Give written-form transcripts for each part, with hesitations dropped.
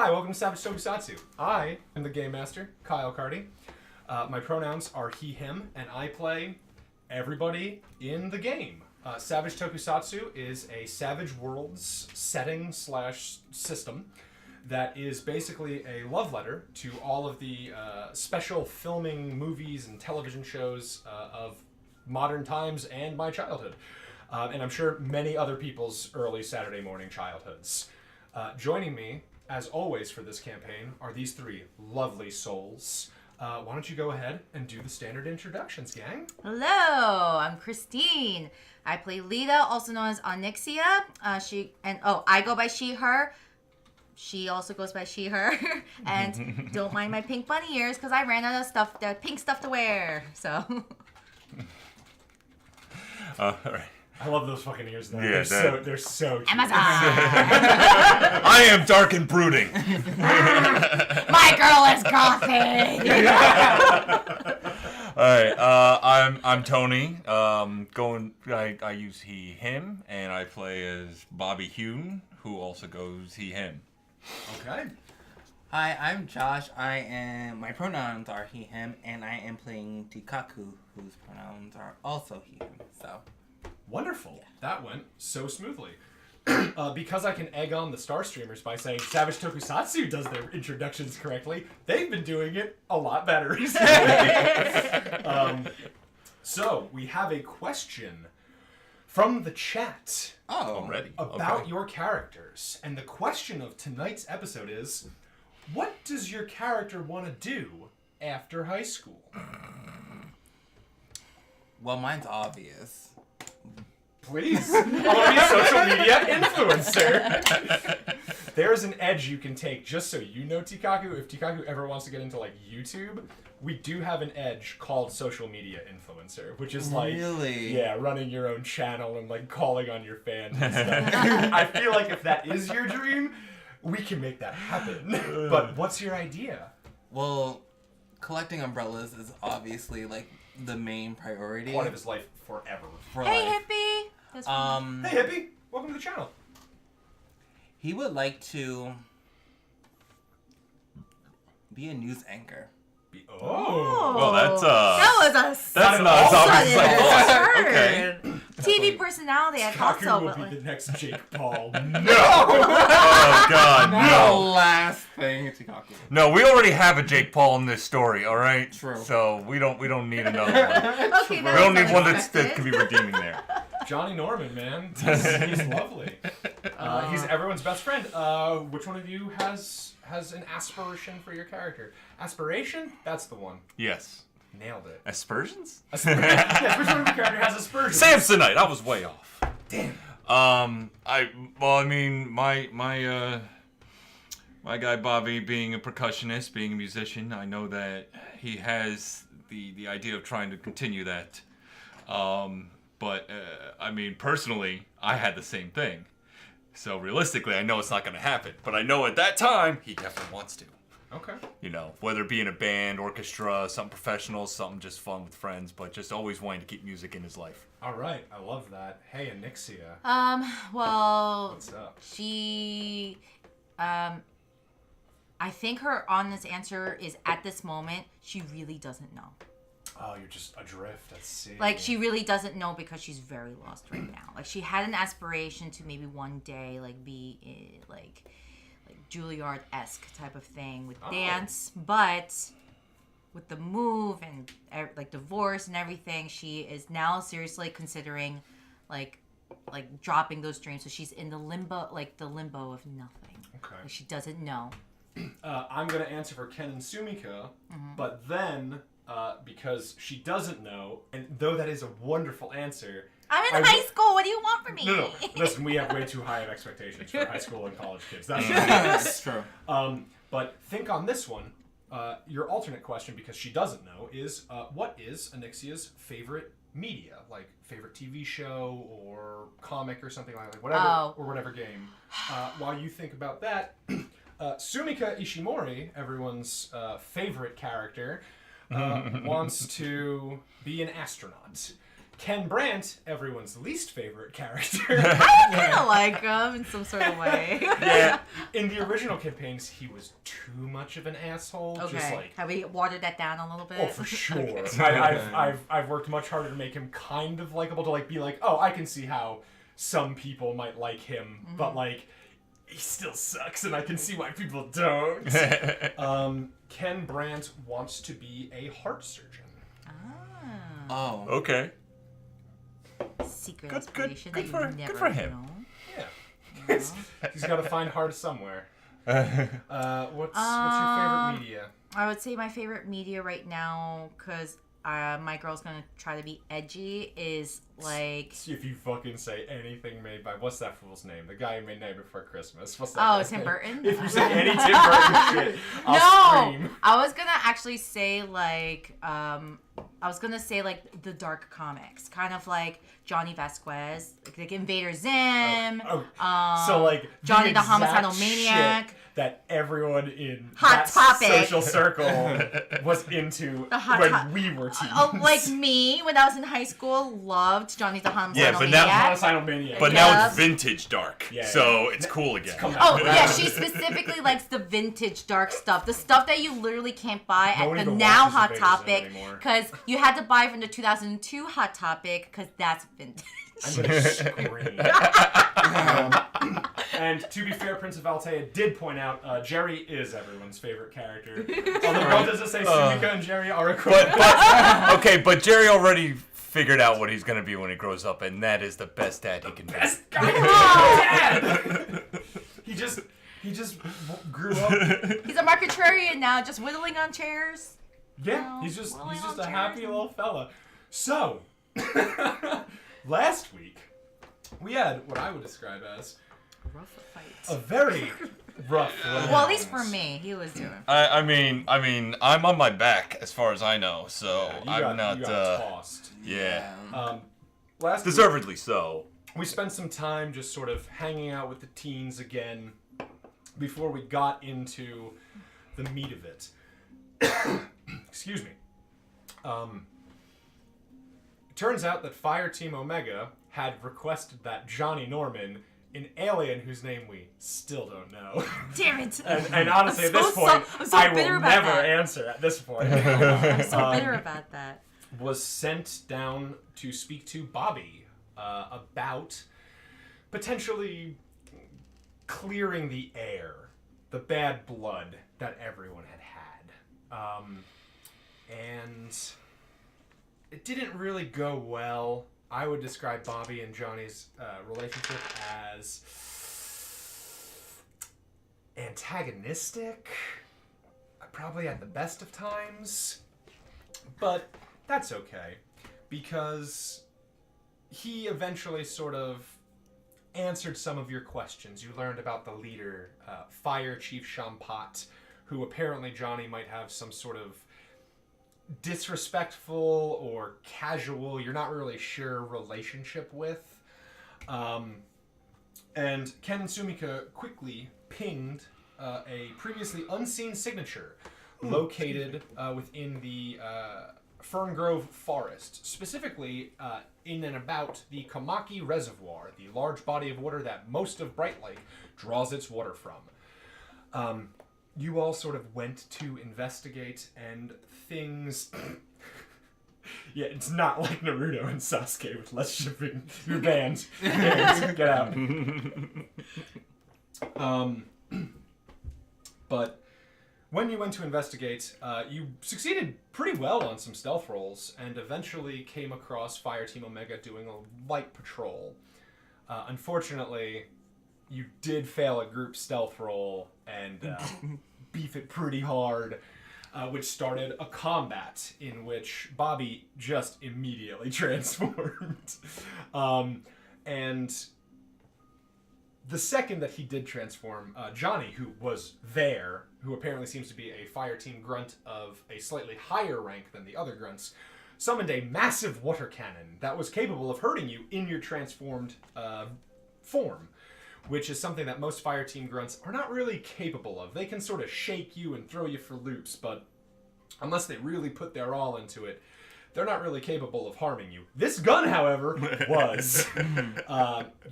Hi, welcome to Savage Tokusatsu. I am the Game Master, Kyle Carty. My pronouns are he, him, and I play everybody in the game. Savage Tokusatsu is a Savage Worlds setting / system that is basically a love letter to all of the special filming movies and television shows of modern times and my childhood. And I'm sure many other people's early Saturday morning childhoods. Joining me, as always for this campaign, are these three lovely souls. Why don't you go ahead and do the standard introductions, gang? Hello, I'm Christine. I play Lita, also known as Onyxia. I go by she, her. She also goes by she, her. And don't mind my pink bunny ears because I ran out of pink stuff to wear. So. All right. I love those fucking ears though. Yeah, they're so cute. Amazon. I am dark and brooding. My girl is gothic. All right. I'm Tony. I use he, him, and I play as Bobby Hune, who also goes he, him. Okay. Hi, I'm Josh. My pronouns are he, him, and I am playing Tikaku, whose pronouns are also he, him. So. Wonderful. Yeah. That went so smoothly. Because I can egg on the Star Streamers by saying Savage Tokusatsu does their introductions correctly, they've been doing it a lot better. So, we have a question from the chat Already. about your characters. And the question of tonight's episode is, what does your character want to do after high school? Well, mine's obvious. Please. I want to be a social media influencer. There's an edge you can take, just so you know, Tikaku. If Tikaku ever wants to get into, like, YouTube, we do have an edge called social media influencer, which is like, really? Yeah, running your own channel and, like, calling on your fans and stuff. I feel like if that is your dream, we can make that happen. But what's your idea? Well, collecting umbrellas is obviously, like, the main priority. Part of his life forever. Hey, hippie. Hey, hippie. Welcome to the channel. He would like to be a news anchor. Well, that's that was a that's not as obvious as I thought. Okay. Okay. TV personality, I thought so. Tikaku will be the next Jake Paul. Oh God, The no. last thing Tikaku. No, we already have a Jake Paul in this story. All right. True. So we don't need another one. Okay, We don't need one that can be redeeming there. Johnny Norman, man. He's lovely. He's everyone's best friend. Which one of you has an aspiration for your character? Aspiration? That's the one. Yes. Nailed it. Aspersions? Yes, which one of your character has aspersions? Samsonite. I was way off. Damn. My guy Bobby, being a percussionist, being a musician, I know that he has the idea of trying to continue that. But personally, I had the same thing. So realistically, I know it's not going to happen. But I know at that time, he definitely wants to. Okay. You know, whether it be in a band, orchestra, something professional, something just fun with friends, but just always wanting to keep music in his life. All right. I love that. Hey, Onyxia. Well, What's up? she, I think her honest answer is at this moment, she really doesn't know. Oh, you're just adrift at sea. Like, she really doesn't know because she's very lost right now. Like, she had an aspiration to maybe one day, like, be, like Juilliard-esque type of thing with dance, but with the move and, like, divorce and everything, she is now seriously considering, like dropping those dreams. So she's in the limbo of nothing. Okay. Like, she doesn't know. I'm going to answer for Ken and Sumika, but then, because she doesn't know, and though that is a wonderful answer... I'm in high school. What do you want from me? No. Listen, we have way too high of expectations for high school and college kids. That's True. But think on this one. Your alternate question, because she doesn't know, is what is Onyxia's favorite media? Like, favorite TV show or comic or something like that. Whatever, or whatever game. While you think about that... Sumika Ishimori, everyone's favorite character, wants to be an astronaut. Ken Brandt, everyone's least favorite character. I kind of like him in some sort of way. Yeah. In the original campaigns, he was too much of an asshole. Okay. Just like, Have we watered that down a little bit? oh, for sure. Okay. I've worked much harder to make him kind of likable, to like be like, oh, I can see how some people might like him, but like, he still sucks, and I can see why people don't. Ken Brandt wants to be a heart surgeon. Oh. Okay. Secret Good aspiration that you for- never good for him. know. Yeah. He's got to find heart somewhere. What's your favorite media? I would say my favorite media right now, because my girl's gonna try to be edgy, is like... See if you fucking say anything made by... What's that fool's name? The guy who made Night Before Christmas. What's that guy's Tim name? Burton? If you say any Tim Burton shit, I'll No! scream. I was gonna actually say like... the dark comics. Kind of like Johnny Vasquez, like Invader Zim. So like Johnny the exact Homicidal shit Maniac. that everyone in Hot that Topic. social circle was into Hot when Top- we were teens. Like me, when I was in high school, loved Johnny the Homicidal but now- Maniac. Homicidal Maniac. But Yeah. now it's vintage dark, Yeah, so it's cool again. come Oh, out. yeah, she specifically likes the vintage dark stuff. The stuff that you literally can't buy No at one the even now watches Hot Invader Zim Topic. anymore. Because you had to buy from the 2002 Hot Topic, because that's vintage. I'm gonna scream. And to be fair, Prince of Altea did point out Jerry is everyone's favorite character. Although what does it say? Sumika and Jerry are equivalent. But Jerry already figured out what he's gonna be when he grows up, and that is the best dad he can be. Best guy dad. He just grew up. He's a marketarian now, just whittling on chairs. Yeah, No, he's just rolling on a chairs happy and- little fella. So, last week we had what I would describe as Rough fights. a very rough. Well, at least for me, he was doing. I mean, I'm on my back as far as I know, so You I'm got not. tossed. Yeah, Last week, deservedly so. we spent some time just sort of hanging out with the teens again before we got into the meat of it. Excuse me. It turns out that Fire Team Omega had requested that Johnny Norman, an alien whose name we still don't know. Damn it! And honestly, at I'm this so- point, I'm so I bitter will about never that. answer at this point. I'm so bitter about that. Was sent down to speak to Bobby about potentially clearing the air, the bad blood that everyone had had. And it didn't really go well. I would describe Bobby and Johnny's relationship as antagonistic, probably at the best of times, but that's okay, because he eventually sort of answered some of your questions. You learned about the leader, Fire Chief Champat, who apparently Johnny might have some sort of disrespectful or casual, you're not really sure, relationship with. And Ken and Sumika quickly pinged a previously unseen signature located within the Fern Grove Forest, specifically in and about the Kamaki Reservoir, the large body of water that most of Bright Lake draws its water from. You all sort of went to investigate, and things... Yeah, it's not like Naruto and Sasuke with less shipping. You're banned. Get out. But when you went to investigate, you succeeded pretty well on some stealth rolls, and eventually came across Fire Team Omega doing a light patrol. Unfortunately, you did fail a group stealth roll and beef it pretty hard, which started a combat in which Bobby just immediately transformed. And the second that he did transform, Johnny, who was there, who apparently seems to be a fire team grunt of a slightly higher rank than the other grunts, summoned a massive water cannon that was capable of hurting you in your transformed form, which is something that most fire team grunts are not really capable of. They can sort of shake you and throw you for loops, but unless they really put their all into it, they're not really capable of harming you. This gun, however, was.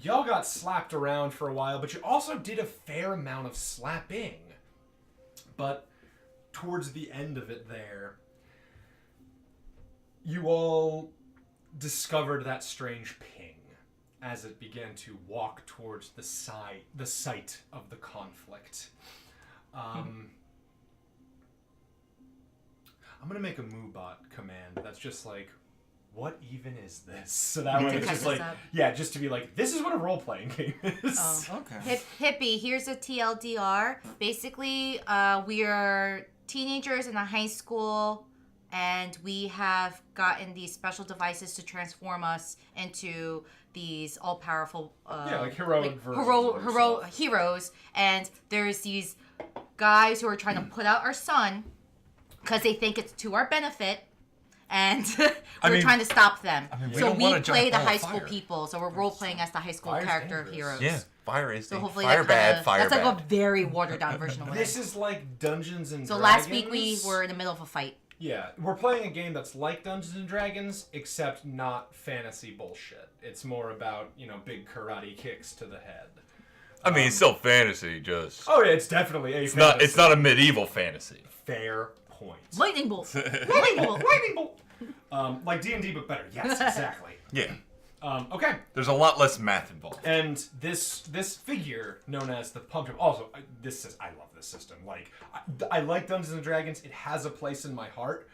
Y'all got slapped around for a while, but you also did a fair amount of slapping. But towards the end of it there, you all discovered that strange ping as it began to walk towards the site of the conflict. I'm gonna make a MooBot command that's just like, what even is this? So that way it's just like, just to be like, this is what a role-playing game is. Oh, okay. Hippie, here's a TLDR. Basically, we are teenagers in a high school, and we have gotten these special devices to transform us into these all-powerful like heroic versions heroes. And there's these guys who are trying to put out our sun because they think it's to our benefit, and we're trying to stop them. So we play the high school people, so we're role-playing as the high school character heroes. Yeah, fire is so hopefully fire bad, fire that's bad. like a very watered-down version of what This is like Dungeons and Dragons. So last week we were in the middle of a fight. Yeah, we're playing a game that's like Dungeons and Dragons, except not fantasy bullshit. It's more about, big karate kicks to the head. I mean, it's still fantasy, just... Oh yeah, it's definitely a fantasy. It's not a medieval fantasy. Fair point. Lightning bolt! Lightning bolt! Lightning bolt! Like D&D, but better. Yes, exactly. Yeah. Okay. There's a lot less math involved. And this figure, known as the Pump Chump, also, I love this system. Like, I like Dungeons and Dragons. It has a place in my heart,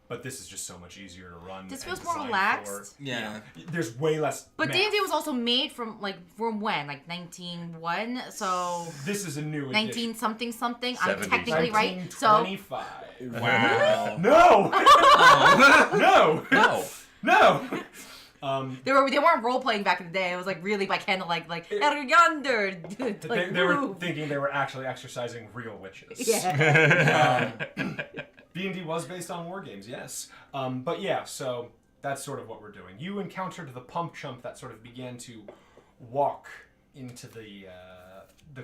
but this is just so much easier to run. This feels more relaxed. Yeah. There's way less But math. D&D was also made from when? Like 1901? So... This is a new edition. 19-something. 70s. I'm technically right. So... 1925. Wow. No! No! No. No! They weren't role playing back in the day. It was like really by candlelight, like yonder. Like, they were thinking they were actually exercising real witches. Yeah. D&D was based on war games, yes. But yeah, so that's sort of what we're doing. You encountered the Pump Chump that sort of began to walk into the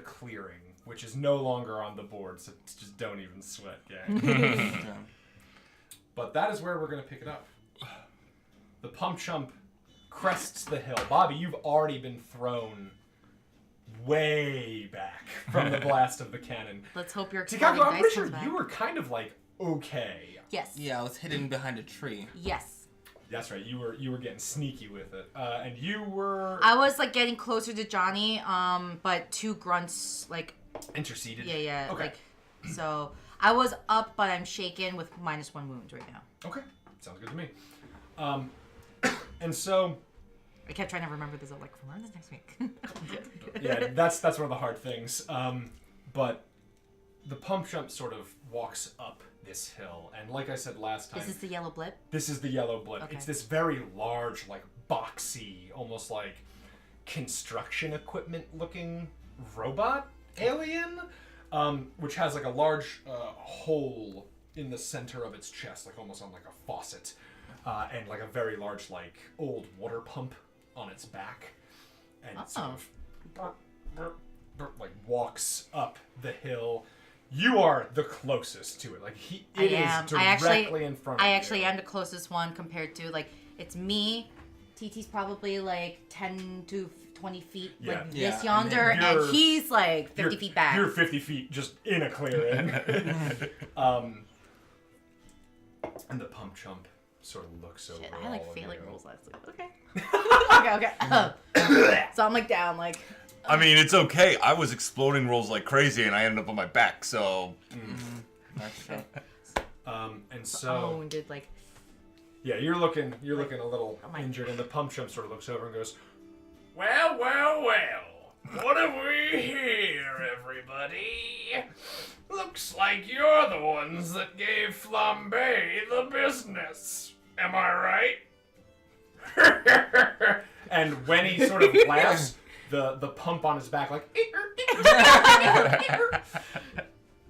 clearing, which is no longer on the board, so just don't even sweat, gang. But that is where we're going to pick it up. The Pump Chump crests the hill. Bobby, you've already been thrown way back from the blast of the cannon. Let's hope you're Tikaku, I'm pretty sure you were kind of like okay. Yes. Yeah, I was hidden behind a tree. Yes. That's right. You were getting sneaky with it, and you were. I was like getting closer to Johnny, but two grunts like interceded. Yeah. Okay. Like, so I was up, but I'm shaken with -1 wound right now. Okay, sounds good to me. And so I kept trying to remember this. I'm like, we'll learn this next week. yeah, that's one of the hard things. But the Pump Chump sort of walks up this hill, and like I said last time, Is this the yellow blip? This is the yellow blip. Okay. It's this very large, like boxy, almost like construction equipment looking robot alien, which has like a large hole in the center of its chest, like almost on like a faucet. And like a very large, like, old water pump on its back. And it sort of, like, walks up the hill. You are the closest to it. Like, it is directly in front of you. I actually am the closest one compared to, like, it's me. TT's probably, like, 10 to 20 feet like this yonder. And he's, like, 50 feet back. You're 50 feet just in a clearing. And the Pump Chump sort of looks over. I had like failing rolls last week. Okay. Okay. So I'm like down, like. I mean, it's okay. I was exploding rolls like crazy, and I ended up on my back. So. That's true. And so. Wounded, like. Yeah, you're looking a little injured, and the Pump Chump sort of looks over and goes, "Well, well, well. What have we here, everybody? Looks like you're the ones that gave Flambe the business. Am I right?" And when he sort of laughs, the pump on his back, like,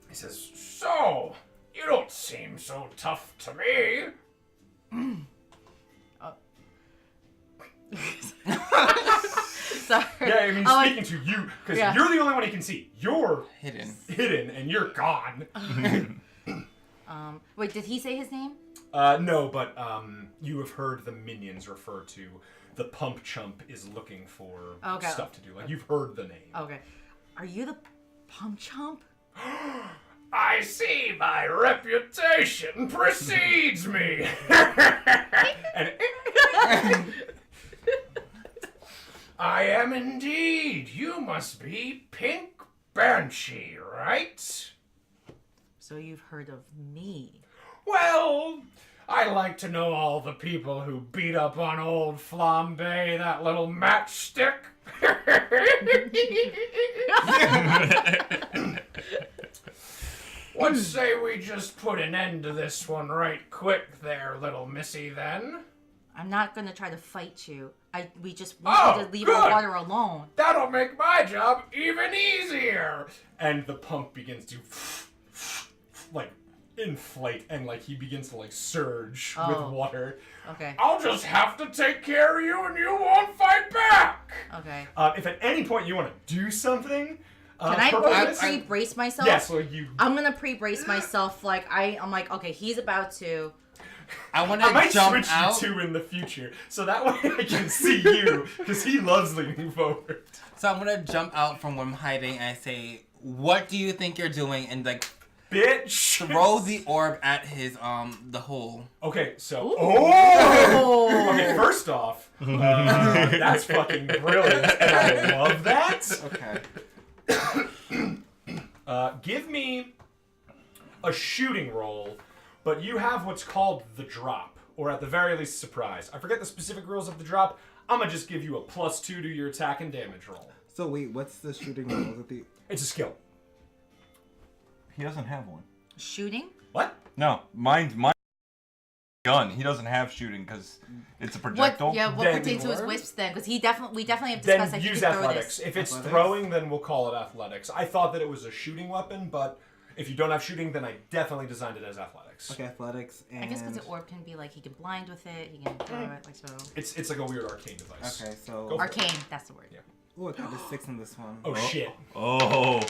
he says, "So, you don't seem so tough to me." Sorry. Yeah, I mean, speaking to you, because you're the only one he can see. You're hidden, and you're gone. Wait, did he say his name? No, but you have heard the minions refer to the Pump Chump is looking for stuff to do. Like, you've heard the name. Okay. Are you the Pump Chump? I see my reputation precedes me. And I am indeed. You must be Pink Banshee, right? So you've heard of me. Well, I like to know all the people who beat up on old Flambe, that little matchstick. Let's say we just put an end to this one right quick there, little missy, then. I'm not gonna try to fight you. We just want you to leave our water alone. That'll make my job even easier. And the pump begins to like inflate, and like he begins to like surge with water. Okay. I'll just have to take care of you, and you won't fight back. Okay. If at any point you want to do something, can I pre-brace myself? Yes, well you. I'm gonna pre-brace myself. Like I'm like, okay, he's about to. I want to I might jump switch out. you two in the future, so that way I can see you, because he loves leaning forward. So I'm gonna jump out from where I'm hiding and I say, "What do you think you're doing?" And like, Bitch! throw the orb at his the hole. Okay, so Ooh. oh! Okay, first off, that's fucking brilliant, and I love that. Okay. Give me a shooting roll, but you have what's called the drop, or at the very least, surprise. I forget the specific rules of the drop. I'm gonna just give you a +2 to your attack and damage roll. So wait, what's the shooting roll? Is it the... It's a skill. He doesn't have one. Shooting? What? No, mine's gun. He doesn't have shooting because it's a projectile. What Then pertains to his more? wisps then? Because we definitely have Then discussed that he use can throw athletics. this. If it's Athletics? throwing, then we'll call it athletics. I thought that it was a shooting weapon, but if you don't have shooting, then I definitely designed it as athletics. Okay, athletics and... I guess because the orb can be like he can blind with it, he can throw it like so. It's like a weird arcane device. Okay, so... Go for it. Arcane, that's the word. Yeah. Oh, I got a 6 in this one. Oh shit. Oh.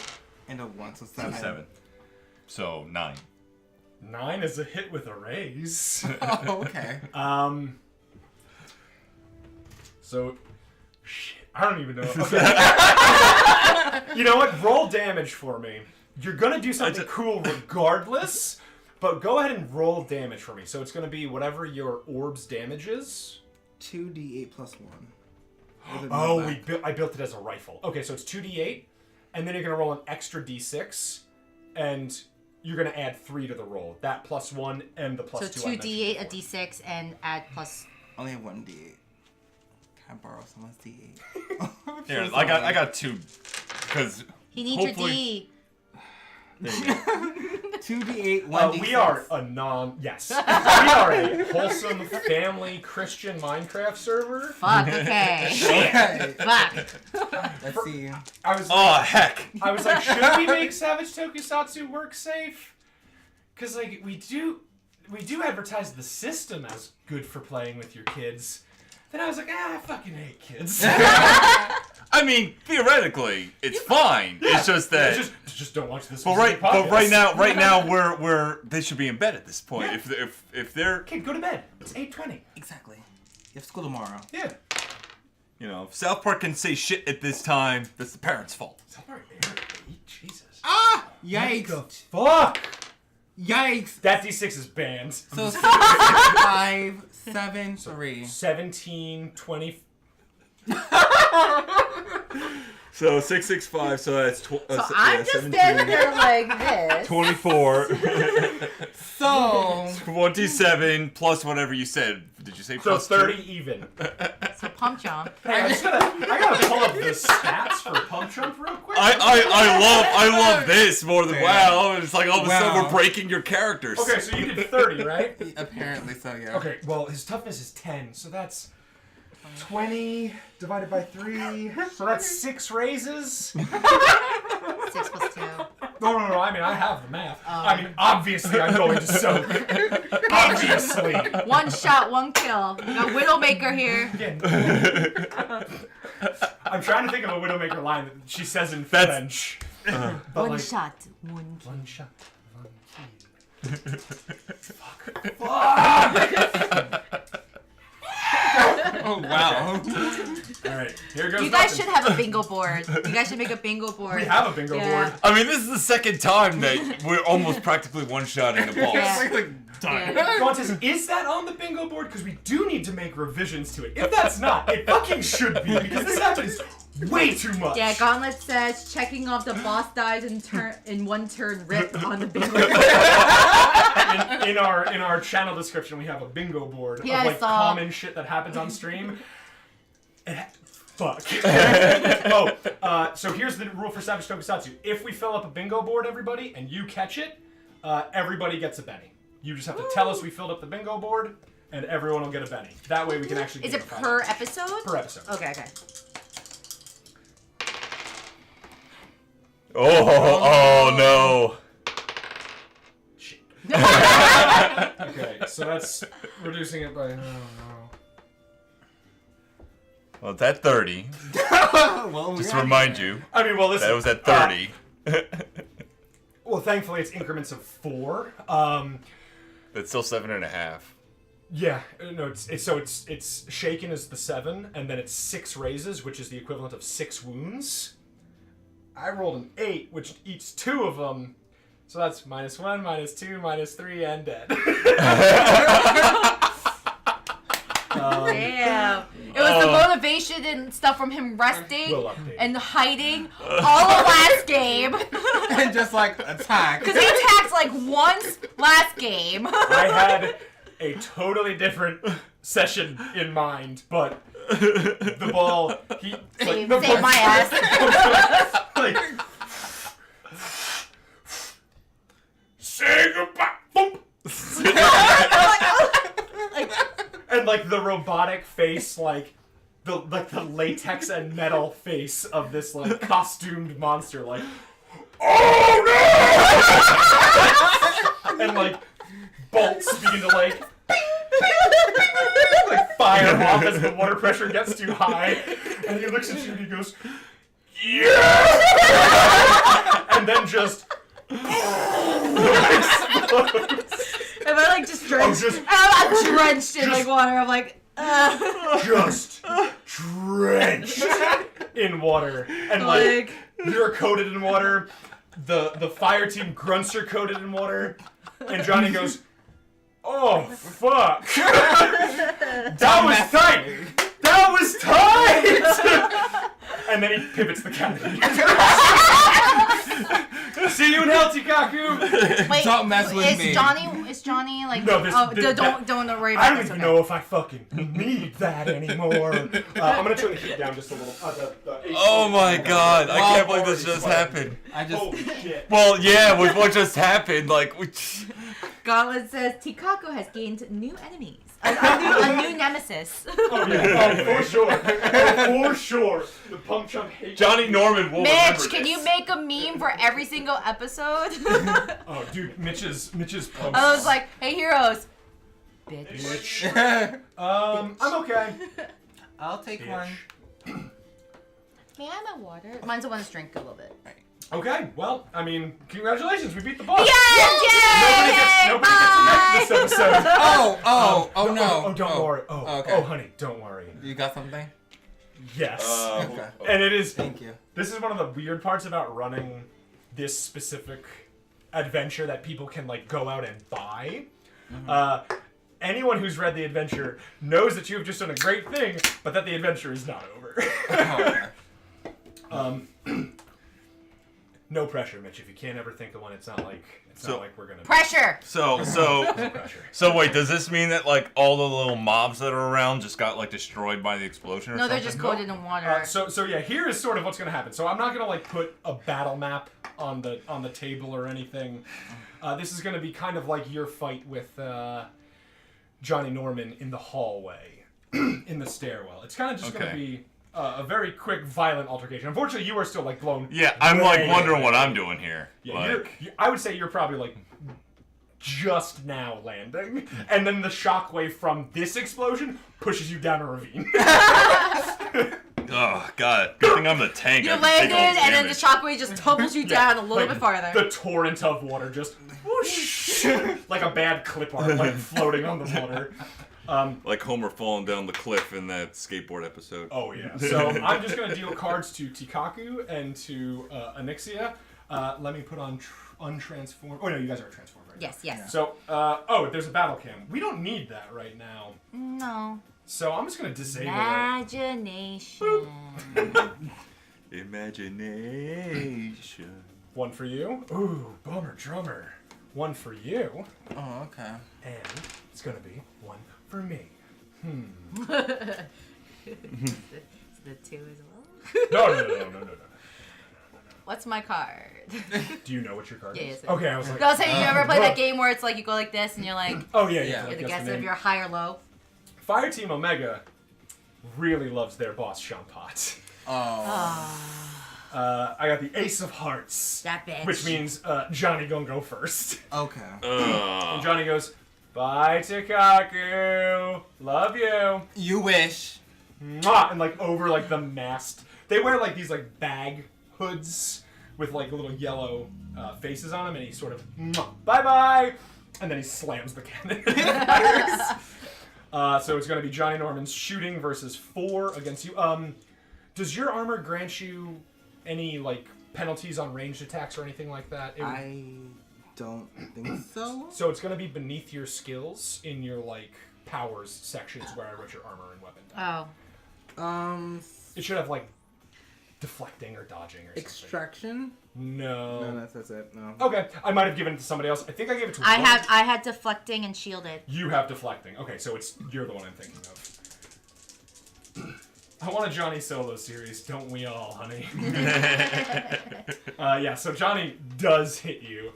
And a 1, so 7. 7. So 9. 9 is a hit with a raise. Oh, okay. So, shit. I don't even know. Okay. You know what? Roll damage for me. You're gonna do something cool regardless, but go ahead and roll damage for me. So it's gonna be whatever your orb's damage is. 2d8 plus 1. Oh, I built it as a rifle. Okay, so it's 2d8, and then you're gonna roll an extra d6, and you're gonna add 3 to the roll. That +1 and the +2. So I mentioned 2d8, a before. d6, and add plus. Only have 1 d8. Can I borrow someone's d8? Here, I got 2. Because He needs your hopefully- D. There you go. 2d8, 1d6. We are a yes. We are a wholesome family Christian Minecraft server. Fuck. Okay. Okay. Fuck. Let's see. I was Oh, heck. I was like, should we make Savage Tokusatsu work safe? Because like we do advertise the system as good for playing with your kids. Then I was like, I fucking hate kids. I mean, theoretically, it's fine. It's just that. just don't watch this. But right now, we're they should be in bed at this point. Yeah. If they're Kid, go to bed. It's 8:20. Exactly. You have school tomorrow. Yeah. if South Park can say shit at this time, that's the parents' fault. South Park, they're 8. Jesus. Ah! Yikes. Fuck. Yikes. That D6 is banned. So 6, 5, 7, 3. 17, 20. So 665. So that's I'm just standing there like this. 24. So 27 plus whatever you said. Did you say So plus 30 2? even. So Pump Chump. Hey, I gotta pull up the stats for Pump Chump real quick. I love this more than WoW. It's like all of a sudden Wow. we're breaking your characters. Okay, so you did 30, right? apparently so, yeah. Okay, well, his toughness is 10, so that's 20 divided by 3. So that's 6 raises. 6 plus 2. No, I mean, I have the math. I mean, obviously, I'm going to soak. Obviously. 1 shot, 1 kill. We got Widowmaker here. Again. I'm trying to think of a Widowmaker line that she says in That's- French. But 1 like, shot, 1 kill. 1 shot, 1 kill. Oh wow. All right, here goes. You guys nothing. should have a bingo board. You guys should make a bingo board. We have a bingo Yeah. board. I mean, this is the second time that we're almost practically one-shotting a boss. Yeah. Done. Yeah. Qantas, is that on the bingo board? Because we do need to make revisions to it. If that's not, it fucking should be, because this happens way too much. Yeah, Gauntlet says checking off the boss dies in one turn rip on the bingo board. in our channel description, we have a bingo board Yeah, of I like saw. common shit that happens on stream. Fuck. So here's the rule for Savage Tokusatsu. If we fill up a bingo board, everybody, and you catch it, everybody gets a Benny. You just have to tell us we filled up the bingo board, and everyone will get a Benny. That way we can actually. Is give it a prize. per episode? Per episode. Okay. Oh no. Shit. Okay, so that's reducing it by. Oh no. Well, it's at 30. Well, Just to remind you, I mean, well, listen. that was at 30. Well, thankfully, it's increments of 4. It's still 7.5. Yeah, no, it's shaken as the 7, and then it's 6 raises, which is the equivalent of 6 wounds. I rolled an 8, which eats 2 of them, so that's -1, -2, -3, and dead. Damn. It was the motivation and stuff from him resting We'll update. and hiding all of last game. And just like attack. Because he attacked like once last game. I had a totally different session in mind, but the ball, Save my ass. like, say goodbye, boom. And like the robotic face, like the latex and metal face of this like costumed monster, like, oh no! And like bolts begin to like fire off as the water pressure gets too high, and he looks at you and he goes, yeah! And then just Am I like just drenched? just- I'm drenched in like water. I'm like, just drenched in water, and like you're coated in water. The fire team grunts are coated in water, and Johnny goes, "Oh fuck, that was tight. That was tight." And then he pivots the cannon. See you in hell, Tikaku. wait, Don't mess with me. Is Johnny like? No, this- don't worry about I don't this. even Okay. know if I fucking need that anymore. I'm gonna turn the heat down just a little. The AC. Oh my god, I can't believe already this just sweating. happened. I just Holy shit. Well, yeah, with what just happened, like, Gauntlet says Tikaku has gained new enemies. A new nemesis. Oh yeah, oh, for sure. Oh, for sure. The Pump Chump hates Johnny Norman will remember Mitch, can this. you make a meme for every single episode? Oh, dude, Mitch's posts. I was like, hey heroes. Bitch. Mitch. I'm okay. I'll take one. May I have a water? Mine's the one to drink a little bit. Okay, well, I mean, congratulations, we beat the boss. Yes! Nobody gets a neck this episode. Oh no. Oh, don't worry. Oh, okay. oh, honey, don't worry. You got something? Yes. Okay. And it is. Thank you. This is one of the weird parts about running this specific adventure that people can like go out and buy. Anyone who's read the adventure knows that you have just done a great thing, but that the adventure is not over. Oh, No pressure, Mitch. If you can't ever think of one, it's not like we're gonna. Pressure! So Pressure. wait, does this mean that like all the little mobs that are around just got like destroyed by the explosion or No, something? they're just coated in water. So yeah, here is sort of what's gonna happen. So I'm not gonna like put a battle map on the table or anything. This is gonna be kind of like your fight with Johnny Norman in the hallway, in the stairwell. It's kind of just gonna Okay. be a very quick, violent altercation. Unfortunately, you are still like blown. Yeah, I'm like way wondering away. what I'm doing here. Yeah, Like, I would say you're probably like just now landing, and then the shockwave from this explosion pushes you down a ravine. oh god, good thing I'm the tank. You I can take all landed, this and then the damage. shockwave just tumbles you down a little Like, bit farther. The torrent of water just whoosh. like a bad clip art, like floating on the water. Like Homer falling down the cliff in that skateboard episode. Oh yeah. So I'm just gonna deal cards to Tikaku and to Anixia. Let me put on untransformed. Oh no, you guys are transformed right Yes, now. yes. So there's a battle cam. We don't need that right now. No. So I'm just gonna disable it. Imagination. Imagination. One for you. Ooh, bummer drummer. One for you. Oh, okay. And it's gonna be one for me. The 2 as well. No. What's my card? Do you know what your card is? Yes. Okay, I was like. No, say you ever play that game where it's like you go like this and you're like, Oh yeah. Yeah. you're the guess guess the if name. you're high or low. Fire Team Omega really loves their boss Shampot. Oh. I got the Ace of Hearts, That bitch. which means Johnny gonna go first. Okay. And Johnny goes, "Bye, Tikaku. Love you." You wish. Mwah! And like over like the mast, they wear like these like bag hoods with like little yellow faces on them, and he sort of bye bye, and then he slams the cannon. So it's gonna be Johnny Norman's shooting versus 4 against you. Does your armor grant you any like penalties on ranged attacks or anything like that? I don't think so. So it's gonna be beneath your skills in your like powers sections where I wrote your armor and weapon down. Oh. It should have like deflecting or dodging or something. Extraction? No. No, that's it. No. Okay, I might have given it to somebody else. I think I gave it to. I one. had deflecting and shielded. You have deflecting. Okay, so you're the one I'm thinking of. I want a Johnny Solo series, don't we all, honey? Yeah, so Johnny does hit you,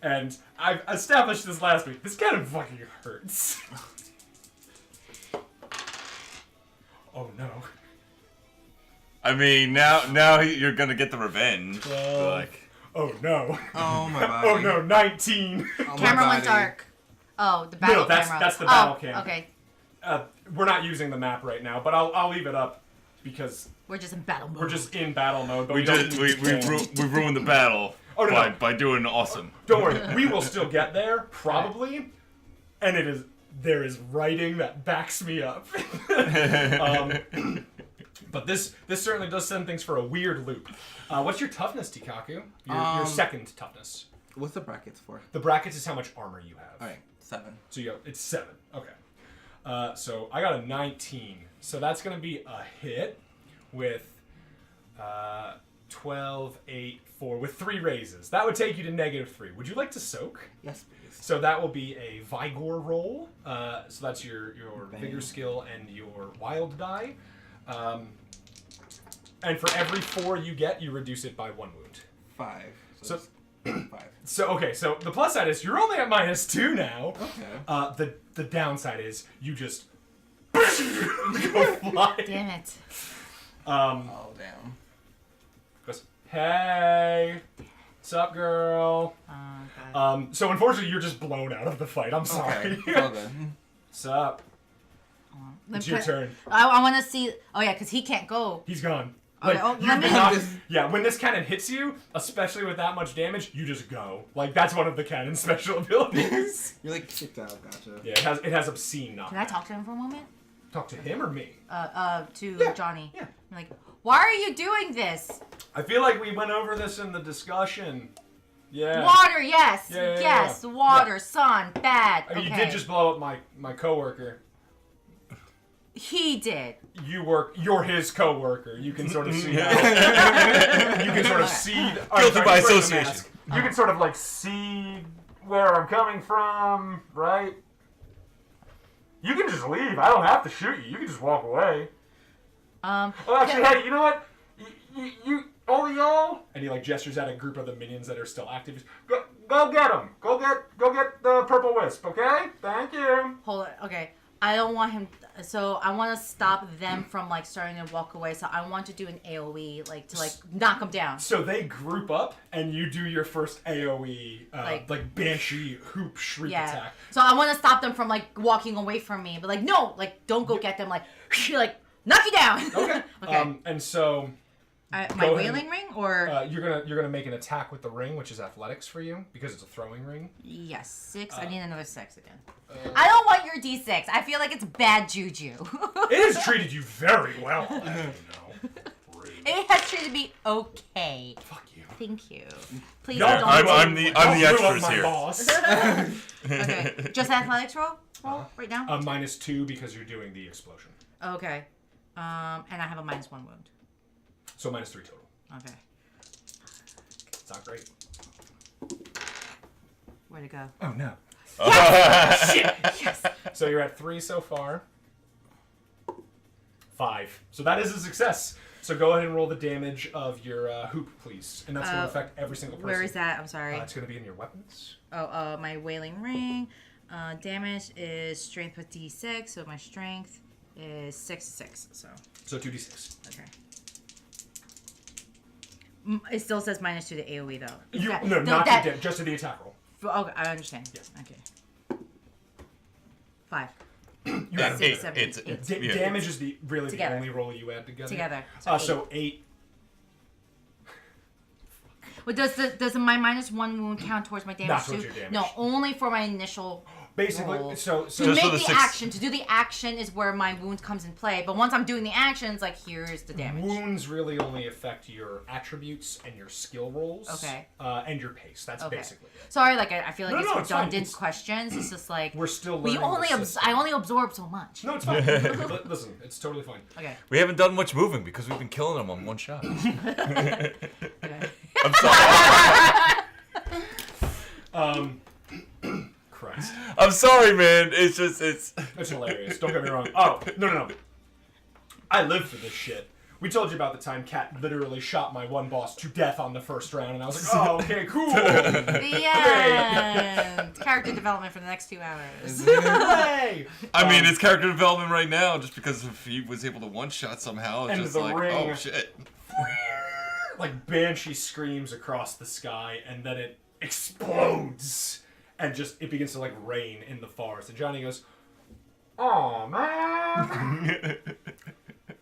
and I've established this last week. This cannon fucking hurts. Oh no. I mean, now you're gonna get the revenge. Like, Oh no. Oh my body. Oh no, 19. Oh, my Camera went body. dark. Oh, the battle that's- camera. that's the battle cam. Okay. We're not using the map right now, but I'll leave it up because We're just in battle mode. we're just in battle mode. But we don't did need to kill. we ruined the battle Oh, no, no. by doing awesome. Don't worry, we will still get there, probably. And there is writing that backs me up. But this certainly does send things for a weird loop. What's your toughness, Tikaku? Your second toughness. What's the brackets for? The brackets is how much armor you have. Alright. 7. So it's 7. Okay. So I got a 19. So that's going to be a hit with 12, 8, 4, with 3 raises. That would take you to -3. Would you like to soak? Yes, please. So that will be a Vigor roll. So that's your Bang. Vigor skill and your Wild die. And for every 4 you get, you reduce it by 1 wound. 5. So- it's 5. So so the plus side is you're only at -2 now. Okay. The downside is you just go flying. Damn it. Oh, damn. Goes, hey, what's up, girl? God. So unfortunately, you're just blown out of the fight. I'm Okay. sorry. It's all good. What's up? It's your turn. I want to see. Oh yeah, because he can't go. He's gone. Okay, Like, oh, you've let me- been knocked- yeah, when this cannon hits you, especially with that much damage, you just go. Like, that's one of the cannon's special abilities. You're like kicked out. Gotcha. Yeah, it has obscene knockback. Can I talk to him for a moment? Talk to him or me? To Yeah, Johnny. yeah. I'm like, why are you doing this? I feel like we went over this in the discussion. Yeah. Water, yes, Yeah, yeah, yes. yeah. Water, sun, bad. I mean, okay. you did just blow up my coworker. He did. You're his coworker. You can sort of see how, you can sort of see Guilty by he's wearing the association. mask. You can sort of like see where I'm coming from, right? You can just leave. I don't have to shoot you. You can just walk away. Oh, actually, hey, you know what? You all of y'all, and he like gestures at a group of the minions that are still active. Go get them. Go get the purple wisp. Okay? Thank you. Hold it. Okay. I don't want him. So I want to stop them from like starting to walk away. So I want to do an AOE, like to like knock them down. So they group up, and you do your first AOE, like Banshee Hoop Shriek attack. So I want to stop them from like walking away from me, but like no, like don't go get them. Like knock you down. Okay. Okay. And so My Go ahead. whaling ring, or You're gonna make an attack with the ring, which is athletics for you because it's a throwing ring. yes, 6. I need another 6 again. I don't want your D6. I feel like it's bad juju. It has treated you very well. I don't know. Rude. It has treated me okay. Fuck you. Thank you. Please Yeah, don't. I'm the Don't ruin extras my here. boss. Okay, just athletics roll right now. -2 because you're doing the explosion. Okay, and I have a -1 wound. So -3 total. Okay, It's not great. where'd it go? Oh no. Shit! Yes. So you're at 3 so far. 5. So that is a success. So go ahead and roll the damage of your hoop, please. And that's going to affect every single person. Where is that? I'm sorry. It's going to be in your weapons. My whaling ring. Damage is strength with D6, so my strength is 6. So 2d6. Okay. It still says -2 to AoE though. Just to the attack roll. Okay, I understand. Yes. Okay. 5. You add 6, 8. 7, 8. Yeah. Damage is the Together. only roll you add together. Together. So 8. Well, does my -1 wound count towards my damage Not too? towards your damage. No, only for my initial. Basically, roll. so To Just make for the the 6 action, to do the action is where my wound comes in play. But once I'm doing the action, it's like, here's the damage. wounds really only affect your attributes and your skill rolls. Okay. And your pace. That's Okay. basically it. Sorry, like I feel like No, it's it's fine. redundant questions. It's just like We're still we learning only the system. I only absorb so much. No, it's fine. Listen, it's totally fine. Okay. We haven't done much moving because we've been killing them on one shot. Okay. I'm sorry. Christ. I'm sorry, man. It's just It's hilarious. Don't get me wrong. Oh, no. I live for this shit. We told you about the time Kat literally shot my one boss to death on the first round, and I was like, oh, okay, cool. The end. Character development for the next 2 hours. Hooray! I mean, it's character development right now, just because if he was able to one-shot somehow, it's And just the like, ring. oh shit. Like Banshee screams across the sky, and then it explodes, and just it begins to like rain in the forest. And Johnny goes, "Oh man,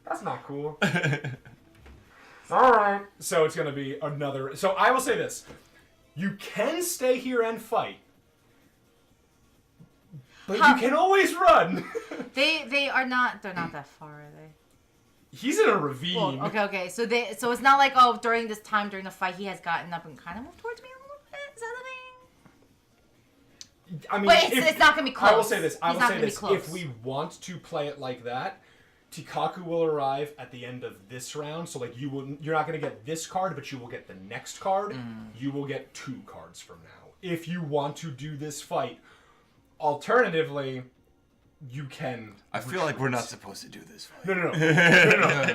that's not cool." All right, so it's gonna be another. So I will say this: you can stay here and fight, but you can always run. They are not. They're not that far, are they? He's in a ravine. Well, okay. So it's not like during this time during the fight he has gotten up and kind of moved towards me a little bit. Is that the thing? I mean, But it's not gonna be close. I will say this. He's not gonna be close. If we want to play it like that, Tikaku will arrive at the end of this round. So like you're not gonna get this card, but you will get the next card. You will get 2 cards from now. If you want to do this fight, alternatively, you can. I feel like we're not supposed to do this fight. No.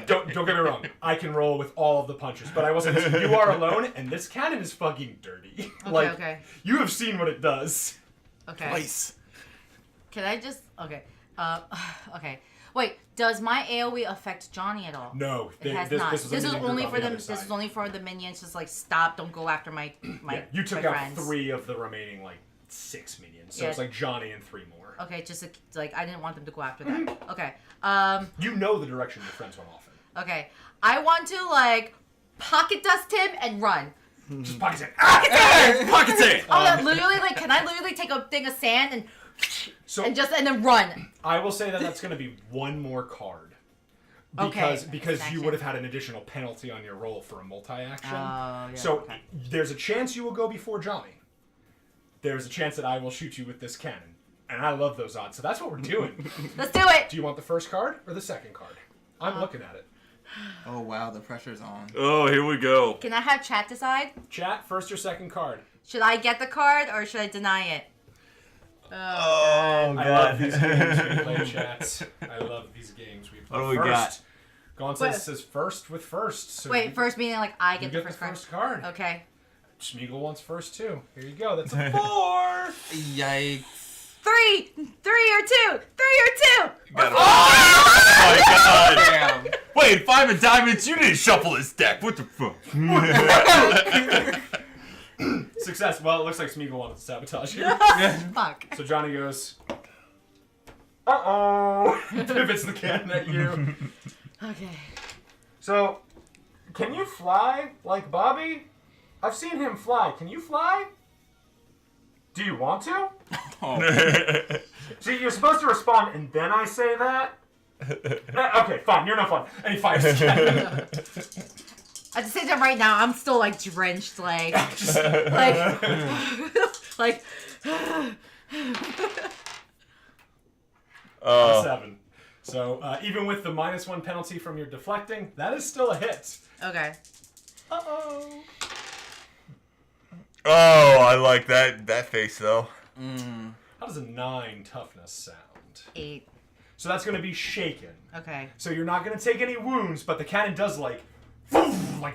Don't get me wrong. I can roll with all of the punches, but I will say this: you are alone, and this cannon is fucking dirty. Okay. You have seen what it does. Okay. Twice. Can I just okay? Okay. Wait. Does my AOE affect Johnny at all? No, It has not. This is only only for them. This is only for the minions. Just like stop. Don't go after my You took my out friends. 3 of the remaining like 6 minions, so Yeah. it's like Johnny and 3 more. Okay, just like I didn't want them to go after that. Mm-hmm. Okay. You know the direction your friends went off in. Okay. I want to like pocket dust him and run. Just pocket sand. Pocket sand! Literally, like, can I literally take a thing of sand and So and then run? I will say that that's going to be 1 more card. Okay. Because you Action. would have had an additional penalty on your roll for a multi-action. Oh, yeah, So okay. there's a chance you will go before Johnny. There's a chance that I will shoot you with this cannon. And I love those odds, so that's what we're doing. Let's do it. Do you want the first card or the second card? I'm looking at it. Oh wow, the pressure's on. Oh, here we go. Can I have chat decide? Chat, first or second card? Should I get the card or should I deny it? Oh, I love these games we play, chats. I love these games we play. What do we first. got? Gonzalez says first with first. So Wait, first meaning like I you get the first card. card. Okay. Schmeagle wants first too. Here you go. That's a 4. Yikes. 3 or 2. 3 or 2. Got it. Oh my god! Damn. Wait, 5 of diamonds, you didn't shuffle this deck. What the fuck? Success. Well, it looks like Schmeagle wanted to sabotage you. Fuck. So Johnny goes, uh-oh. Pivots the cannon at you. Okay. So, Can you fly like Bobby? I've seen him fly. Can you fly? Do you want to? See, you're supposed to respond, and then I say that. Okay, fine. You're no fun. And he fires again. At the same time, right now, I'm still like drenched, like, like. 7. So even with the -1 penalty from your deflecting, that is still a hit. Okay. Uh-oh. Oh, I like that face though. How does a 9 toughness sound? 8. So that's going to be shaken. Okay. So you're not going to take any wounds, but the cannon does like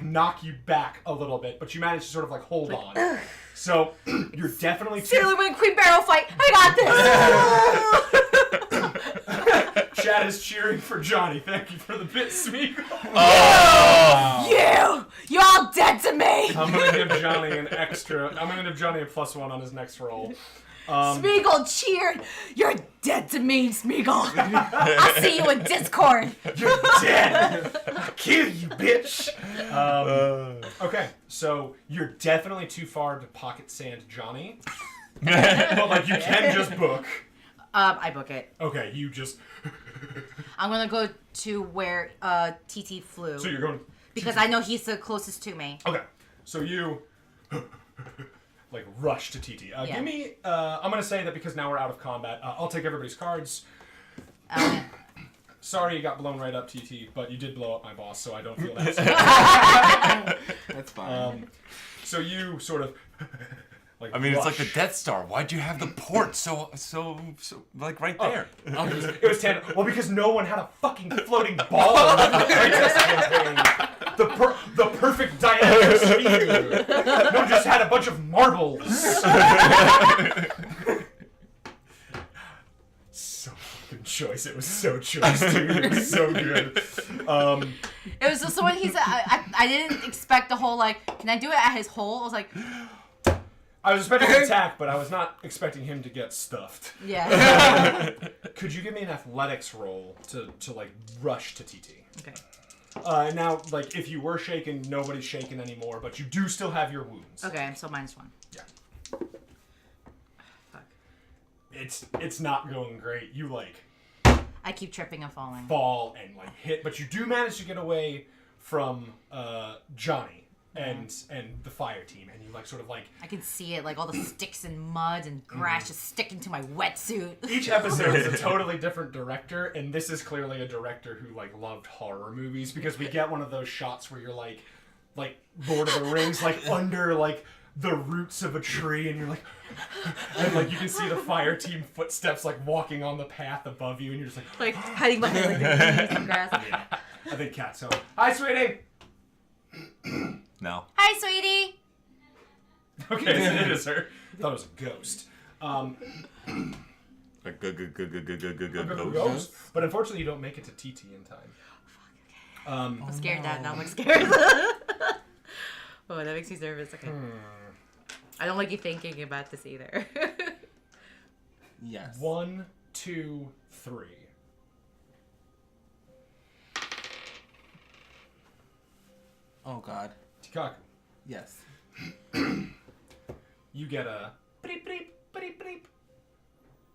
knock you back a little bit, but you manage to sort of like hold on. So you're definitely Sailor Moon Queen Barrel fight. I got this. Chad is cheering for Johnny. Thank you for the bit, Smeagol. You're all dead to me. I'm gonna give Johnny an extra. I'm gonna give Johnny a +1 on his next roll. Smeagol cheered. You're dead to me, Smeagol. I'll see you in Discord. You're dead. I'll kill you, bitch. Okay, so you're definitely too far to pocket sand Johnny, but like you can just book. I book it. Okay, you just. I'm gonna go to where TT flew. So you're going. Because I know he's the closest to me. Okay, so you. Like rush to TT. Give me. I'm gonna say that because now we're out of combat. I'll take everybody's cards. Sorry you got blown right up, TT, but you did blow up my boss, so I don't feel that. That's fine. So you sort of. Like I mean, rush. it's like the Death Star. Why'd you have the port so like right there? It was tandem. Well, because no one had a fucking floating ball in the Princess campaign. The perfect diameter sphere. No one just had a bunch of marbles. So fucking choice. It was so choice, dude. It was so good. It was just so when he said, I didn't expect the whole, like, can I do it at his hole? I was like, I was expecting an attack, but I was not expecting him to get stuffed. yeah. Could you give me an athletics roll to like rush to TT? Okay. Now, like, if you were shaken, nobody's shaken anymore, but you do still have your wounds. Okay, so -1. Yeah. Fuck. It's not going great. You, like, I keep tripping and falling. fall and, like, hit, but you do manage to get away from Johnny and the fire team, and you, like, sort of, like... I can see it, like all the sticks and mud and grass just sticking to my wetsuit. Each episode is a totally different director, and this is clearly a director who, like, loved horror movies, because we get one of those shots where you're, like Lord of the Rings, like, under, like, the roots of a tree, and you're like... And, like, you can see the fire team footsteps, like, walking on the path above you, and you're just like... Like hiding behind like the leaves and grass. Yeah. I think Cat's home. Hi, sweetie! No. Hi, sweetie. Okay, so it is her. I thought it was a ghost. A good Ghost. But unfortunately, you don't make it to TT in time. I'm scared, Dad. Now I'm like scared. Oh, that makes me nervous. Okay. I don't like you thinking about this either. Yes. 1, 2, 3. Oh God. Tikaku, Yes. you get a bleep bleep bleep bleep.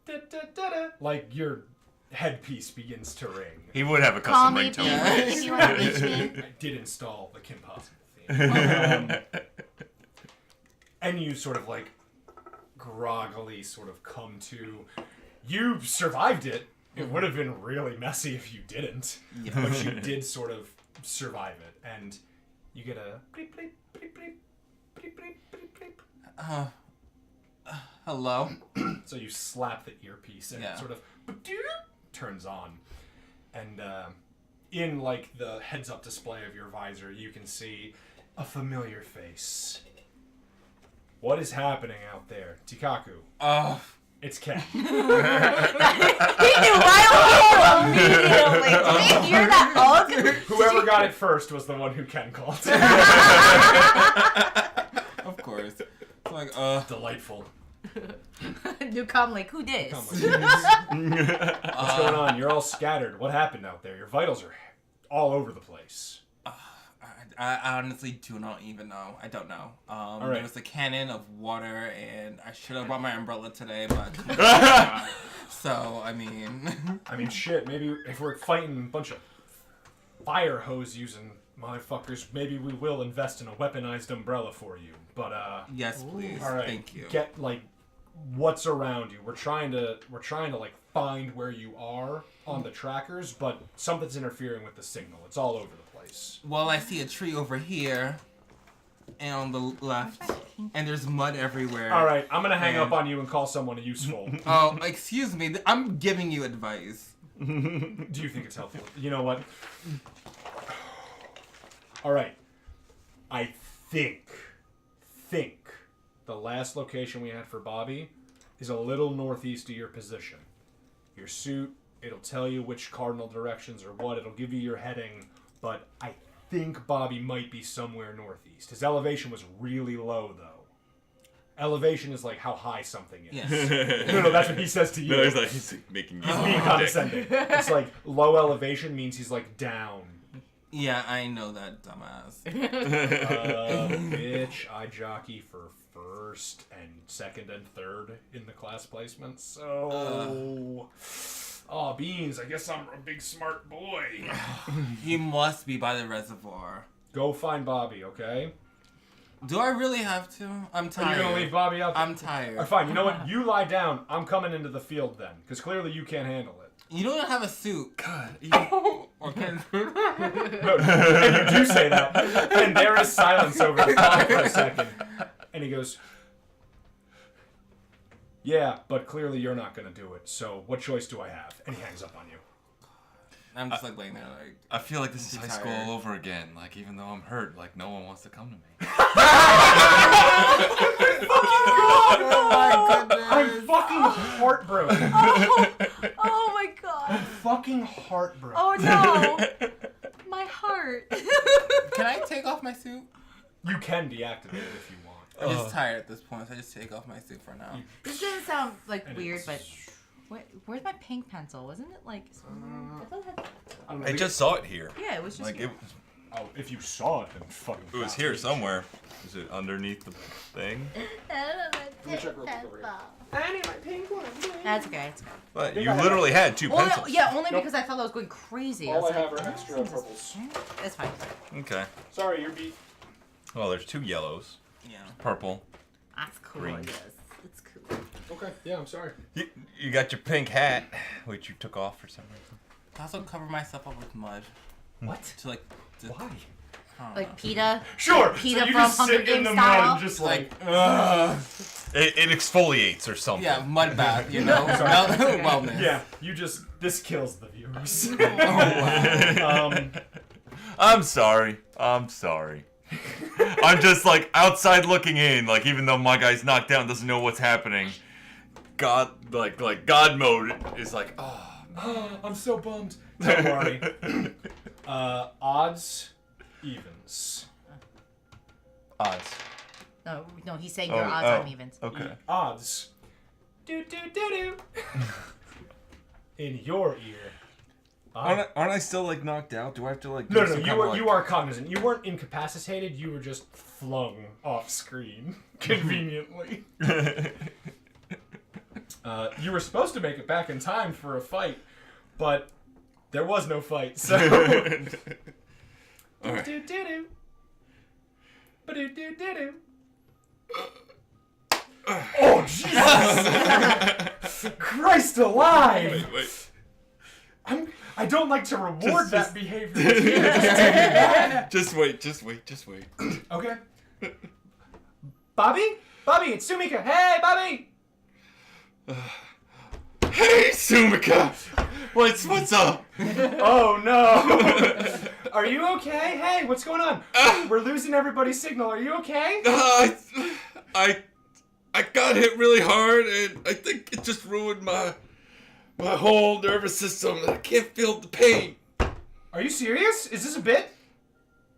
Da, da, da, da. Like your headpiece begins to ring. He would have a Call custom me ringtone. Pete if you want to reach me. I did install the Kim Possible theme. And you sort of like groggily sort of come to. You survived it. It would have been really messy if you didn't. Yeah. But you did sort of survive it. And you get a bleep bleep bleep bleep bleep bleep bleep bleep. Hello. So you slap the earpiece and Yeah. it sort of turns on. And in like the heads-up display of your visor, you can see a familiar face. What is happening out there? Tikaku. It's Ken. He knew right away immediately. Did you hear that ugh? Whoever got it first was the one who Ken called. Of course. It's like, Delightful. Newcom, like, who dis? What's going on? You're all scattered. What happened out there? Your vitals are all over the place. I I honestly do not even know. I don't know. right. There was a cannon of water, and I should have brought my umbrella today, but... So, I mean... I mean, shit, maybe if we're fighting a bunch of fire hose using motherfuckers, maybe we will invest in a weaponized umbrella for you. But, Yes, please. all right, Thank you. get, like, what's around you. We're trying to, like, find where you are on the trackers, but something's interfering with the signal. It's all over the place. Well, I see a tree over here, and on the left, and there's mud everywhere. All right, I'm gonna hang And- up on you and call someone useful. Oh, excuse me. I'm giving you advice. Do you think it's helpful? You know what? All right. I think the last location we had for Bobby is a little northeast of your position. Your suit, it'll tell you which cardinal directions or what. It'll give you your heading, but I think Bobby might be somewhere northeast. His elevation was really low, though. Elevation is like how high something is. Yes. No, that's what he says to you. he's like making you. He's being condescending. It's like low elevation means he's like down. Yeah, I know that, dumbass. Bitch, I jockey for first and second and third in the class placements. So, oh beans, I guess I'm a big smart boy. You must be by the reservoir. Go find Bobby, okay? Do I really have to? I'm Are tired. you gonna leave Bobby out there? I'm tired. Fine, you know what? You lie down. I'm coming into the field then, because clearly you can't handle it. You don't have a suit. God, Or can... No, and you do say that. And there is silence over the call for a second. And he goes, yeah, but clearly you're not going to do it. So what choice do I have? And he hangs up on you. I'm just like laying there like... I feel like this is high school tired. all over again. Like, even though I'm hurt, like, no one wants to come to me. Oh my goodness. I'm fucking heartbroken. Oh my god. I'm fucking heartbroken. Oh no. My heart. Can I take off my suit? You can deactivate it if you want. I'm just tired at this point, so I just take off my suit for now. This doesn't sound like And weird, it's- but where's my pink pencil? Wasn't it like? I thought it had, I don't know, I just saw it here. yeah, it was just. Like, here. Oh, if you saw it, then fucking. it was here somewhere. Is it underneath the thing? Let me check real quick over here. I need my pink one. That's okay. It's okay. But you literally had two Well, pencils. yeah, only Nope. because I thought I was going crazy. All was I like, have are "Oh, extra this is- purples. That's fine. Okay. Sorry, you're beat. Well, there's two yellows. Yeah. Purple. That's cool. Green. I guess. It's cool. Okay, yeah, I'm sorry. You got your pink hat, which you took off for some reason. I also cover myself up with mud. What? To like... To, Why? I don't Like know. PETA. Sure. PETA so you from just Hunger sit in Games the style? mud and just like, ugh. It exfoliates or something. Yeah, mud bath, you know? Wellness. Yeah, you just, this kills the viewers. Oh, wow. I'm sorry. I'm sorry. I'm just like outside looking in, like even though my guy's knocked down, doesn't know what's happening. God, like God mode is like, oh, I'm so bummed. Don't worry. Odds, evens. odds. No, he's saying your odds on evens. Okay. Odds. Do do do do. In your ear. Aren't I still like knocked out? Do I have to like? No, you are cognizant. You weren't incapacitated. You were just flung off screen conveniently. You were supposed to make it back in time for a fight, but there was no fight. So. All right. Do do do. Do do do do. Oh Jesus! Christ alive! Wait. I don't like to reward that Just- behavior. Just wait. Okay. Bobby, it's Sumika. Hey, Bobby. Hey, Sumika! What's up? Oh no. Are you okay? Hey, what's going on? We're losing everybody's signal. Are you okay? I got hit really hard, and I think it just ruined my whole nervous system. I can't feel the pain. Are you serious? Is this a bit?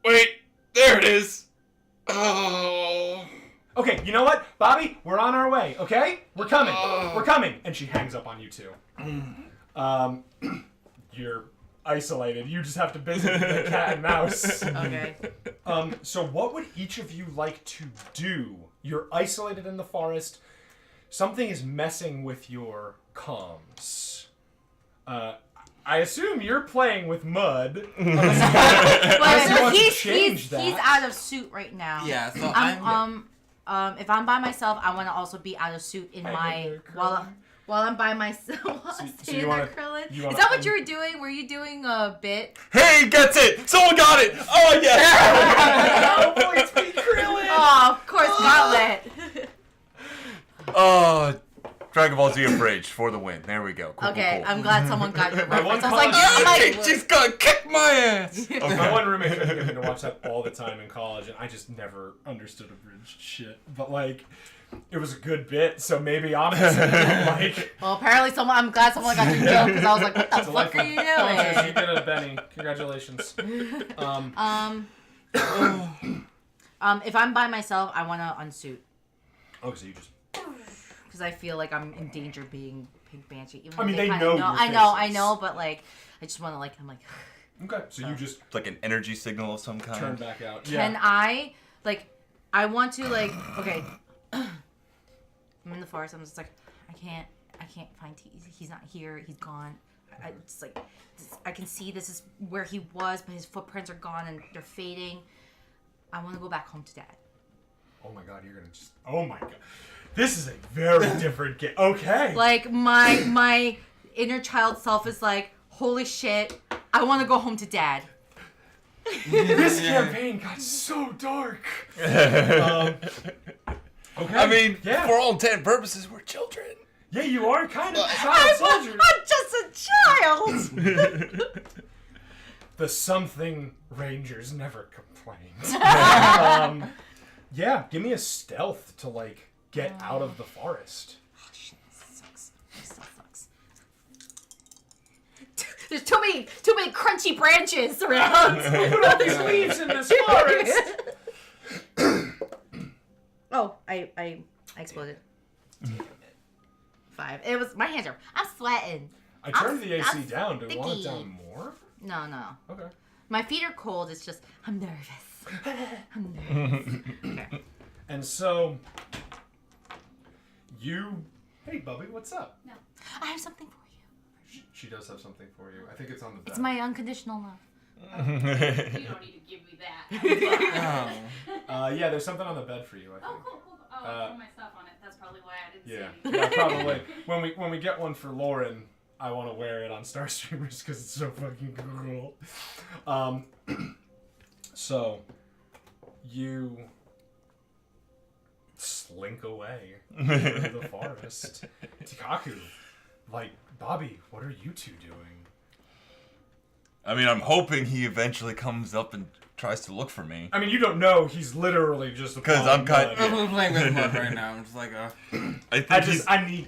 Wait, there it is. Oh. Okay, you know what, Bobby? We're on our way. Okay, we're coming. We're coming. And she hangs up on you too. You're isolated. You just have to basically be a cat and mouse. Okay. So what would each of you like to do? You're isolated in the forest. Something is messing with your comms. I assume you're playing with mud. But he's he's out of suit right now. Yeah, so If I'm by myself, I want to also be out of suit in my while I'm by myself. So you wanna- Krillin? you wanna- Is that what you were doing? Were you doing a bit? Hey, gets it! Someone got it! Oh, yes! Oh, boy, it's me, Krillin! Oh, of course, Gauntlet. Oh, Dragon Ball Z of Rage for the win. There we go. Cool, Okay, cool, I'm glad someone got your My one reference. I was like, college- oh, She's gonna kick my ass! My one roommate tried to get me to watch that all the time in college, and I just never understood abridged shit. But, like, it was a good bit, so maybe honestly, like... well, apparently I'm glad someone got your joke, because I was like, what the fuck are you You doing? did it, Benny. Congratulations. If I'm by myself, I want to unsuit. Oh, so you just... Because I feel like I'm in danger of being Pink Banshee. Even I mean, though they kinda know your I faces. know, but like, I just want to I'm like, Okay, so you just Like an energy signal of some kind. turn back out. can I, I want to, okay, I'm in the forest, I'm just like, I can't find he's not here, he's gone. It's like, I can see this is where he was, but his footprints are gone and they're fading. I want to go back home to Dad. Oh my god, you're gonna just... Oh my god. This is a very different game. Okay. Like, my inner child self is like, holy shit, I want to go home to Dad. This campaign got so dark. Okay. I mean, yeah. for all intent and purposes, we're children. Yeah, you are kind of child soldiers. I'm just a child! The something rangers never complained. Yeah, give me a stealth to, get out of the forest. Oh, shit, this sucks. This sucks. There's too many crunchy branches around. Put all these leaves in this forest. Oh, I exploded. 5. It was, my hands are, I'm sweating. I turned the AC I'm down. Do we want it sticky. down more? No. Okay. My feet are cold, it's just, I'm nervous. I'm nervous. Okay. And so, hey, Bubby, what's up? No. I have something for you. She does have something for you. I think it's on the bed. It's my unconditional love. You don't need to give me that. Yeah, there's something on the bed for you, I think. Oh, cool. Oh, I put my stuff on it. That's probably why I didn't Yeah, see anything. probably. When we get one for Lauren, I want to wear it on Star Streamers because it's so fucking cool. So, you slink away into the forest. Tikaku, Bobby, what are you two doing? I mean, I'm hoping he eventually comes up and tries to look for me. I mean, you don't know. He's literally just Because I'm kind- I'm playing with mud right now. I'm just like, I think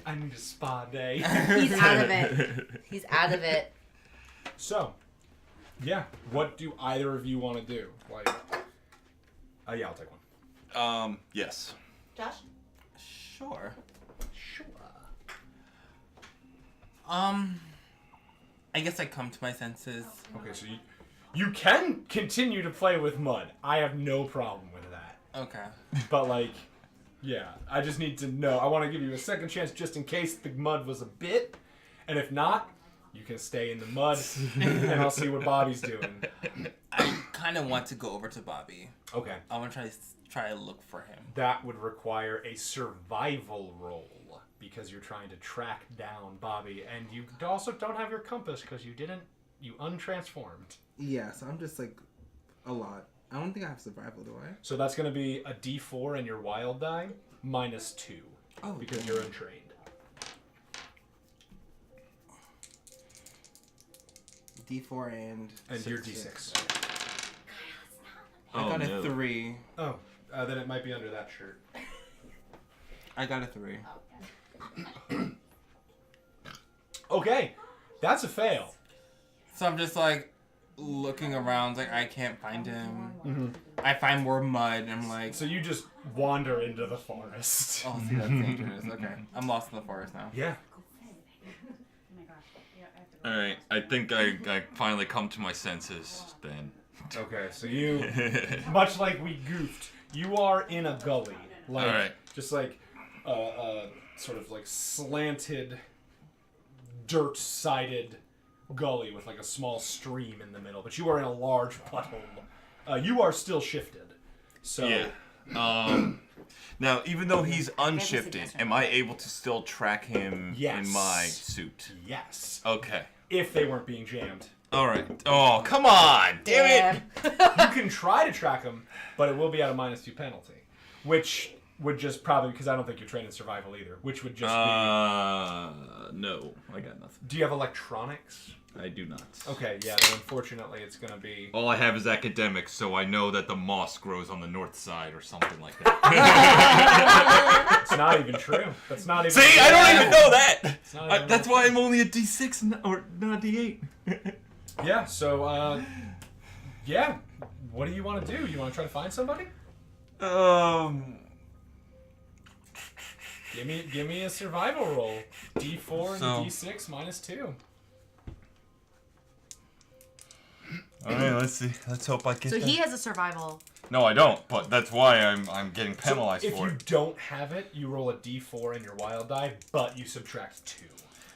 I need a spa day. He's out of it. He's out of it. So, yeah, what do either of you want to do? Yeah, I'll take one. yes. Josh? sure. Sure. I guess I come to my senses. Okay, so you can continue to play with mud. I have no problem with that. Okay. But yeah, I just need to know. I want to give you a second chance just in case the mud was a bit, and if not, you can stay in the mud, and I'll see what Bobby's doing. I kind of want to go over to Bobby. Okay. I want to try to look for him. That would require a survival roll because you're trying to track down Bobby, and you also don't have your compass because you untransformed. Yeah, so I'm just a lot. I don't think I have survival, do I? So that's going to be a D4 and your wild die -2. Oh, because you're untrained. D4 and your six. D6. I got a 3. Oh, then it might be under that shirt. I got a 3. Okay, that's a fail. So I'm just looking around, I can't find him. I find more mud, and I'm like, So you just wander into the forest. oh, see, that's dangerous. Okay, I'm lost in the forest now. Yeah. Oh my gosh. I have to go. All right, I think I finally come to my senses then. Okay, so you, much like we goofed, you are in a gully, like Alright. just like sort of like slanted, dirt-sided gully with like a small stream in the middle. But you are in a large butthole. You are still shifted, so Yeah. Now, even though he's unshifted, am I able to still track him Yes. in my suit? yes, Okay. if they weren't being jammed. All right. Oh, come on! Damn it! You can try to track them, but it will be at a -2 penalty, which would just probably, because I don't think you're trained in survival either, which would just No, I got nothing. be. Do you have electronics? I do not. Okay, yeah, then unfortunately it's gonna be. All I have is academics, so I know that the moss grows on the north side or something like that. It's not even true. That's not even. See, I don't even know that. It's not even That's why I'm only a D6 or not a D8. Yeah. So, yeah. What do you want to do? You want to try to find somebody? Give me a survival roll. D4 and So- D6 -2. All right, let's see. Let's hope I get So that. he has a survival. No, I don't. But that's why I'm getting So penalized if for you it. don't have it, you roll a D4 in your wild die, but you subtract 2.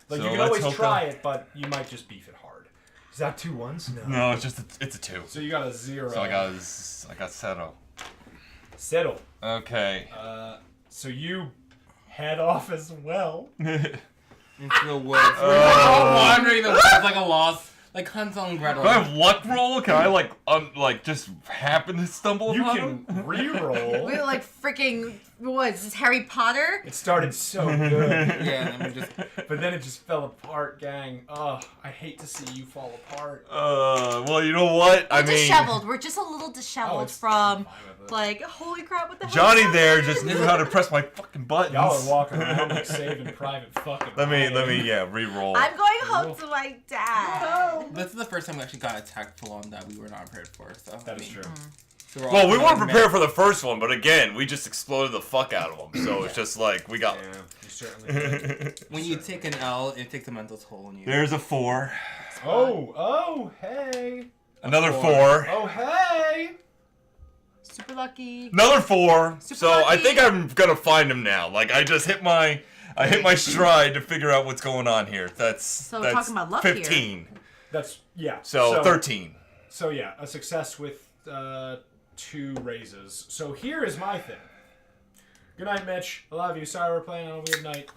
Like So you can let's always hope try that- it, but you might just beef it hard. Is that 2 ones? No. No, it's just it's a 2. So you got a 0. So I got settle. settle. Okay. So you head off as well. Into the woods. Wandering the woods like a lost, like Hansel and Gretel. Do I have luck roll? Can I like just happen to stumble You upon can him? re-roll. We were like freaking. What is this, Harry Potter? It started so good, Yeah, let me just. but then it just fell apart, gang. Oh, I hate to see you fall apart. Well, you know what? I We're mean, disheveled. We're just a little Oh, disheveled it's from, fine with it. like, holy crap, what the hell? Johnny is there happening? just knew how to press my fucking buttons. Y'all are walking around like saving Private fucking Let me, Ryan. re-roll. I'm going home to my dad. This is the first time we actually got attacked full on that we were not prepared for. So That is true. So we're all Well, we kind weren't of prepared mad. for the first one, but again, we just exploded the fuck out of them. So it's just like we got. Yeah, you certainly did. When you take an L, it takes a mental toll on you. There's a 4. Oh, hey. Another 4. Oh, hey. Super lucky. Another 4. Super So I lucky. think I'm gonna find him now. Like I just hit my stride to figure out what's going on here. That's we're talking about luck here. 15. That's, yeah. So 13. So, yeah, a success with 2 raises. So here is my thing. Good night, Mitch. I love you. Sorry we're playing on a weird night.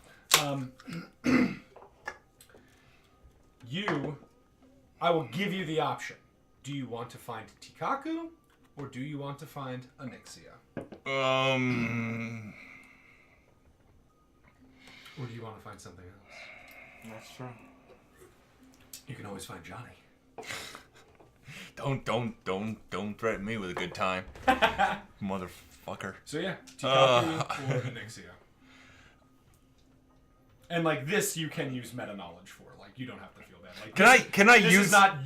I will give you the option. Do you want to find Tikaku, or do you want to find Anixia? Or do you want to find something else? That's true. You can always find Johnny. Don't threaten me with a good time, motherfucker. So yeah, Tikaku or Anixia. And like this, you can use meta knowledge for. Like you don't have to feel bad. Like Can I this use is not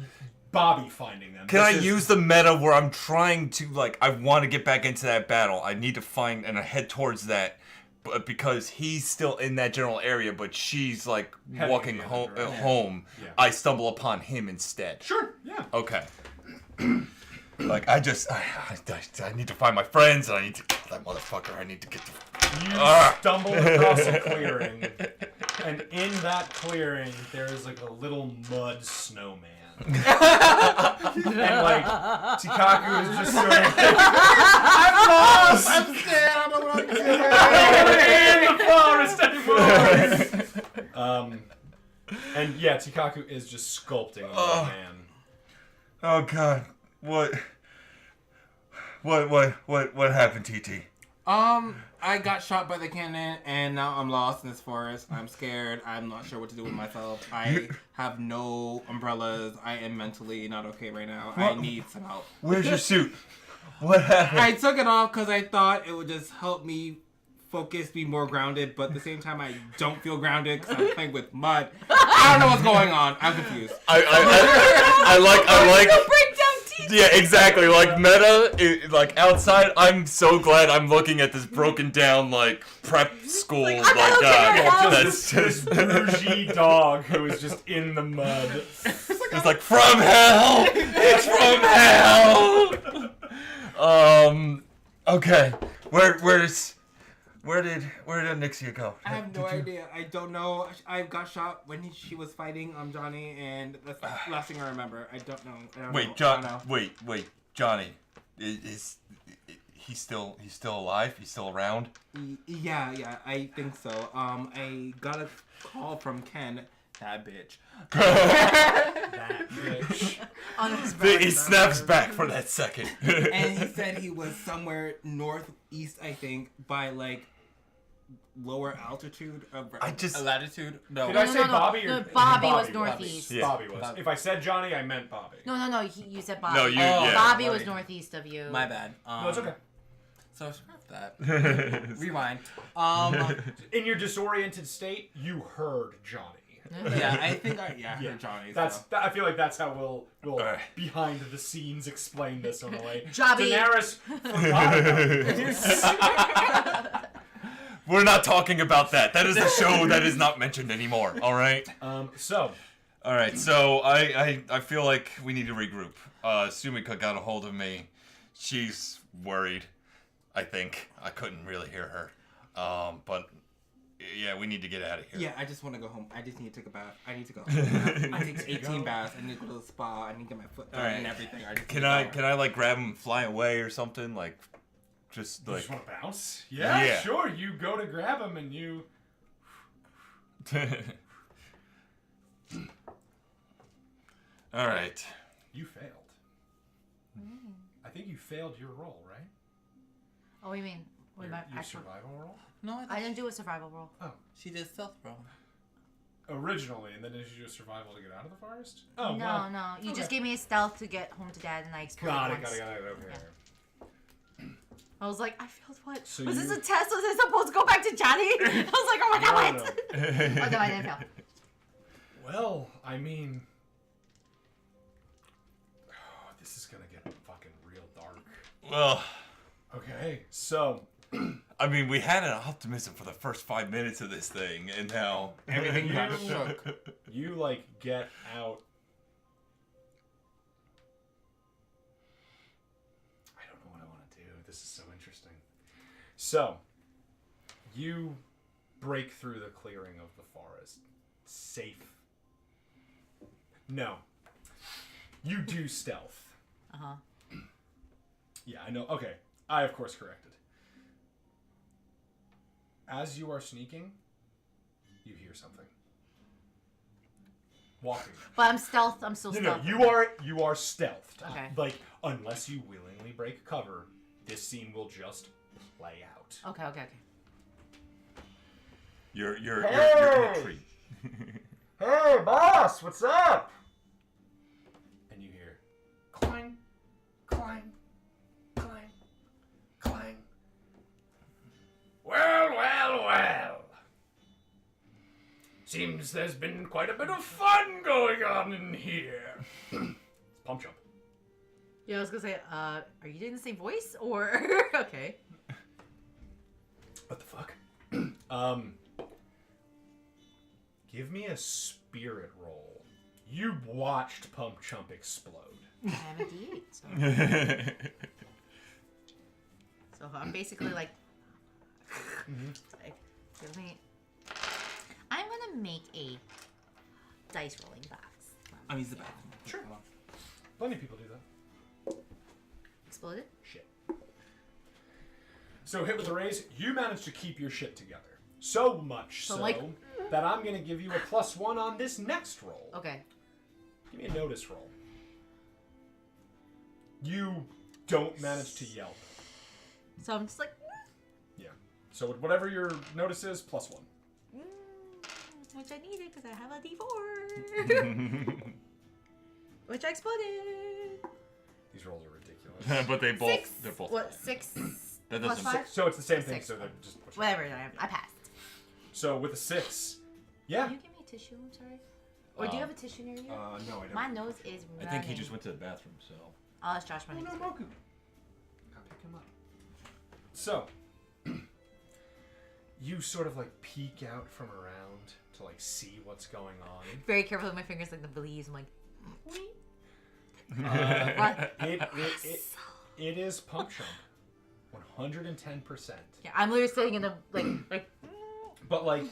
Bobby finding them. Can This I is- use the meta where I'm trying to I want to get back into that battle. I need to find and I head towards that, but because he's still in that general area, but she's like Heading walking in the home. other direction. Home. Yeah. I stumble upon him instead. Sure. Yeah. Okay. Like I need to find my friends and I need to kill that motherfucker. I need to get to. You stumble across a clearing, and in that clearing, there is like a little mud snowman. And like Tikaku is just sort of I'm lost! I'm scared, I don't know what I'm doing! In the forest anymore! And yeah, Tikaku is just sculpting a little man. Oh God! What happened, TT? I got shot by the cannon, and now I'm lost in this forest. I'm scared. I'm not sure what to do with myself. I have no umbrellas. I am mentally not okay right now. I need some help. Where's your suit? What happened? I took it off because I thought it would just help me focus, be more grounded, but at the same time, I don't feel grounded because I'm playing with mud. I don't know what's going on. I'm confused. I like Break down Yeah, exactly. Like like outside, I'm so glad I'm looking at this broken down like prep school. This bougie dog who is just in the mud. It's like from hell. It's from hell. Okay. Where did Nixia go? I have no idea. I don't know. I got shot when she was fighting Johnny, and that's the last thing I remember. I don't know. Wait, Johnny, is he still alive? He's still around? Yeah, I think so. I got a call from Ken, that bitch. That bitch. He snaps back for that second. And he said he was somewhere northeast, I think, by like lower altitude of latitude. No. Did I say Bobby or Bobby was northeast. Yeah. Bobby was. If I said Johnny, I meant Bobby. No. You said Bobby. No, yeah. Bobby was northeast of you. My bad. No, it's okay. So scrap that. Rewind. In your disoriented state, you heard Johnny. Yeah, I think I heard Johnny. I feel like that's how we'll Alright. behind the scenes explain this in a way. Jobby. Daenerys forgot about this. We're not talking about that. That is a show that is not mentioned anymore. All right. All right. So I feel like we need to regroup. Sumika got a hold of me. She's worried. I think I couldn't really hear her. But yeah, we need to get out of here. Yeah, I just want to go home. I just need to take a bath. I need to go home. I take 18 baths. I need to go to the spa. I need to get my foot done and everything. Can I like grab him, and fly away or something? Like, just like. You just want to bounce? Yeah, sure. You go to grab him and you. All right. You failed. I think you failed your roll, right? Oh, you mean Your actual? survival roll? No, I didn't do a survival roll. Oh. She did stealth roll. Originally, and then did you do a survival to get out of the forest? No. You just gave me a stealth to get home to Dad, and I exploded Got once. it. Okay. I was like, I failed what? So was this you- a test? Was I supposed to go back to Johnny? I was like, oh my god, what? Oh, no, I didn't fail. Well, I mean, this is gonna get fucking real dark. Well, Okay, so I mean, we had an optimism for the first 5 minutes of this thing, and now Everything got shook. you like get out. I don't know what I want to do. This is so interesting. So, you break through the clearing of the forest. Safe. No. You do stealth. Uh-huh. Yeah, I know. Okay. I, of course, corrected. As you are sneaking, you hear something. Walking. But I'm stealth. I'm still No, stealth. you are stealthed. Okay. Like, unless you willingly break cover, this scene will just play out. Okay. you're Hey! retreat. Hey, boss, what's up? And you hear clang, clang, clang, clang. Well. Seems there's been quite a bit of fun going on in here. It's Pump Chump. Yeah, I was gonna say, are you doing the same voice or okay? What the fuck? Give me a spirit roll. You watched Pump Chump explode. I have a D8, so I'm basically like, give me. I'm gonna make a dice rolling box. I'm using the bathroom. Sure. Plenty of people do that. Exploded. Shit. So hit with the raise, you managed to keep your shit together. So much so, like- that I'm going to give you a +1 on this next roll. Okay. Give me a notice roll. You don't manage to yelp. So I'm just like, Yeah. So whatever your notice is, +1. which I needed because I have a D4, which I exploded. These rolls are ridiculous. But they're both 6 That plus doesn't- 5? So it's the same thing, 6. so they're just... Whatever, I passed. So with a 6, yeah. Can you give me a tissue? I'm sorry. Or do you have a tissue near you? No, I don't. My nose is running. I think he just went to the bathroom, so. I'll ask Josh when Oh he no, gets Moku. I'll pick him up. So, you sort of like peek out from around to like see what's going on. very careful with my fingers, like the leaves. I'm like, It is Pump Chump, 110%. yeah, I'm literally sitting in the like But like, you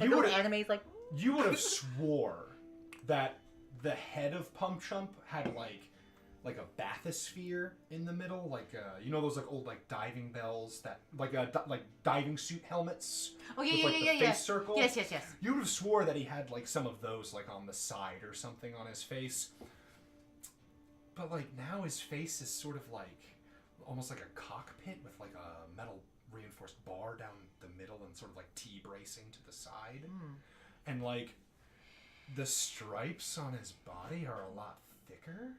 you would would animes like. you would have swore that the head of Pump Chump had like a bathysphere in the middle, like you know those like old like diving bells that like like diving suit helmets. Oh yeah, with, yeah, like, yeah, the yeah. face circle. Yes, yes, yes. You would have swore that he had like some of those like on the side or something on his face. But like now his face is sort of like almost like a cockpit with like a metal reinforced bar down the middle and sort of like T-bracing to the side. And like the stripes on his body are a lot thicker.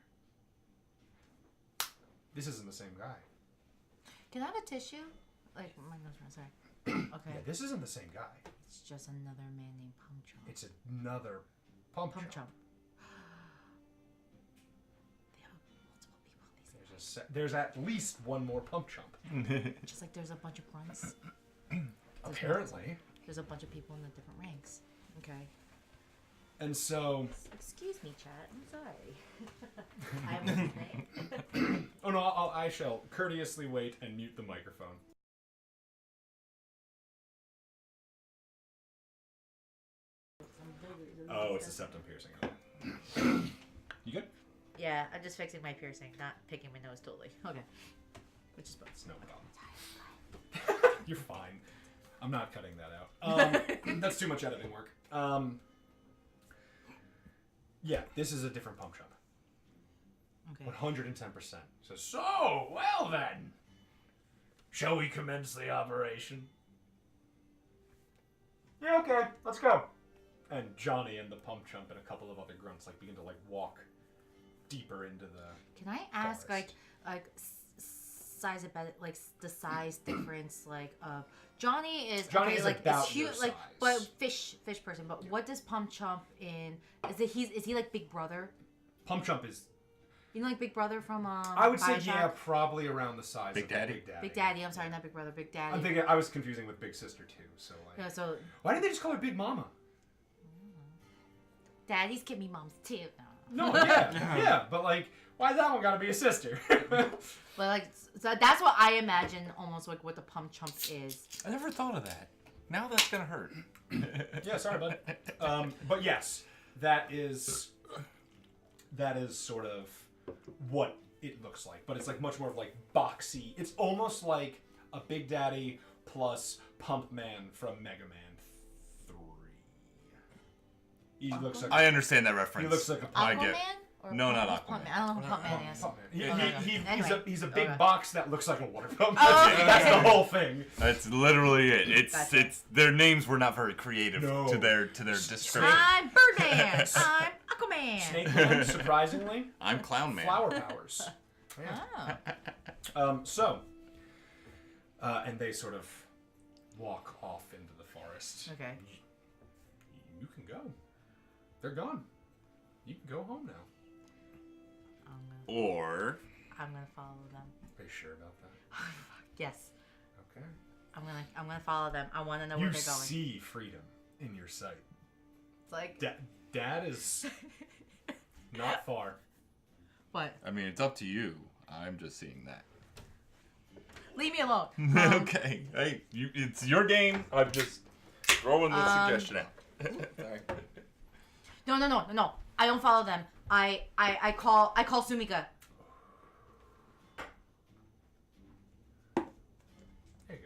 This isn't the same guy. Can I have a tissue? Like my nose runs. Sorry. Okay. Yeah, this isn't the same guy. It's just another man named Pump Chump. It's another Pump Pump Chump. Chump. They have multiple people in these. There's at least one more Pump Chump. Just like there's a bunch of grunts. Apparently. There's a bunch of people in the different ranks. Okay. And so... Excuse me, chat. I'm sorry. I'm listening. Oh no, I shall courteously wait and mute the microphone. Oh, it's a septum piercing. You good? Yeah, I'm just fixing my piercing, not picking my nose totally. Okay. Which is both. It's no problem. You're fine. I'm not cutting that out. That's too much editing work. Yeah, this is a different Pump Chump. Okay. 110%. So, well then. Shall we commence the operation? Yeah, okay. Let's go. And Johnny and the Pump Chump and a couple of other grunts like begin to like walk deeper into the... Can I ask forest. size about like the size difference like of Johnny is Johnny okay, is like about it's huge your like size. but fish person, but what does Pump Chump in is he like Big Brother? Pump Chump is... You know, like Big Brother from I would say, Bioshock? yeah, probably around the size Big of Daddy? Big Daddy. Big Daddy. I'm sorry, not Big Brother. Big Daddy. I'm thinking, I was confusing with Big Sister too, so like... Yeah, so Why didn't they just call her Big Mama? Daddies give me moms too. No, yeah, yeah, but like, why that one gotta be a sister? But like, so that's what I imagine almost like what the Pump Chump is. I never thought of that. Now that's gonna hurt. Yeah, sorry, bud. But yes, that is sort of what it looks like. But it's like much more of like boxy. It's almost like a Big Daddy plus Pump Man from Mega Man 3. He looks like I understand that reference. he looks like a I pump. get. Aquaman? Or No, Pump- not who's Aquaman. Pump Man? I don't know who Pump Man is. Pump Man. Anyway. He's a big Okay. box that looks like a water pump. Oh, That's the whole thing. That's literally it. It's Gotcha. it's their names were not very creative No. to their description. I'm Birdman. I'm Aquaman. Snake Man, surprisingly, I'm Clown Man. flower powers. Yeah. Oh. And they sort of walk off into the forest. Okay. You can go. They're gone. You can go home now. Or I'm gonna follow them. Are you sure about that? Yes. Okay. I'm gonna follow them. I want to know You where they're going. see freedom in your sight. It's like Dad is not far. what? I mean, it's up to you. I'm just seeing that. Leave me alone. Okay. Hey, it's your game. I'm just throwing the suggestion out. Sorry. No. I don't follow them. I call Sumika. There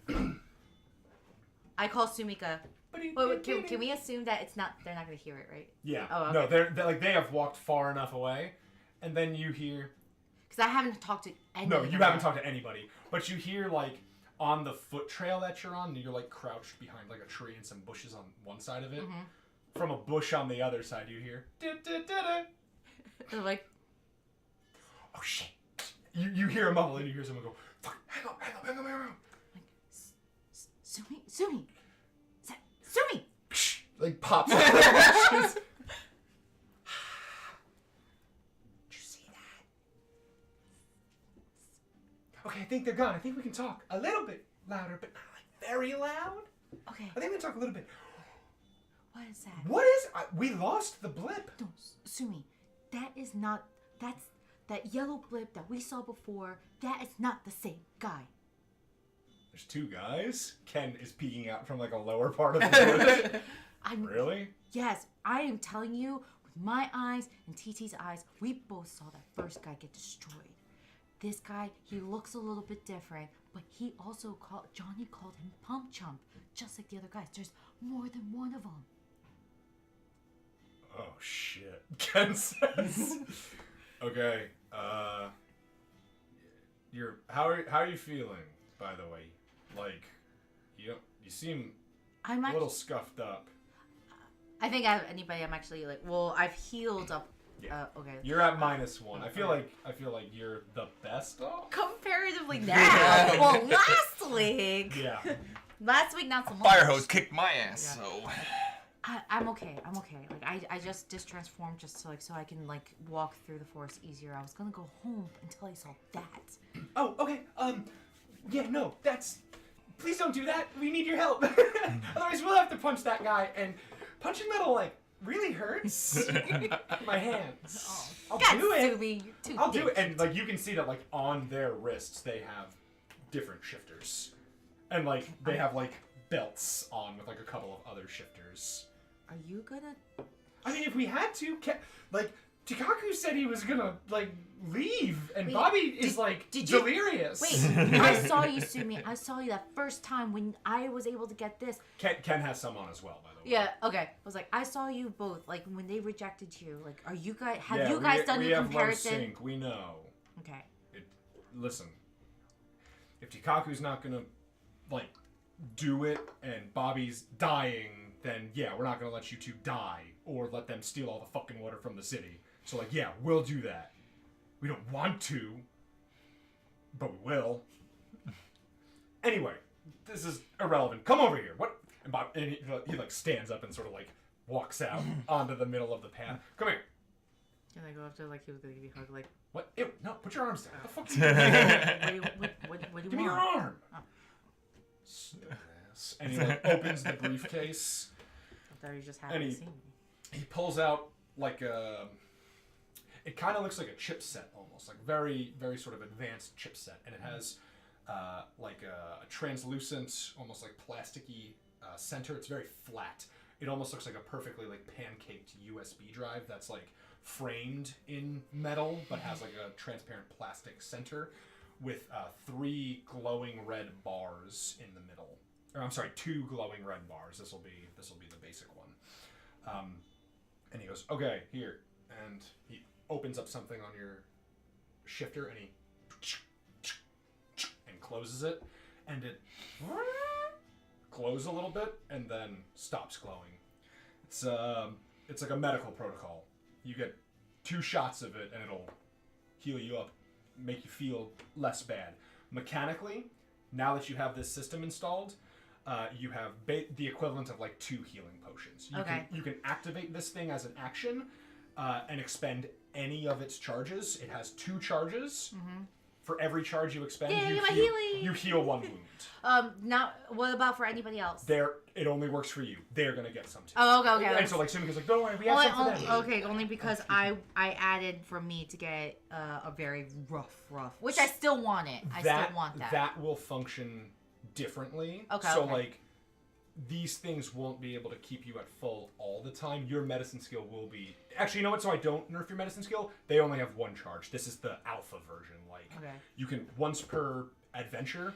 you go. I call Sumika. Wait, can we assume that they're not gonna hear it, right? Yeah. Oh, okay. No, they're like they have walked far enough away, and then you hear. Because I haven't talked to anyone. No, you haven't talked to anybody, but you hear like on the foot trail that you're on, and you're like crouched behind like a tree and some bushes on one side of it. Mm-hmm. From a bush on the other side, you hear. They're like, Oh shit! You hear a mumble and you hear someone go, "Fuck, hang on. Sumi. Is that Sumi? Like pops out of the bushes. think they're gone. I think we can talk a little bit louder, but not like very loud. Okay. I think we can talk a little bit. What is that? What is? We lost the blip. No, Sumi, that is not. That's that yellow blip that we saw before. That is not the same guy. There's two guys. Ken is peeking out from like a lower part of the bush. Really? Yes, I am telling you, with my eyes and TT's eyes, we both saw that first guy get destroyed. This guy, he looks a little bit different, but he also Johnny called him Pump Chump, just like the other guys. There's more than one of them. Oh shit, Ken says. Okay, how are you feeling, by the way? Like, you seem a little scuffed up. I think I'm actually like, well, I've healed up. Yeah. Okay. You're at -1. I feel like you're the best off. Comparatively now. Well, last week. Yeah. Last week, not so much. Fire hose kicked my ass, Yeah. so. I'm okay. Like I just distransformed just so I can like walk through the forest easier. I was gonna go home until I saw that. Oh, okay. Yeah, no, please don't do that. We need your help. Otherwise, we'll have to punch that guy, and punching metal like really hurts my hands. Oh, I'll do it. Sumi, you're too I'll do thick. it. And like you can see that like on their wrists they have different shifters, and like they have like belts on with like a couple of other shifters. Are you gonna? I mean, if we had to, like Tikaku said he was gonna like leave, and Wait, Bobby is like delirious. Wait, I saw you, Sumi. I saw you that first time when I was able to get this. Ken has some on as well, by the way. Yeah. Okay. I was like, I saw you both. Like when they rejected you. Like, are you guys? Have you guys done your comparison? Low sync, we know. Okay. Listen, if Tikaku's not gonna like do it, and Bobby's dying, then yeah, we're not gonna let you two die or let them steal all the fucking water from the city. So like, yeah, we'll do that. We don't want to, but we will. Anyway, this is irrelevant. Come over here. What? And Bob, and he like stands up and sort of like walks out onto the middle of the path. Come here. Can I go up to like he was gonna give you a hug? Like What? Ew, no, put your arms down. What the fuck? Are you doing? what do you Give me your want? arm. Stupid ass. And he like opens the briefcase. I thought you just happy And to see me. He pulls out like a. It kind of looks like a chipset almost, like very, very sort of advanced chipset, and it has like a translucent, almost like plasticky center. It's very flat. It almost looks like a perfectly like pancaked USB drive that's like framed in metal, but has like a transparent plastic center with 3 glowing red bars in the middle. Or I'm sorry, 2 glowing red bars. This will be the basic one. And he goes, okay, here, and he opens up something on your shifter, and he and closes it, and it glows a little bit, and then stops glowing. It's like a medical protocol. You get 2 shots of it, and it'll heal you up, make you feel less bad. Mechanically, now that you have this system installed, you have the equivalent of like 2 healing potions. You can activate this thing as an action and expend any of its charges. It has 2 charges. Mm-hmm. For every charge you expend, you heal 1 wound. Now, what about for anybody else? It only works for you. They're gonna get some too. Oh, okay. And so like Sumika's like, don't worry, we have some for them. Okay, only because I added for me to get a very rough, which I still want it. I still want that. That will function differently. Okay. So like, these things won't be able to keep you at full all the time. Your medicine skill will be... Actually, you know what? So I don't nerf your medicine skill. They only have 1 charge. This is the alpha version. Like, you can, once per adventure,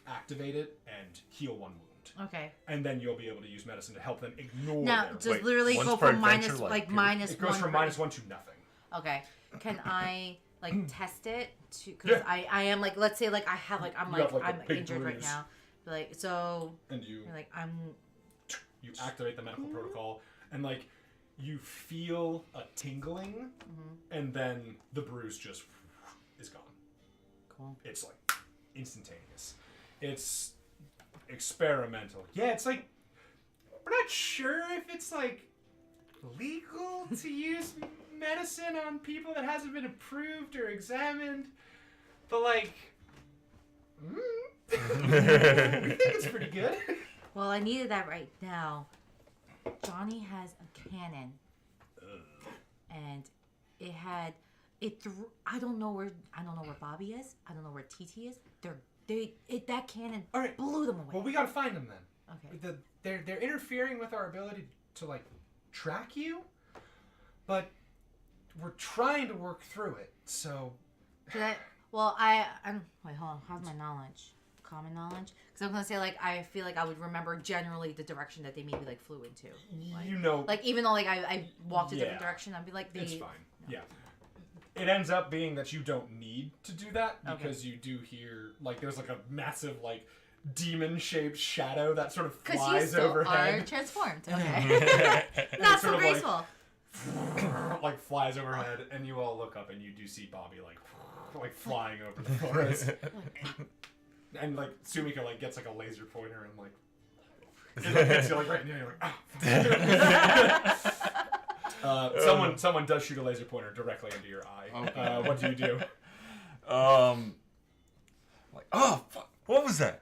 activate it and heal 1 wound. Okay. And then you'll be able to use medicine to help them ignore Now, their... does literally go from minus, like, minus 1? It goes from -1 to nothing. Okay. Can I, like, test it? Because I am, like, let's say, like, I have, like, I'm injured right now. Like, so, and you like, you activate the medical protocol, and like you feel a tingling, and then the bruise just is gone. Cool. It's like instantaneous. It's experimental. Yeah, it's like we're not sure if it's like legal to use medicine on people that hasn't been approved or examined, but like we think it's pretty good. Well, I needed that right now. Johnny has a cannon, and I don't know where Bobby is. I don't know where TT is. That cannon All right. blew them away. Well, we gotta find them then. Okay. They're interfering with our ability to like track you, but we're trying to work through it. So. I'm wait, hold on. How's my knowledge? Common knowledge? Because I'm gonna say like I feel like I would remember generally the direction that they maybe like flew into. Like, You know. like even though like I walked a different Yeah. direction, I'd be like It's fine. Yeah. It ends up being that you don't need to do that because you do hear like there's like a massive like demon-shaped shadow that sort of Because you flies still overhead. are transformed. Okay. Not so sort of, like, graceful. like flies overhead, and you all look up and you do see Bobby like flying over the forest. And like Sumika like gets like a laser pointer and like it like, hits you like right near you, like someone does shoot a laser pointer directly into your eye. Okay. What do you do? Like, oh, fuck, what was that?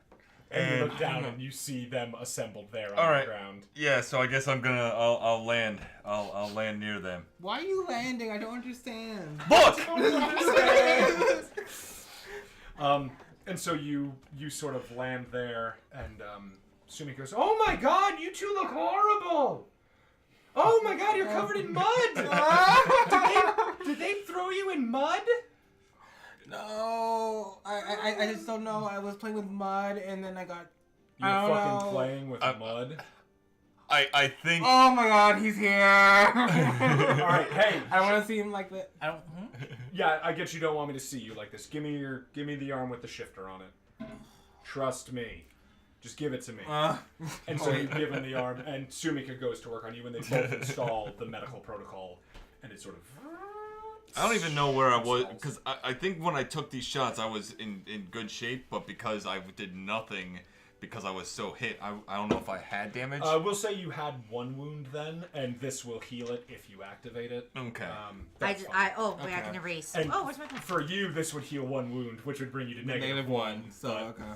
And you look down and you see them assembled there on All the right. ground. Yeah, so I guess I'll land. I'll land near them. Why are you landing? I don't understand. Look! And so you sort of land there, and Sumi goes, "Oh my God, you two look horrible! Oh my God, you're covered in mud! did they throw you in mud?" No, I just don't know. I was playing with mud, and then I got. You were I don't fucking know. playing with mud. I think. Oh my God, he's here! All right, hey. I want to see him like that. I don't. Yeah, I guess you don't want me to see you like this. Give me the arm with the shifter on it. Trust me. Just give it to me. And so you give him the arm, and Sumika goes to work on you, and they both install the medical protocol, and it sort of. I don't even know where I was, because I think when I took these shots, I was in good shape, but because I did nothing, because I was so hit, I don't know if I had damage. We'll say you had one wound then, and this will heal it if you activate it. Okay. I Okay. can erase. And Oh, where's my pen? for you, this would heal one wound, which would bring you to Negative one. So but- okay.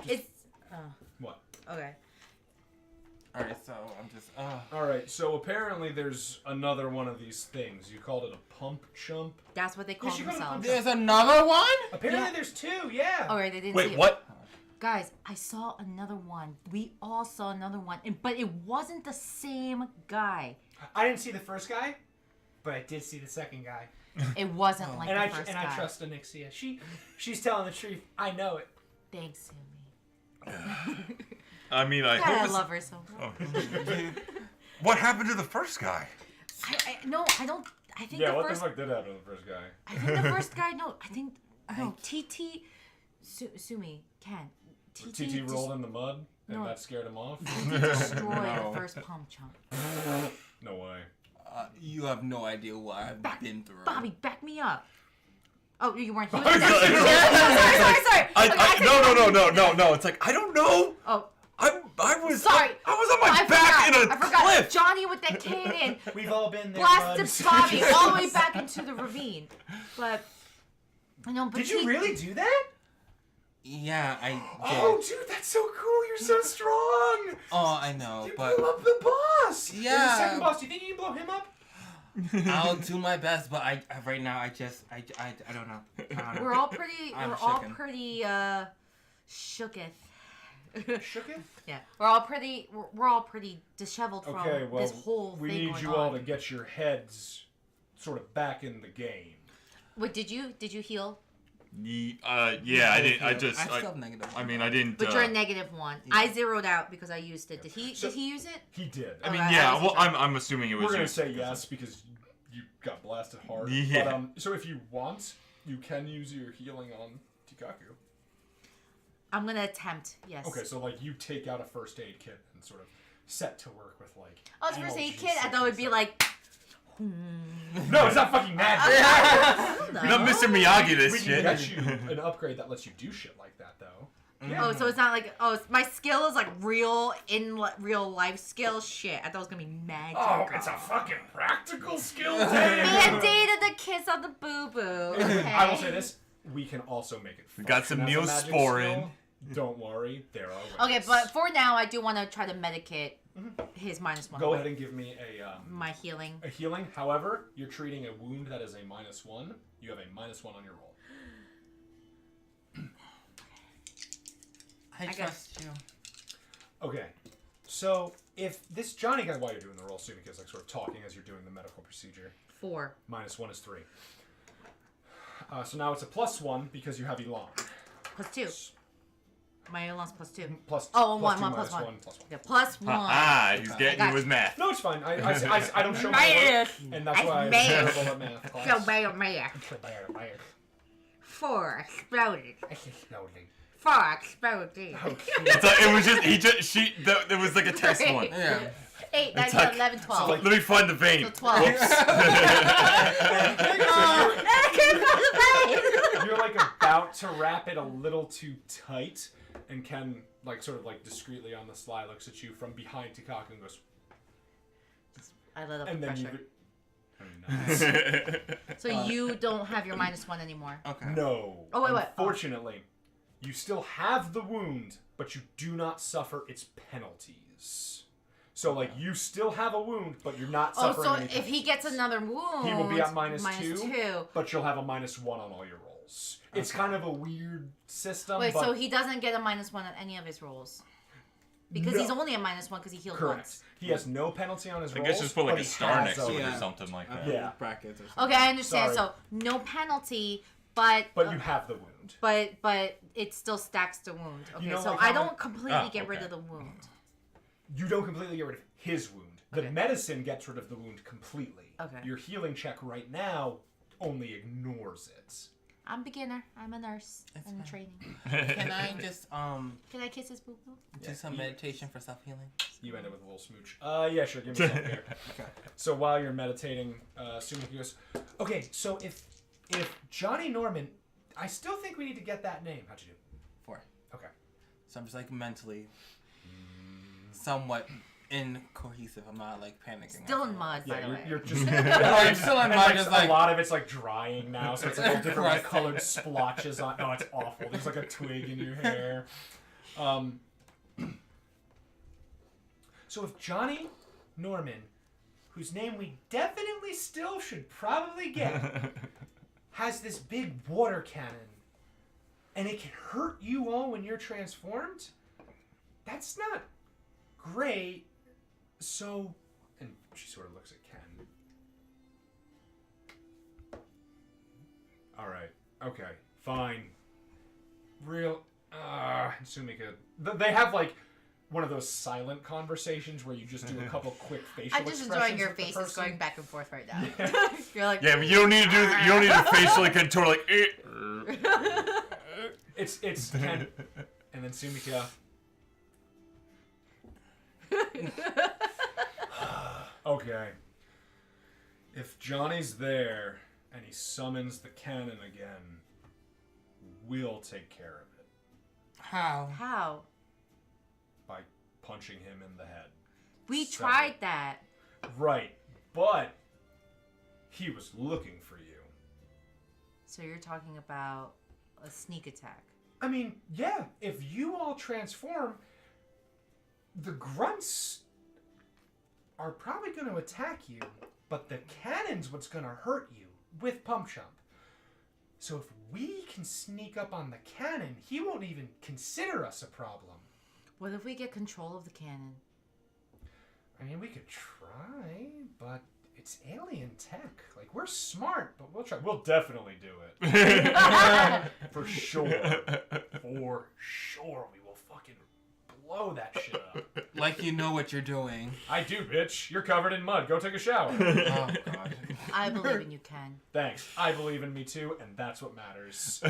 It's What? okay. All right. So I'm just. All right. So apparently, there's another one of these things. You called it a Pump Chump. That's what they call Yes, you got a themselves. There's another one. Apparently, Yeah. there's two. Yeah. All right, they didn't see Wait, it. what? Guys, I saw another one. We all saw another one, but it wasn't the same guy. I didn't see the first guy, but I did see the second guy. It wasn't like and the first guy. I trust Anixia. She's telling the truth. I know it. Thanks, Sumi. I mean, I God, hope I it's- love her so much. What happened to the first guy? No, I don't. I think Yeah. the What first. the fuck did happen to the first guy? I think the first guy. No, I think. No, TT. Sumi, Ken. TT rolled in the mud, and No. that scared him off. TT destroyed No. the first Pump Chump. No way. You have no idea what I've been through. Bobby, back me up. Oh, you weren't here. I'm sorry. No. It's like, I don't know. Oh, I was sorry. I was on my I back forgot. in a I forgot. cliff. Johnny with that cannon We've all been there. blasted buds. Bobby all the way back into the ravine. But I know. But Did you really do that? Yeah, I did. Oh, dude, that's so cool. You're so strong. Oh, I know, You but blew up the boss. There's a Yeah. second boss. Do you think you can blow him up? I'll do my best. But I right now I don't know. I don't know. We're all pretty. I'm we're all shaken. pretty shooketh. Shooketh? Yeah, we're all pretty. We're all pretty disheveled from Okay, well, this whole we thing need going you all on. to get your heads sort of back in the game. Wait, did you heal? Yeah, I didn't. I just. I still have negative. I mean, I didn't. But you're a -1. I zeroed out because I used it. Did he? So- did he use it? He did. I mean, Alright, yeah. I was Well, trying- I'm assuming it was. We're gonna you. say yes because you got blasted hard. Yeah. But, so if you want, you can use your healing on Tikaku. I'm gonna attempt. Yes. Okay, so like you take out a first aid kit and sort of set to work with like. Oh, it's first aid analgesics kit. I thought it would be and like. No, it's not fucking magic. You're not Mr. Miyagi this We can shit. get you an upgrade that lets you do shit like that though. Yeah. Oh, so it's not like my skill is like real real life skill. Shit, I thought it was gonna be magic. Oh, it's a fucking practical skill. Damn. Band-aid and the kiss on the boo boo. Okay. I will say this: we can also make it We got some function as a magic Neosporin. skill. Don't worry, there are ways. Okay, but for now, I do want to try to medicate his -1. Go ahead and give me My healing. a healing. However, you're treating a wound that is a -1. You have a -1 on your roll. I guess. trust you. Okay, so if this Johnny guy, while you're doing the roll, Sumika is like sort of talking as you're doing the medical procedure. 4. -1 is 3. So now it's a +1 because you have Elan. +2. My Elon's +2. Plus Oh, plus 1, two, plus minus 1. +1. Yeah, +1. He's I getting got you with math. No, it's fine. I don't show my Math. work, and that's That's why I'm math. terrible at math class. So bad. 4 exploded. 4 exploded. It was it was like a test one. Yeah. 8, 9, It's 10, like- 11, 12. Let me find the vein. So 12. You're like about to wrap it a little too tight, and Ken like sort of like discreetly on the sly looks at you from behind Tikaku and goes, I let up and the then pressure. you. So you don't have your -1 anymore. Okay. No. Oh, wait. Unfortunately, you still have the wound, but you do not suffer its penalties. So, like, you still have a wound, but you're not Oh, suffering so any if he penalties. gets another wound, He will be at -2, -2. but you'll have a -1 on all your rolls. It's kind of a weird system. Wait, but so he doesn't get a -1 on any of his rolls? Because No. he's only a -1 because he healed correct. once. He has no penalty on his I rolls. guess just put like but a he star has next to a- it or Yeah. something like that. Yeah. Brackets or something. Okay, I understand. Sorry. So no penalty, but But you have the wound. but it still stacks the wound. Okay, know, so like I how- don't completely get rid okay. of the wound. You don't completely get rid of his wound. The Okay. medicine gets rid of the wound completely. Okay. Your healing check right now only ignores it. I'm beginner. I'm a nurse It's in fine. training. Can I just Can I kiss his boo boo? do some meditation for self healing? You end it with a little smooch. Yeah, sure. Give me some here. Okay. So while you're meditating, Sumika goes, okay, so if Johnny Norman, I still think we need to get that name. How'd you do? 4. Okay. So I'm just like mentally somewhat incohesive. I'm not like panicking. Still in mud, by Yeah, the way. you're just. I'm still in and, mud, like, just a like- lot of it's like drying now, so it's like all different like, Crusted. colored splotches on. Oh, it's awful. There's like a twig in your hair. So if Johnny Norman, whose name we definitely still should probably get, has this big water cannon, and it can hurt you all when you're transformed, that's not great. So, and she sort of looks at Ken. All right. Okay. Fine. Real. Sumika. They have like one of those silent conversations where you just do a couple quick facial I'm just expressions enjoying your with the faces person. going back and forth right now. You're like, Yeah, but you don't need to do. You don't need to facially contour like. It's Ken, and then Sumika. Okay. If Johnny's there and he summons the cannon again, we'll take care of it How? how? by punching him in the head. We So- tried that. Right, but he was looking for you. So you're talking about a sneak attack. I mean, yeah, if you all transform, the grunts are probably going to attack you, but the cannon's what's going to hurt you with Pump Chump. So if we can sneak up on the cannon, he won't even consider us a problem. What if we get control of the cannon? I mean, we could try, but it's alien tech. Like, we're smart, but we'll try. We'll definitely do it. For sure. For sure, we will fucking blow that shit up. Like you know what you're doing. I do, bitch. You're covered in mud. Go take a shower. Oh god. I believe in you, Ken. Thanks. I believe in me too, and that's what matters.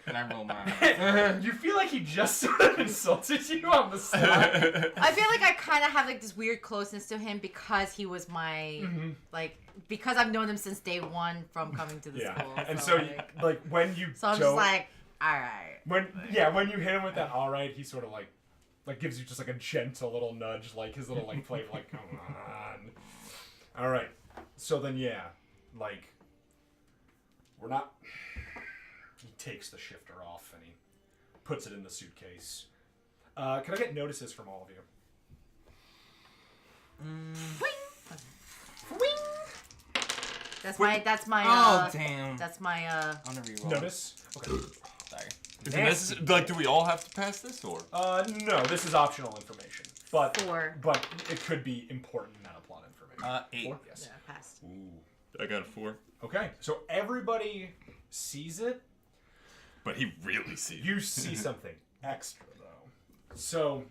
And I roll my eyes. You feel like he just sort of insulted you on the side. I feel like I kind of have like this weird closeness to him because he was my like because I've known him since day one from coming to the Yeah. school. And so, like, when you so I'm don't, just like, all right. when you hit him with that all right, he sort of like gives you just like a gentle little nudge, like his little like play, like, come on. All right. So then, yeah, like, we're not he takes the shifter off and he puts it in the suitcase. Can I get notices from all of you? That's my Oh damn. that's my I'm gonna reroll. Notice? Okay. Sorry. Is it necessary? Like, do we all have to pass this, or? No, this is optional information. But 4. But it could be important meta plot information. 8. 4? Yes. Yeah, passed. Ooh, I got a 4. Okay, so everybody sees it. But he really sees. You see something extra though. So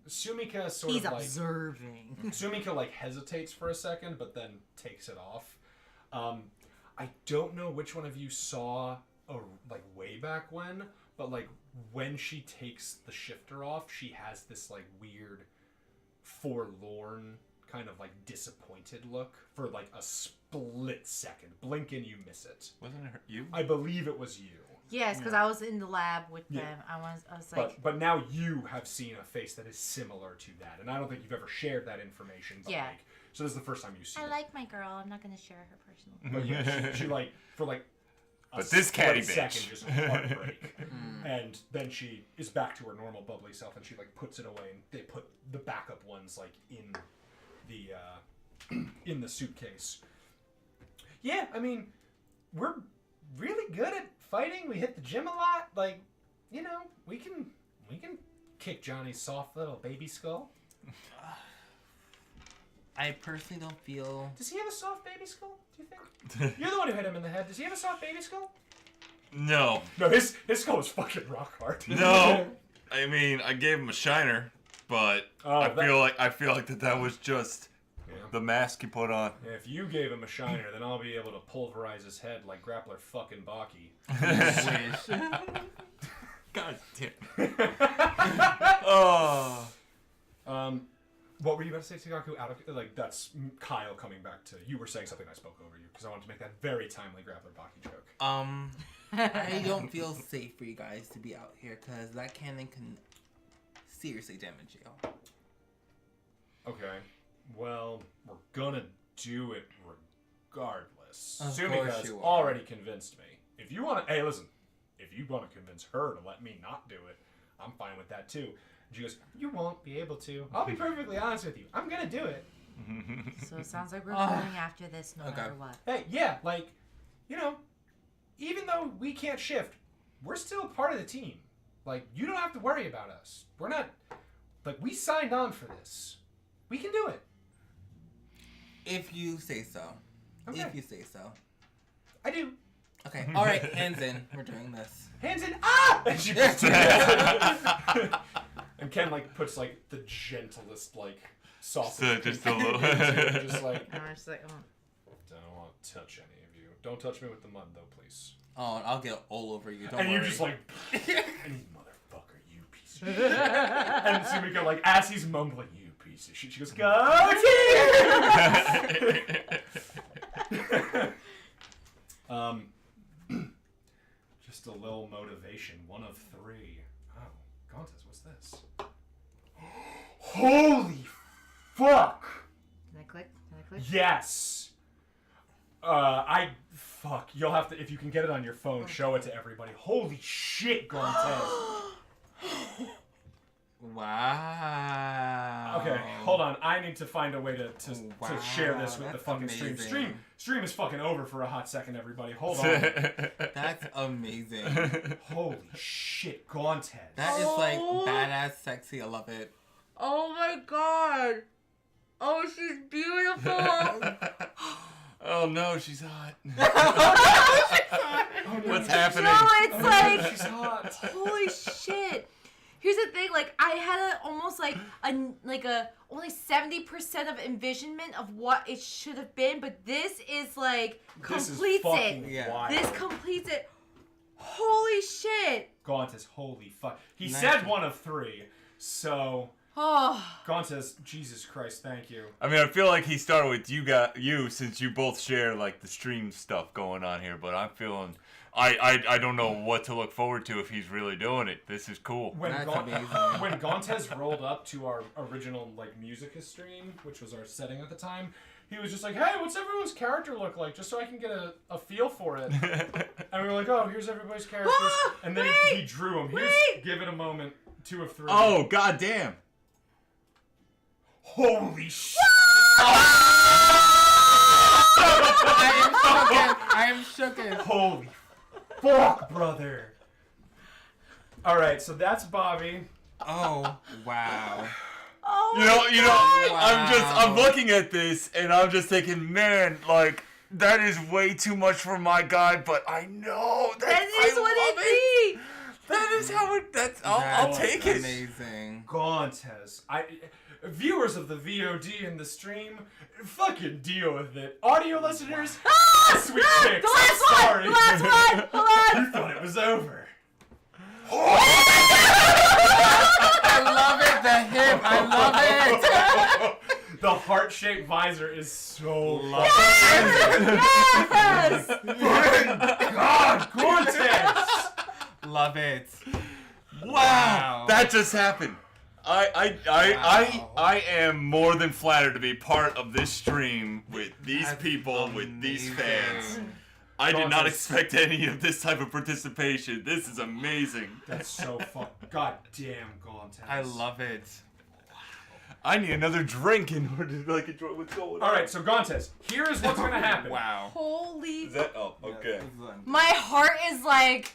Sumika sort He's of like observing. Sumika like hesitates for a second, but then takes it off. I don't know which one of you saw like way back when, but like when she takes the shifter off, she has this like weird, forlorn kind of like disappointed look for like a split second. Blink and you miss it. Wasn't it you? I believe it was you. Yes, because I was in the lab with them. Yeah. I was like, But now you have seen a face that is similar to that, and I don't think you've ever shared that information. But Yeah. like, so this is the first time you see I it. like my girl. I'm not gonna share her personally. But yeah, she like for like a But this catty split bitch. second just heartbreak, and then she is back to her normal bubbly self, and she like puts it away, and they put the backup ones like in the suitcase. Yeah, I mean, we're really good at fighting. We hit the gym a lot. Like, you know, we can kick Johnny's soft little baby skull. I personally don't feel. Does he have a soft baby skull? Do you think? You're the one who hit him in the head. Does he have a soft baby skull? No. No, his skull was fucking rock hard. No. I mean, I gave him a shiner, but Oh, I feel like that was just Yeah. the mask he put on. Yeah, if you gave him a shiner, then I'll be able to pulverize his head like Grappler fucking Baki. Wish. God damn. Oh. What were you about to say, Tagaku? Out of like that's Kyle coming back to you. Were saying something I spoke over you because I wanted to make that very timely Grappler Baki joke. I don't feel safe for you guys to be out here because that cannon can seriously damage you. Okay, well we're gonna do it regardless. Of Sumika course has you are. already convinced me. If you want to, hey, listen. If you want to convince her to let me not do it, I'm fine with that too. And she goes, you won't be able to. I'll be perfectly honest with you. I'm gonna do it. So it sounds like we're going after this no Okay. matter what. Hey, yeah, like, you know, even though we can't shift, we're still part of the team. Like, you don't have to worry about us. We're not, like, we signed on for this. We can do it. If you say so. Okay. If you say so. I do. Okay. All right. Hands in. We're doing this. Hands in, ah! And she puts two hands in. And Ken, like, puts, like, the gentlest, like, sausage. Just a little. Just like, And I'm just like, oh. don't want to touch any of you. Don't touch me with the mud, though, please. Oh, I'll get all over you. Don't And worry. you're just like, and motherfucker, you piece of shit. And Sumika, like, as he's mumbling, you piece of shit, she goes, go team! Just a little motivation, 1 of 3. Oh, Gontes, what's this? Holy fuck! Can I click? Can I click? Yes! Fuck. You'll have to, if you can get it on your phone, show it to everybody. Holy shit, Gontes. Wow. Okay, hold on. I need to find a way to Wow, share this with the that's fucking amazing. Stream is fucking over for a hot second, everybody. Hold on. That's amazing. Holy shit, Gontes. That is like Oh. badass, sexy. I love it. Oh my god! Oh, she's beautiful! Oh no, she's hot. Oh, no, What's she's- happening? No, it's like, She's hot. holy shit. Here's the thing, like, I had almost like a only 70% of envisionment of what it should have been, but this is like This is completes fucking it. Yeah. wild. This completes it. Holy shit. Gontes, holy fuck. He Nice. said 1 of 3, so Oh. Gaunt says, Jesus Christ, thank you. I mean, I feel like he started with you since you both share like the stream stuff going on here, but I'm feeling I don't know what to look forward to if he's really doing it. This is cool. When That's Gaunt, amazing. when Gauntez rolled up to our original like Musica stream, which was our setting at the time, he was just like, "Hey, what's everyone's character look like? Just so I can get a feel for it." And we were like, "Oh, here's everybody's characters." And then he drew them. Give it a moment. 2 of 3. Oh, goddamn. Holy shit! I am shooken. Holy fuck, brother. Alright, so that's Bobby. Oh, wow. Oh You know, Wow. I'm looking at this and I'm just thinking, man, like that is way too much for my guy, but I know That is what it be. That is how it. I'll That's take it. Amazing. Gauntez. Viewers of the VOD and the stream, fucking deal with it. Audio listeners, sweet chicks. The last I'm one! sorry. The last one! Hold on! You thought it was over. I love it. The hip. I love it. The heart-shaped visor is so lovely. Yes! God, Gauntez! Love it. Wow, that just happened. I Wow. am more than flattered to be part of this stream with these That's people, with these fans. amazing. I did not Gauntez. expect any of this type of participation. This is amazing. That's so God damn, Gauntez. I love it. I need another drink in order to like enjoy what's going on. Alright, so Gauntez, here is what's gonna happen. Wow. Holy. Is that? Oh, okay. My heart is like.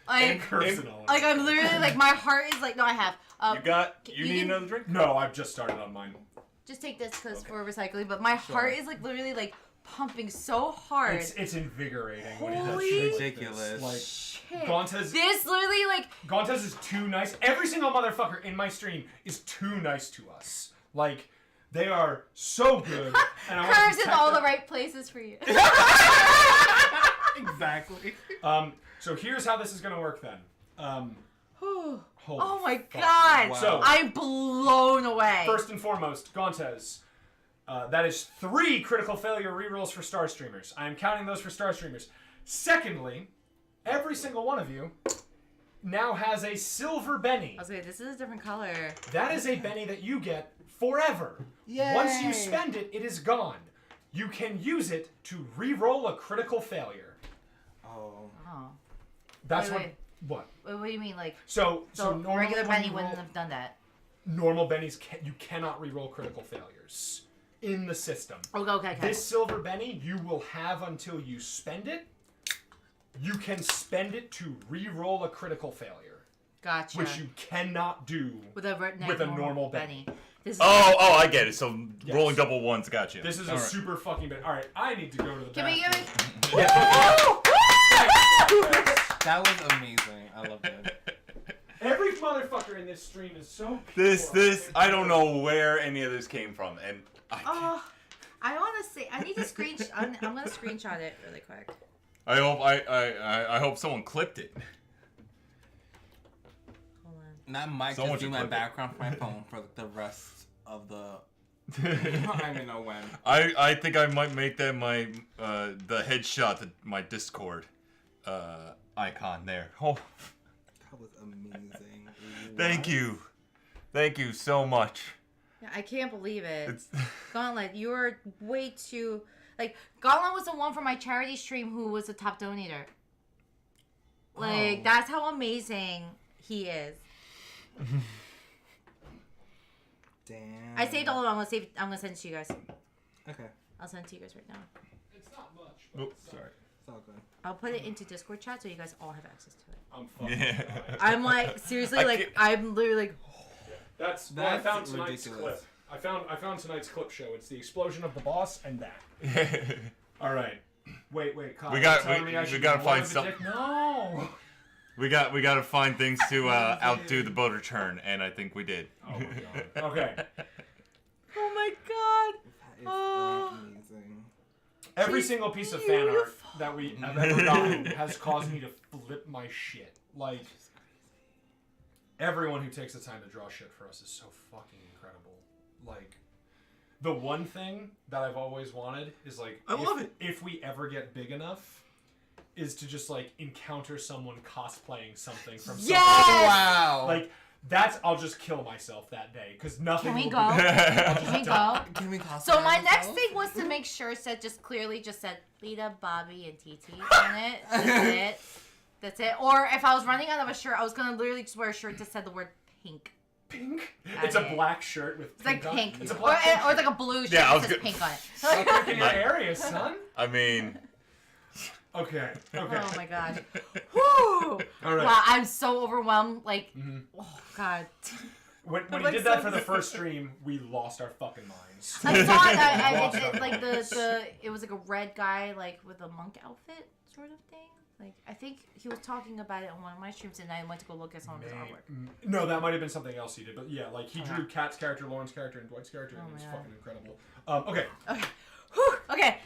And personal. Like, I'm literally like, my heart is like. No, I have. You need can- another drink? No, I've just started on mine. Just take this because we're recycling. But my heart is like literally like pumping so hard. It's invigorating. when he does Holy shit like ridiculous. this. Like, Shit. Gauntez, This literally like. Gauntez is too nice. Every single motherfucker in my stream is too nice to us. Like, they are so good. And I want to Curves in protect all them. the right places for you. Exactly. So here's how this is gonna work then. Holy Oh my fuck. god. Wow. So I'm blown away. first and foremost, Gauntez. That is 3 critical failure rerolls for Star Streamers. I am counting those for Star Streamers. Secondly, every single one of you now has a silver Benny. I was like, this is a different color. That is a Benny that you get forever. Yay. Once you spend it, it is gone. You can use it to re-roll a critical failure. Oh. Oh. That's Wait. what. What do you mean? Like, So so normally regular when Benny you wouldn't roll- have done that. normal Bennies you cannot re-roll critical failures in the system. Okay. This silver Benny you will have until you spend it. You can spend it to re-roll a critical failure, Gotcha. which you cannot do. with a normal Benny. This is Oh, I get it. So Yes. rolling double ones, got you. This is All a right. super fucking bad. All right, I need to go to the Give me. bathroom. That was amazing. I loved it. Every motherfucker in this stream is so This, pure. I don't know where any of this came from, and Oh, I want to say. I need to screenshot. I'm gonna screenshot it really quick. I hope someone clipped it. Hold on. That might Someone just be should my clip it. background for my phone for the rest of the. I don't even know when. I think I might make that my the headshot to my Discord icon there. Oh, That was amazing. thank you so much. Yeah, I can't believe it. It's Gauntlet, you're way too. Like, Gauntlet was the one from my charity stream who was the top donator. Like, Oh. that's how amazing he is. Damn. I saved all of them. I'm gonna send it to you guys. Okay. I'll send it to you guys right now. It's not much. But Oops, sorry. It's all good. I'll put it into Discord chat so you guys all have access to it. I'm fucking. Yeah. I'm like, seriously, I like, can't- I'm literally like, That's I That's found tonight's ridiculous. clip. I found tonight's clip show. It's the explosion of the boss and that. All right. Wait, Kyle. We got- you're telling we- me I we should gotta be find more of a some- dick? No. we gotta find things to outdo the boat return, and I think we did. Oh my god. Okay. oh my god. That is Oh. amazing. Every She's single piece of fan art beautiful. that we have ever gotten has caused me to flip my shit. Like everyone who takes the time to draw shit for us is so fucking incredible. Like, the one thing that I've always wanted is like, love it. If we ever get big enough, is to just like encounter someone cosplaying something from something. Wow. Like, I'll just kill myself that day because nothing. Can we will go? Be, Can we go? Can we cosplay So my next ourselves? thing was to make sure it said Lita, Bobby, and TT on it. That's it. Or if I was running out of a shirt, I was gonna literally just wear a shirt that said the word pink. Pink? It's a black shirt with It's like pink on pink. it. It's a black or it's like a blue shirt Yeah, I that was says go- pink on it. Stop picking your area, son. I mean, Okay. Oh my gosh. Whew. All right. Wow, I'm so overwhelmed. Like, oh god. When I'm he like did that so for the first stream, we lost our fucking minds. I saw it. Lost our Like minds. it was like a red guy like with a monk outfit sort of thing. Like I think he was talking about it on one of my streams, and I went to go look at some of his artwork. No, that might have been something else he did, but yeah, like he drew Kat's character, Lauren's character, and Dwight's character, and it was my God. fucking incredible. Okay. Okay. Whew. Okay.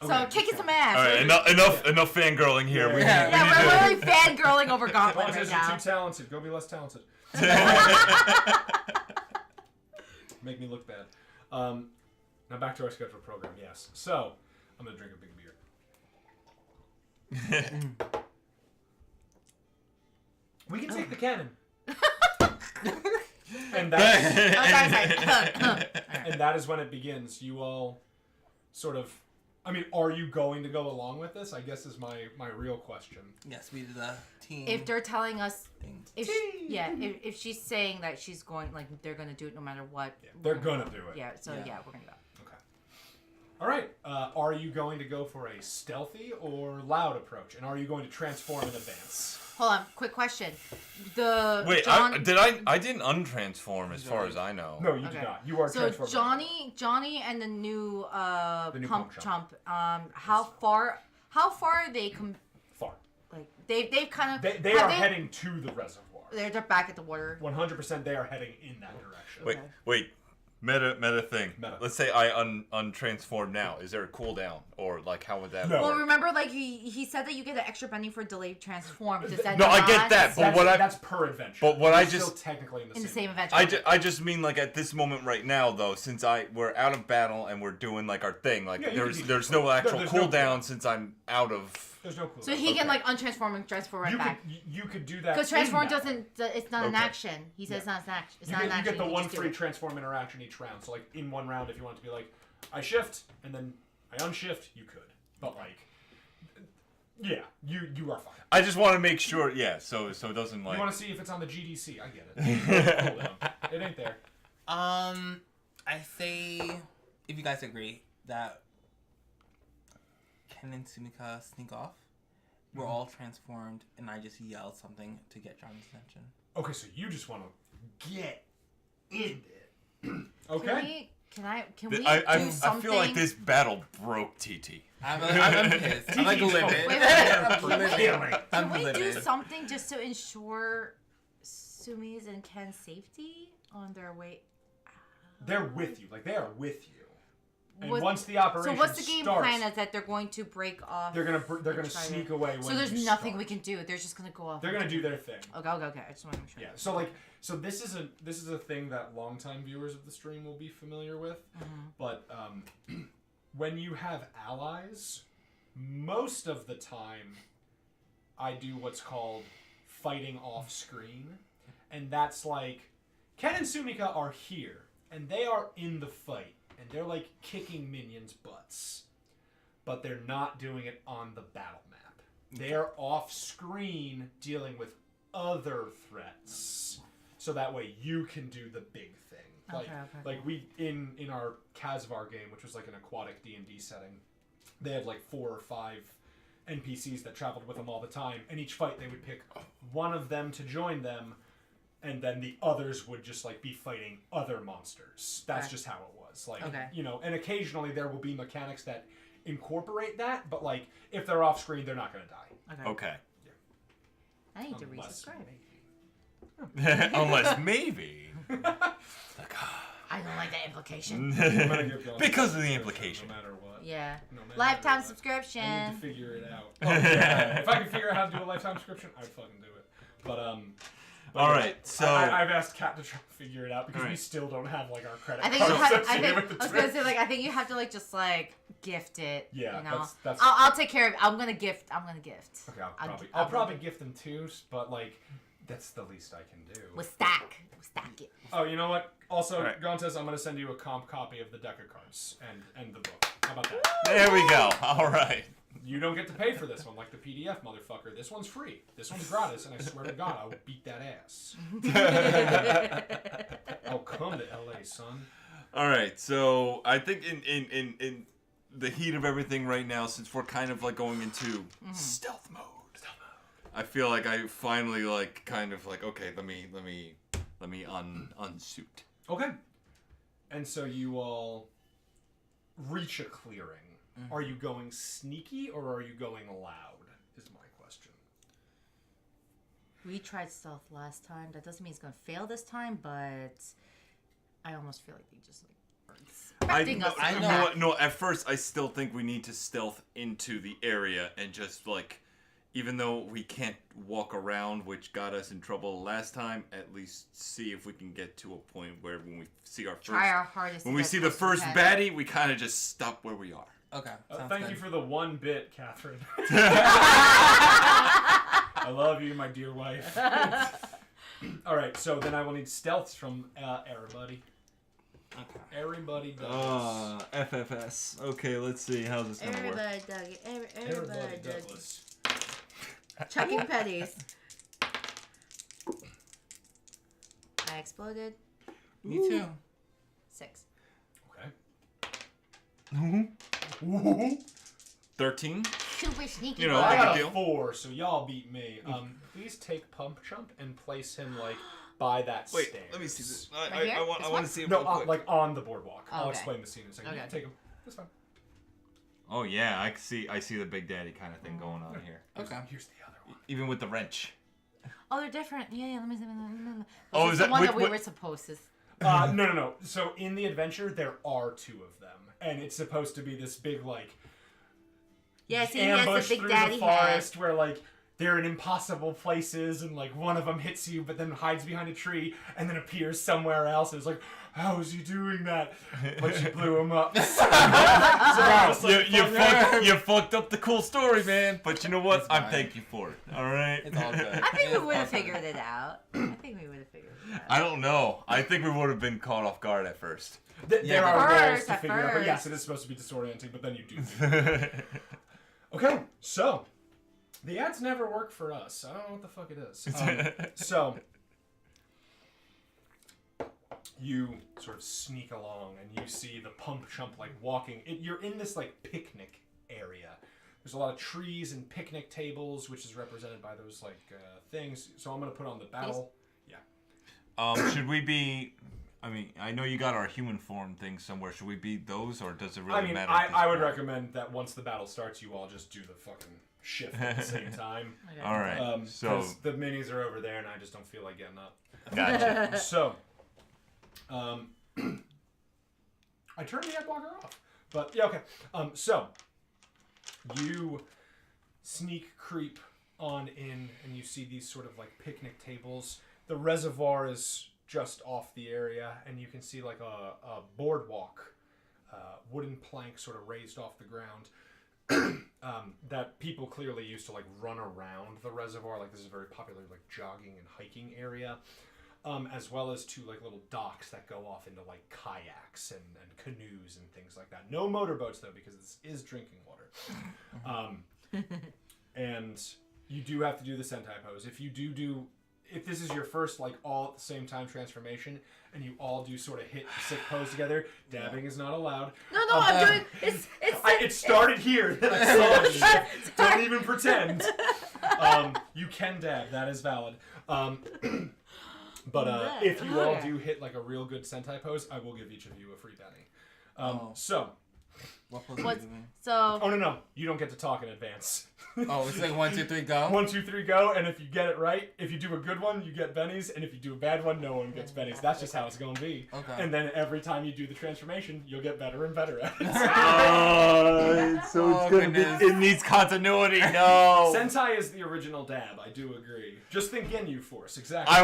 So Okay. kicking some ass. all right, enough fangirling here. Yeah. We Yeah, need, Yeah, we we're need literally fangirling over Gauntlet right Politicians now. are too talented. Go be less talented. Make me look bad. Now back to our scheduled program. Yes. So I'm gonna drink a big beer. We can take the cannon. And that is when it begins. You all sort of, I mean, are you going to go along with this? I guess is my real question. Yes, we did a team. If they're telling us, thing. if she's saying that she's going, like they're gonna do it no matter what. Yeah, they're gonna do it. Yeah. So yeah, we're gonna go. Okay. All right. Are you going to go for a stealthy or loud approach? And are you going to transform in advance? Hold on, quick question. The Wait, John, I didn't untransform as far as I know. No, you Okay. did not. You are so transforming. Johnny and the new new Pump Pump Chump. How far are they? Far. Like they've kind of They are heading to the reservoir. They're back at the water. 100% they are heading in that direction. Wait, Okay. wait. Meta thing. Meta. Let's say I untransform now. Is there a cooldown, or like how would that No. Well, work? remember, like he said that you get an extra penny for delayed transform. Does that No, I not- get that, but That's per adventure. but what You're I still just- technically in in the same adventure. adventure. I just mean like at this moment right now though, since we're out of battle and we're doing like our thing, like Yeah, you could do there's that. no actual there's no cooldown cooldown. since I'm out of. There's no cooldown. So he can like untransform and transform right back. You could do that. Because in transform battle. doesn't. It's not an Okay. action. He says it's not an action. It's You not get, an you action. get the you one just do free it. transform interaction each round. So like in one round, if you want to be like, I shift and then I unshift, you could. But like, yeah, you are fine. I just want to make sure, yeah. So it doesn't like. You want to see if it's on the GDC? I get it. Hold on. It ain't there. I say, if you guys agree, that Ken and Sumika sneak off. We're all transformed, and I just yell something to get John's attention. Okay, so you just want to get in it. Okay. Can we I do something? feel like this battle broke TT. I'm pissed. I'm like livid. Wait, I'm can we- livid. I'm Can we do livid. something just to ensure Sumi's and Ken's safety on their way? They're with you. Like they are with you. And What- once the operation So what's the game starts, plan? Is that they're going to break off? they're gonna and try sneak to- away. When So there's you nothing start. we can do. They're just gonna go off. They're gonna do their thing. Okay. I just want to make sure. Yeah. So this is a thing that longtime viewers of the stream will be familiar with. But when you have allies, most of the time, I do what's called fighting off screen, and that's like Ken and Sumika are here, and they are in the fight, and they're like kicking minions' butts, but they're not doing it on the battle map. They're off screen dealing with other threats, so that way you can do the big thing. Like, like we in our Kazvar game, which was like an aquatic D&D setting, they had like 4 or 5 NPCs that traveled with them all the time, and each fight they would pick one of them to join them, and then the others would just like be fighting other monsters. That's just how it was. Like, you know, and occasionally there will be mechanics that incorporate that, but like if they're off screen, they're not going to die. Okay. I need to Unless resubscribe. maybe. Unless maybe. I don't like that implication. I'm gonna give y'all Because of the subscription implication. No matter what. Yeah. No matter Lifetime what. subscription. I need to figure it out. Oh, yeah. If I could figure out how to do a lifetime subscription, I'd fucking do it. But All right, so I've asked Kat to try to figure it out because we Alright. still don't have like our credit I think card you have. I associated with the was gonna trip. say like I think you have to like just like gift it. Yeah, you know. that's- I'll take care of it. I'm gonna gift. Okay, I'll probably gift them too, but like that's the least I can do. We'll stack it. Oh, you know what? Also, Alright. Gontes, I'm gonna send you a comp copy of the deck of cards and the book. How about that? there we go. All right. You don't get to pay for this one like the PDF, motherfucker. This one's free. This one's gratis, and I swear to God, I will beat that ass. I'll come to LA, son. All right, so I think in the heat of everything right now, since we're kind of like going into stealth mode, I feel like I finally like kind of like okay, let me unsuit. Okay. And so you all reach a clearing. Are you going sneaky or are you going loud? Is my question. We tried stealth last time. That doesn't mean it's gonna fail this time, but I almost feel like they just like expecting us to come back. No, at first I still think we need to stealth into the area and just like, even though we can't walk around, which got us in trouble last time, at least see if we can get to a point where when we see our first, Try our hardest. when to we get see the close to first the baddie, we kind of just stop where we are. Okay. Thank you for the one bit, Catherine. I love you, my dear wife. All right, so then I will need stealths from everybody. Okay. Everybody does. FFS. Okay, let's see. How's this gonna work? Everybody dug it. Everybody Everybody dug it. Douglas. Chucking petties. I exploded. Me too. 6. Okay. 13. Super sneaky. You know, boy. I big got a deal. 4, so y'all beat me. Please take Pump Chump and place him like by that Wait, stairs. let me see this. Right I here? want This to one? see it No, real quick. like on the boardwalk. I'll Okay. explain the scene in a second. You Okay. can take him. That's fine. Oh yeah, I see the Big Daddy kind of thing going on here. Okay. Here's the other one. Even with the wrench. Oh, they're different. Yeah, let me see. Oh, This is the that- one wait, that we what- were supposed to? No. So in the adventure, there are 2 of them, and it's supposed to be this big like Yeah, see, he has ambush the Big through Daddy the forest where like they're in impossible places, and like one of them hits you, but then hides behind a tree, and then appears somewhere else. And it's like, how is he doing that? But you blew him up. You fucked up the cool story, man. But you know what? It's I fine. thank you for it. All right. It's all good. I think we It's would have all fine. figured it out. I think we would have figured it out. I don't know. I think we would have been caught off guard at first. There are roles to at figure out, but yes, first. it is supposed to be disorienting. But then you do. Okay, so the ads never work for us. I don't know what the fuck it is. So you sort of sneak along, and you see the Pump Chump like walking. You're in this like picnic area. There's a lot of trees and picnic tables, which is represented by those like things. So I'm gonna put on the battle. Should we be? I mean, I know you got our human form thing somewhere. Should we be those, or does it really I mean, matter? at this I would point? recommend that once the battle starts, you all just do the fucking shift at the same time. Okay. All right. So 'cause the minis are over there, and I just don't feel like getting up. gotcha. So, I turned the ad blocker off. But, yeah, okay. So, you sneak creep on in, and you see these sort of, like, picnic tables. The reservoir is just off the area, and you can see, like, a boardwalk, wooden plank sort of raised off the ground. That people clearly used to, like, run around the reservoir. Like, this is a very popular, like, jogging and hiking area. As well as 2 like little docks that go off into like kayaks and canoes and things like that. No motorboats though, because this is drinking water. And you do have to do the Sentai pose. If this is your first like all at the same time transformation, and you all do sort of hit the sick pose together, dabbing is not allowed. No, I'm doing. It started here. Then I saw it. Don't even pretend. You can dab. That is valid. But if you all do hit like a real good Sentai pose, I will give each of you a free Benny. So, What pose What's are you doing? so? Oh no, you don't get to talk in advance. Oh, it's like 1, 2, 3, go. 1, 2, 3, go, and if you get it right, if you do a good one, you get bennies, and if you do a bad one, no one gets bennies. That's just how it's gonna be. Okay. And then every time you do the transformation, you'll get better and better at it. So it's gonna be. It needs continuity. No. Sentai is the original dab. I do agree. Just think Ginyu Force, exactly. I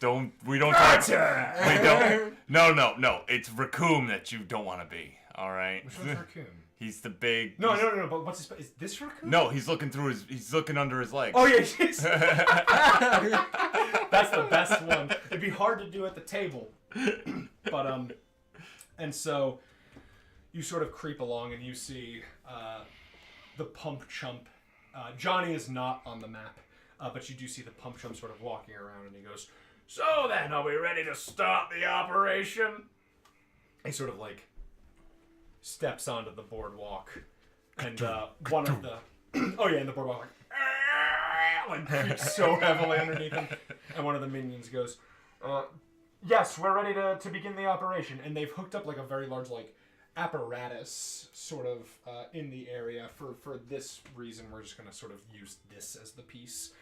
don't. We don't talk. We don't. No. It's Raccoon that you don't want to be. All right. Which one's Raccoon? He's the big. No. But what's his? Is this Raccoon? No, he's looking through his. He's looking under his legs. Oh yeah, that's the best one. It'd be hard to do at the table, but and so you sort of creep along and you see the Pump Chump. Johnny is not on the map, but you do see the Pump Chump sort of walking around, and he goes, "So then, are we ready to start the operation?" He sort of like steps onto the boardwalk, and one of the and the boardwalk like creeps so heavily underneath him, and one of the minions goes, "Yes, we're ready to begin the operation." And they've hooked up like a very large like apparatus sort of in the area for this reason. We're just gonna sort of use this as the piece.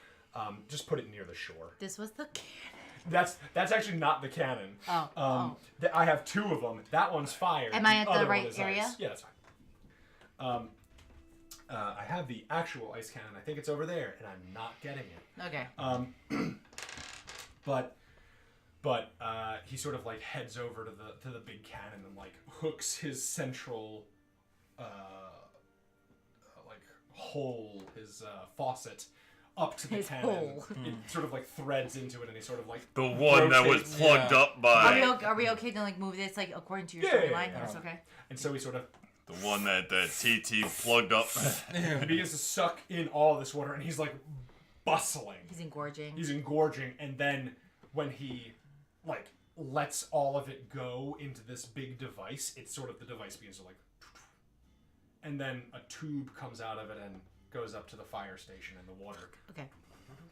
Just put it near the shore. This was the. That's actually not the cannon. Oh. I have 2 of them. That one's fire. Am I at the other one right is area? ice. Yeah, that's fine. I have the actual ice cannon. I think it's over there, and I'm not getting it. Okay. But he sort of like heads over to the big cannon and like hooks his central like hole, his faucet up to the His cannon. hole. It sort of like threads into it, and he sort of like The one that was rotates. plugged up Are by we okay to like move this like according to your Yeah, storyline? yeah. That's okay. And so he sort of the one that TT plugged up. he begins to suck in all of this water, and he's like bustling. He's engorging. He's engorging, and then when he like lets all of it go into this big device, it's sort of the device begins to like, and then a tube comes out of it and goes up to the fire station in the water. Okay.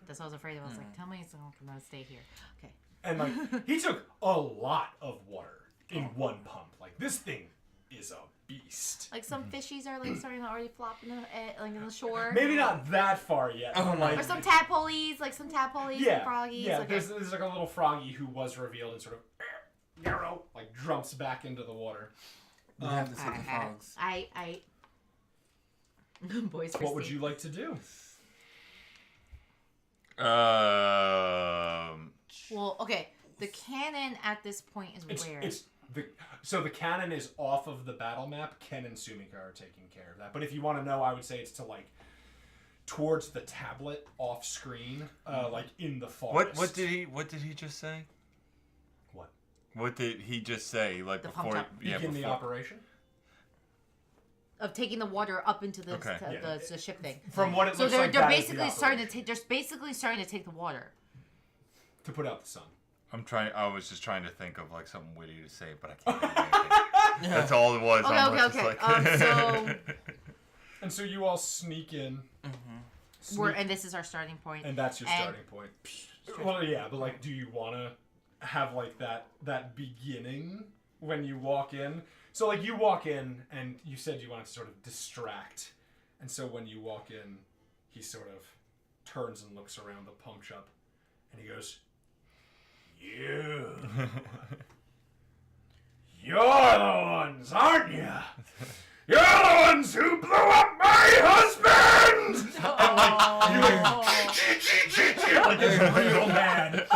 That's what I was afraid of. I was like, tell me it's not gonna stay here. Okay. And like he took a lot of water in one pump. Like this thing is a beast. Like some fishies are like starting to already flop in the like in the shore. Maybe not that far yet. Oh, like, Or some tadpoles, and froggies. Yeah, Okay. there's like a little froggy who was revealed and sort of like jumps back into the water. We have to see the frogs. I boys. What would you like to do? Well, okay. The cannon at this point is where. So the cannon is off of the battle map. Ken and Sumika are taking care of that. But if you want to know, I would say it's to like towards the tablet off screen, like in the forest. What did he just say? What? What did he just say? Like The before? pump up. Begin the operation? Of taking the water up into the Okay. the ship thing. From what it So looks they're like, that is the basically starting to operation. take. They're basically starting to take the water. To put out the sun. I was just trying to think of like something witty to say, but I can't think of anything. That's all it was. Okay. So And so you all sneak in. and this is our starting point. And that's your starting point. Well, yeah, but like, do you want to have like that beginning when you walk in? So like, you walk in, and you said you wanted to sort of distract, and so when you walk in, he sort of turns and looks around the Pump Chump, and he goes, "You're the ones, aren't you? You're the ones who blew up my husband!" And like this real mad.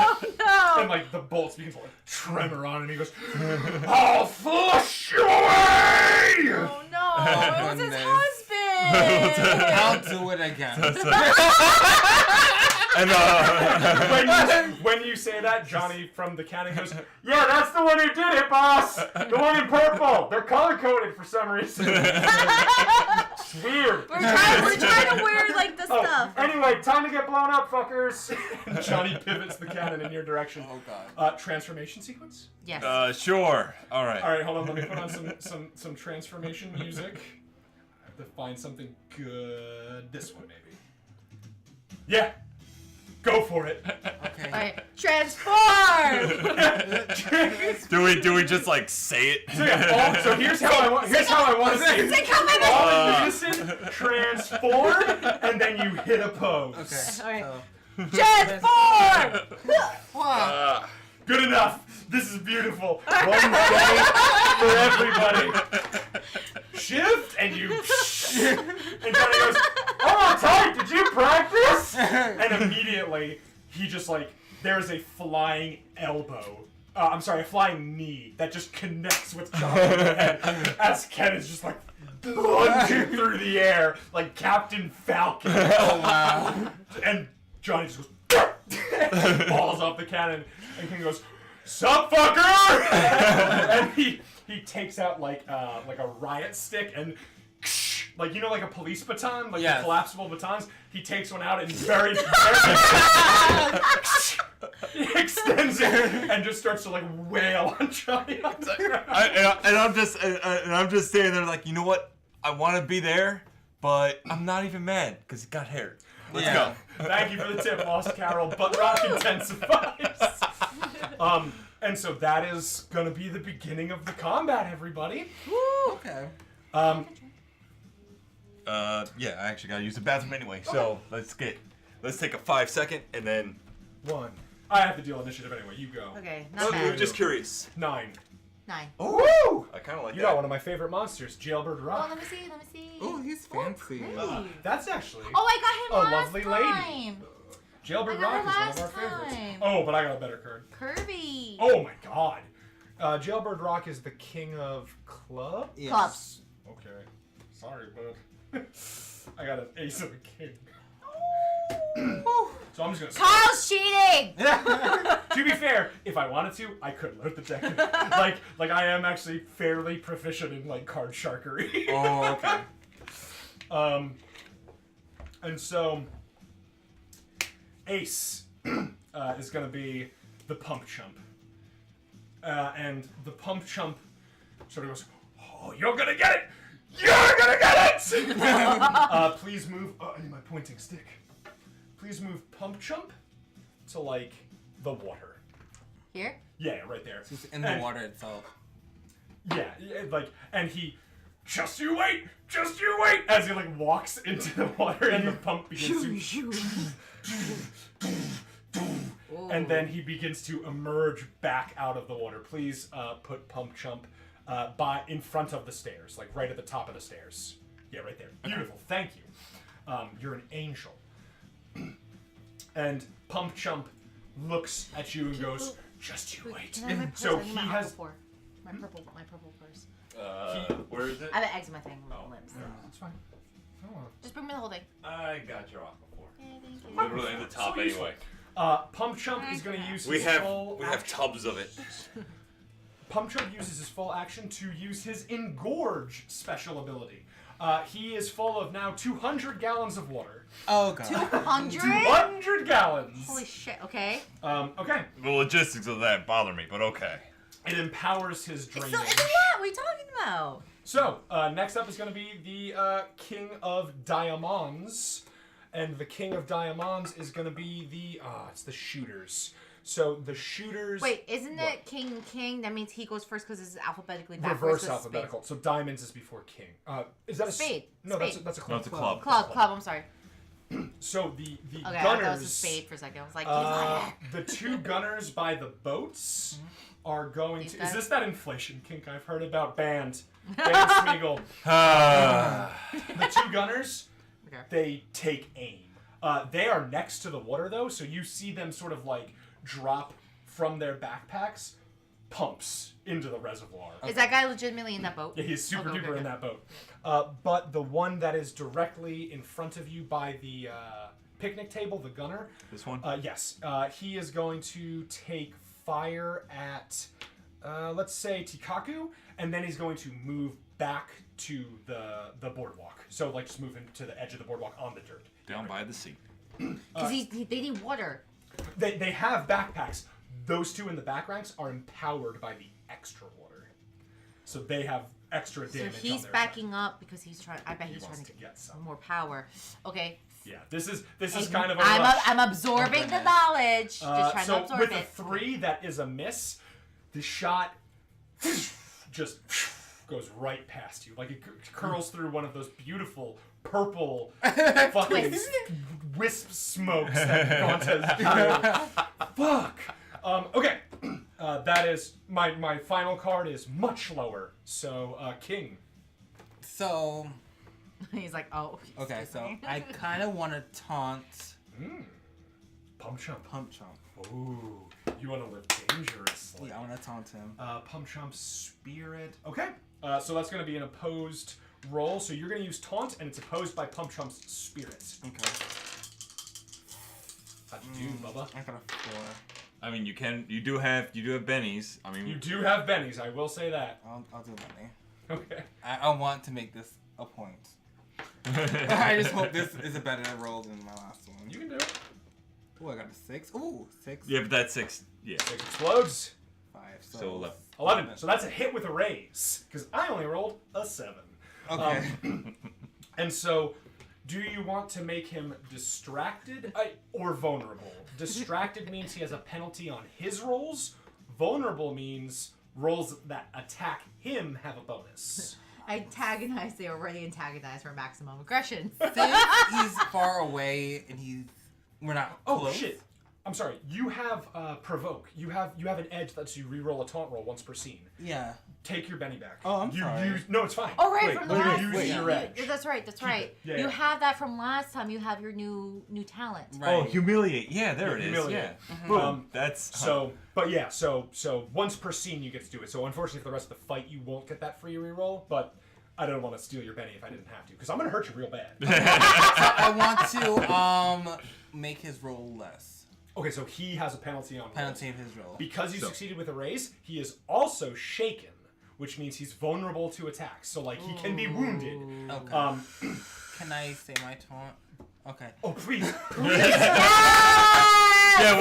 And like the bolts begin to like tremor on him. He goes, "I'll flush you away!" Oh no! It was his husband. I'll do it again. And when you say that, Johnny from the cannon goes, "Yeah, that's the one who did it, boss. The one in purple. They're color coded for some reason. It's weird." We're trying to wear like the stuff. Anyway, time to get blown up, fuckers. And Johnny pivots the cannon in your direction. Oh god. Transformation sequence. Yes. sure. All right. All right, hold on. Let me put on some transformation music. I have to find something good. This one, maybe. Yeah. Go for it. Okay. Alright, transform! Do we just like say it? So, yeah, so here's how I want to say it. All in unison, transform, and then you hit a pose. Okay. Alright. So, Transform! wow. Good enough. This is beautiful. One day for everybody. Shift, and you. And Johnny goes, "Oh, tight. Did you practice?" And immediately, he just like there's a flying elbow. I'm sorry, a flying knee that just connects with Johnny's head as Ken is just like lunging through the air like Captain Falcon. Oh wow. And Johnny just goes and falls off the cannon, and Ken goes, "Sup, fucker!" And he takes out like a riot stick and like like a police baton, like Yes. the collapsible batons. He takes one out and very he extends it and just starts to like wail on Johnny. I'm just standing there like, you know what? I want to be there, but I'm not even mad because it got haired. Let's Yeah. go. Thank you for the tip, Lost Carol. Butt rock intensifies. And so that is gonna be the beginning of the combat, everybody. Okay. Yeah, I actually gotta use the bathroom anyway. So let's take a 5-second and then. One. I have to deal initiative anyway. You go. Okay, not bad. Just curious. 9. 9. Woo! I kind of like You that. got one of my favorite monsters, Jailbird Oh, Rock. let me see. Oh, he's fancy. Hey. That's actually Oh, I got a him last lovely time. lady. Jailbird I got Rock her is one of our last favorites. time. Oh, but I got a better card. Kirby. Oh my god. Jailbird Rock is the king of club? Yes. Clubs. Okay. Sorry, bud. I got an ace of a king. So I'm just gonna Kyle's cheating. To be fair, if I wanted to, I could load the deck. like I am actually fairly proficient in like card sharkery. Oh, okay. And so Ace is gonna be the Pump Chump. And the Pump Chump sort of goes, "Oh, you're gonna get it! You're gonna get it!" Please move. I need my pointing stick. Please move Pump Chump to like the water. Here? Yeah, right there. He's in the And- water itself. Yeah, like, and he, just you wait, as he like walks into the water and the pump begins to, and then he begins to emerge back out of the water. Please put Pump Chump in front of the stairs, like right at the top of the stairs. Yeah, right there. Beautiful. Thank you. You're an angel. And Pump Chump looks at you and goes, "Just you wait." Can I have my purse? So I need he my has. purple my purple purse. Where is it? I have an eczema thing on my lips. That's fine. Just bring me the whole thing. I got your aquaphor. Yeah, thank you. Literally in the top So useful. anyway. Pump Chump is going to use We his have full action. tubs of it. Pump Chump uses his full action to use his Engorge special ability. He is full of now 200 gallons of water. Oh god. 200? 200 gallons! Holy shit, okay. Okay. The logistics of that bother me, but okay. It empowers his It's drainage. not that. What are you talking about? So, next up is going to be the King of Diamonds. And the King of Diamonds is going to be it's the Shooters. So, the Shooters... Wait, isn't What? it King? That means he goes first because it's alphabetically backwards. Reverse with alphabetical. So, Diamonds is before King. Is that a... Spade. No, Spade. that's a club. No, it's a club. Club, I'm sorry. So, the Okay, gunners... I thought that was a spade for a second. I was like, he's lying. The two gunners by the boats are going These to... guys? Is this that inflation kink I've heard about? Banned Smeagol. The two gunners, Okay. they take aim. They are next to the water, though, so you see them sort of, like, drop from their backpacks pumps into the reservoir. Is that guy legitimately in that boat? Yeah, he's super Okay, duper okay. in that boat. But the one that is directly in front of you by the picnic table, the gunner, This one? yes, he is going to take fire at, let's say, Tikaku, and then he's going to move back to the boardwalk. So, like, just move him to the edge of the boardwalk on the dirt. Down by the sea. Because they need water. They have backpacks. Those two in the back ranks are empowered by the extra water. So they have extra So damage. he's on their backing up because he's trying. I bet He he's wants trying to to get some. more power. Okay. Yeah, this is kind of a I'm rush. I'm absorbing the knowledge. Just trying so to absorb with it. a 3, that is a miss. The shot just goes right past you, like it curls through one of those beautiful purple fucking wisp smokes that Dante's Fuck. Okay. That is my final card is much lower. So King. So, He's like, oh. okay, excuse so me. I kind of want to taunt Pump Chump. Pump Chump. Ooh, you want to live dangerously. Yeah, I want to taunt him. Pump Chump Spirit. Okay. So that's going to be an opposed roll. So you're going to use Taunt, and it's opposed by Pump Chump's Spirit. Okay. How'd you do, Bubba? I got a 4. I mean, you do have bennies. I mean, You do have bennies, I will say that. I'll do Benny. Okay. I want to make this a point. I just hope this is a better roll than my last one. You can do it. Ooh, I got a 6. Ooh, 6. yeah, but that's 6. Yeah. 6 explodes. 5. So 11. 11. So that's a hit with a raise, because I only rolled a 7. Okay. And so, do you want to make him distracted or vulnerable? Distracted means he has a penalty on his rolls. Vulnerable means rolls that attack him have a bonus. Antagonize. They already antagonized for maximum aggression. Since he's far away and we're not Oh close. shit! I'm sorry. You have provoke. You have an edge that lets you re-roll a taunt roll once per scene. Yeah. Take your Benny back. Oh, I'm you sorry. Use, no, it's fine. Oh right, Wait, from the you last. use you- your you- edge. That's right. That's right. it. Yeah, you yeah. have that from last time. You have your new talent. Right. Oh, humiliate. Yeah, there it is. Humiliate. Yeah. Boom. That's So, but yeah, so once per scene you get to do it. So unfortunately for the rest of the fight you won't get that free reroll, but I don't want to steal your Benny if I didn't have to, because I'm gonna hurt you real bad. I want to make his roll less. Okay, so he has a penalty on rolls. Penalty of his roll. Because you succeeded with a raise, he is also shaken, which means he's vulnerable to attacks. So like he can be wounded. Okay. Can I say my taunt? Okay. Oh please, Yeah,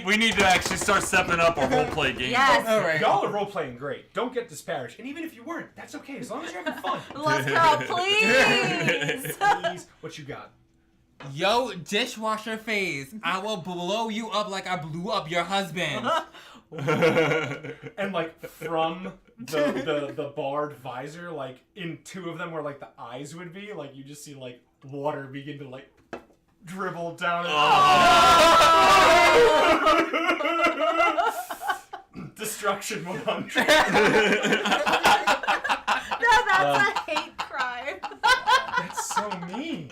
we need to actually start stepping up our roleplay game. Yes. All right. y'all are role playing great. Don't get disparaged. And even if you weren't, that's okay as long as you're having fun. Let's go, please. Please, what you got? Yo, dishwasher phase. I will blow you up like I blew up your husband. And like from the barred visor, like in 2 of them where like the eyes would be, like you just see like water begin to like dribble down. Destruction 100. That's a hate crime. That's so mean.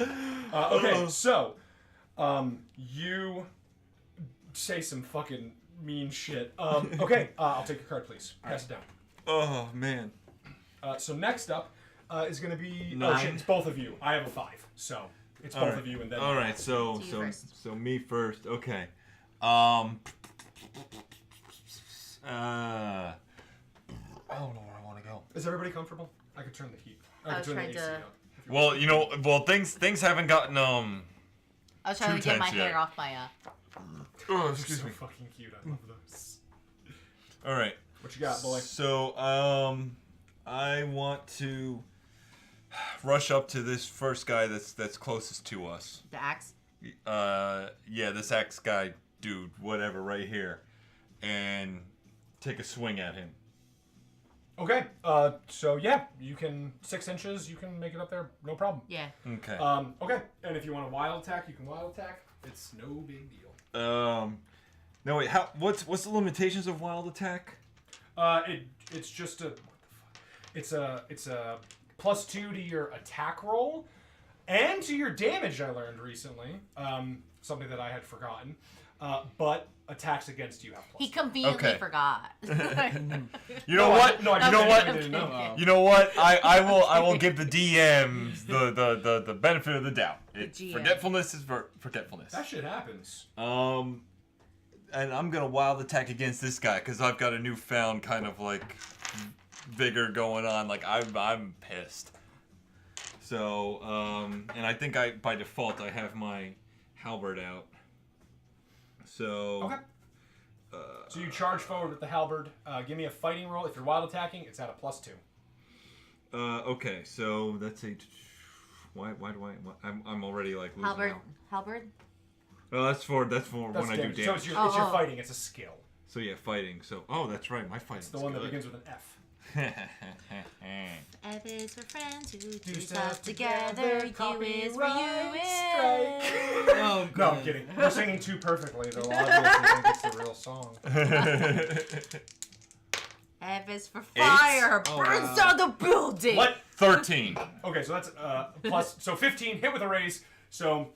Okay, so you say some fucking mean shit. Okay, I'll take your card, please. Pass it down. Oh man. So next up is going to be... Oh, 9. shit, it's both of you. I have a 5, so it's both of you and then... All right. So You first. so me first. Okay. I don't know where I want to go. Is everybody comfortable? I could turn the heat. I I was could turn trying the AC to- up. Well, things haven't gotten I was trying Too to get my tense, yeah. hair off my Oh, They're excuse so me. fucking cute. I love those. All right. What you got, boy? So, I want to rush up to this first guy that's closest to us. the axe. Yeah, this axe guy, dude, whatever, right here, and take a swing at him. Okay, so yeah, you can 6 inches. You can make it up there, no problem. Yeah. Okay. Okay, and if you want a wild attack, you can wild attack. It's no big deal. No wait. What's the limitations of wild attack? It's just a, what the fuck? It's a +2 to your attack roll, and to your damage. I learned recently, something that I had forgotten. But attacks against you have +2. He conveniently Okay. forgot. You know what? No, I you know didn't- what? I didn't know. You know what? I will give the DMs the benefit of the doubt. GM. Forgetfulness is forgetfulness. That shit happens. And I'm gonna wild attack against this guy because I've got a newfound kind of like vigor going on. Like I'm pissed. So and I think by default I have my halberd out. So Okay. So you charge forward with the halberd. Give me a fighting roll. If you're wild attacking, it's at a +2. Okay, so that's a. Why do I? I'm already like losing out. Halberd. Oh, that's for when I do damage. So damage. it's your fighting. It's a skill. So yeah, fighting. So that's right. My fighting. It's the one that begins with an F. F is for friends who do stuff stuff together. U is for you. Strike. Oh, No, I'm kidding. You're singing too perfectly, though. Obviously, think it's the real song. F is for fire. Burns down the building. What? 13. Okay, so that's plus. So 15 hit with a raise. So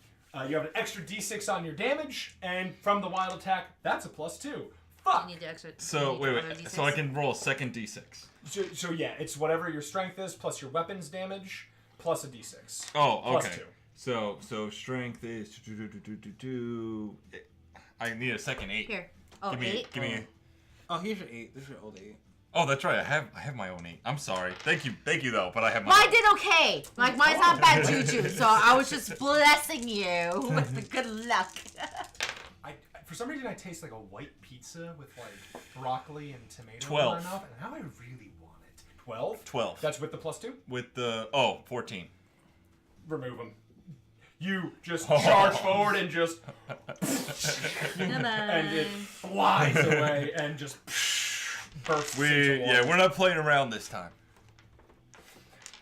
you have an extra D6 on your damage, and from the wild attack, that's a +2. Fuck. You need the extra. So you need wait. the other D6. So I can roll a second D6. So yeah, it's whatever your strength is plus your weapons damage plus a D6. Oh, Plus okay. 2. So strength is. I need a second 8. Here. Oh, Give me. 8? Give me. Oh, here's your 8. This is your old 8. Oh, that's right. I have my own 8. I'm sorry. Thank you though. But I have my. Mine did okay. Like mine's not bad juju, so I was just blessing you with the good luck. For some reason, I taste like a white pizza with like broccoli and tomato 12. in my mouth, and now I really want it. 12? 12. That's with the +2? With the 14. Remove them. You just charge forward and just... and it flies away and just bursts into water. We're not playing around this time.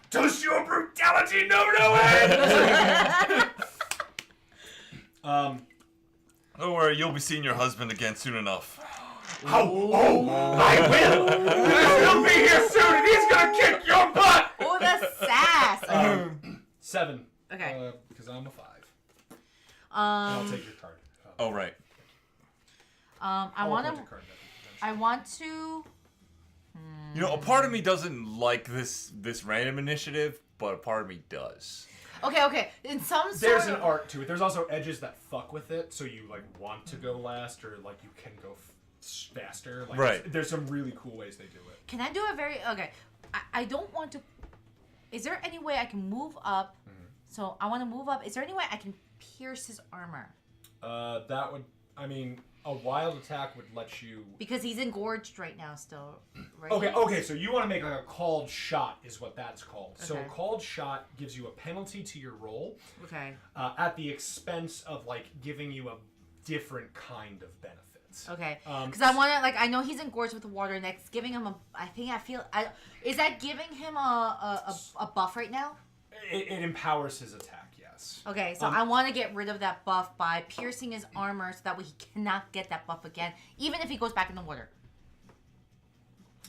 Does your brutality know no end? Don't worry, you'll be seeing your husband again soon enough. I will! He'll be here soon and he's gonna kick your butt! Oh, the sass. 7. Okay. Because I'm a 5. And I'll take your card. Oh, right. I want to. You know, a part of me doesn't like this random initiative, but a part of me does. Okay. In some sort. There's an art to it. There's also edges that fuck with it, so you like want to go last, or like you can go faster. Like, right. There's some really cool ways they do it. Can I do a very I don't want to. Is there any way I can move up? Mm-hmm. So I want to move up. Is there any way I can pierce his armor? That would. I mean, a wild attack would let you. Because he's engorged right now, still. Right? Okay. So you want to make like a called shot, is what that's called. So a Okay. called shot gives you a penalty to your roll. Okay. At the expense of like giving you a different kind of benefits. Okay. Because I want to I know he's engorged with the water, and that's giving him is that giving him a buff right now? It empowers his attack. Yes. Okay, so I want to get rid of that buff by piercing his armor, so that way he cannot get that buff again, even if he goes back in the water.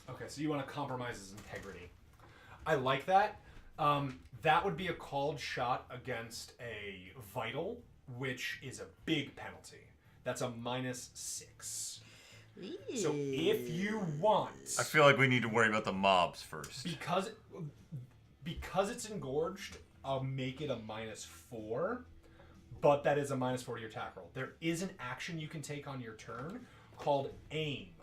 Okay, so you want to compromise his integrity. I like that. That would be a called shot against a vital, which is a big penalty. That's a -6. So if you want... I feel like we need to worry about the mobs first. Because it's engorged, I'll make it a -4, but that is a -4 to your attack roll. There is an action you can take on your turn called aim.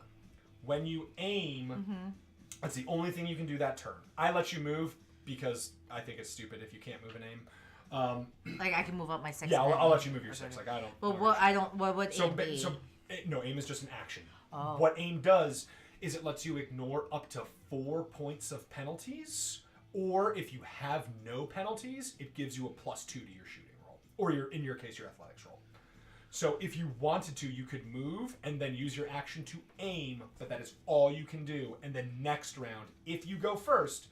When you aim, that's the only thing you can do that turn. I let you move because I think it's stupid if you can't move an aim. Like I can move up my 6. Yeah, I'll let you move your 6. Like I don't. But what would aim be? No, aim is just an action. Oh. What aim does is it lets you ignore up to 4 points of penalties. Or if you have no penalties, it gives you a +2 to your shooting roll. Or in your case, your athletics roll. So if you wanted to, you could move and then use your action to aim, but that is all you can do. And then next round, if you go first,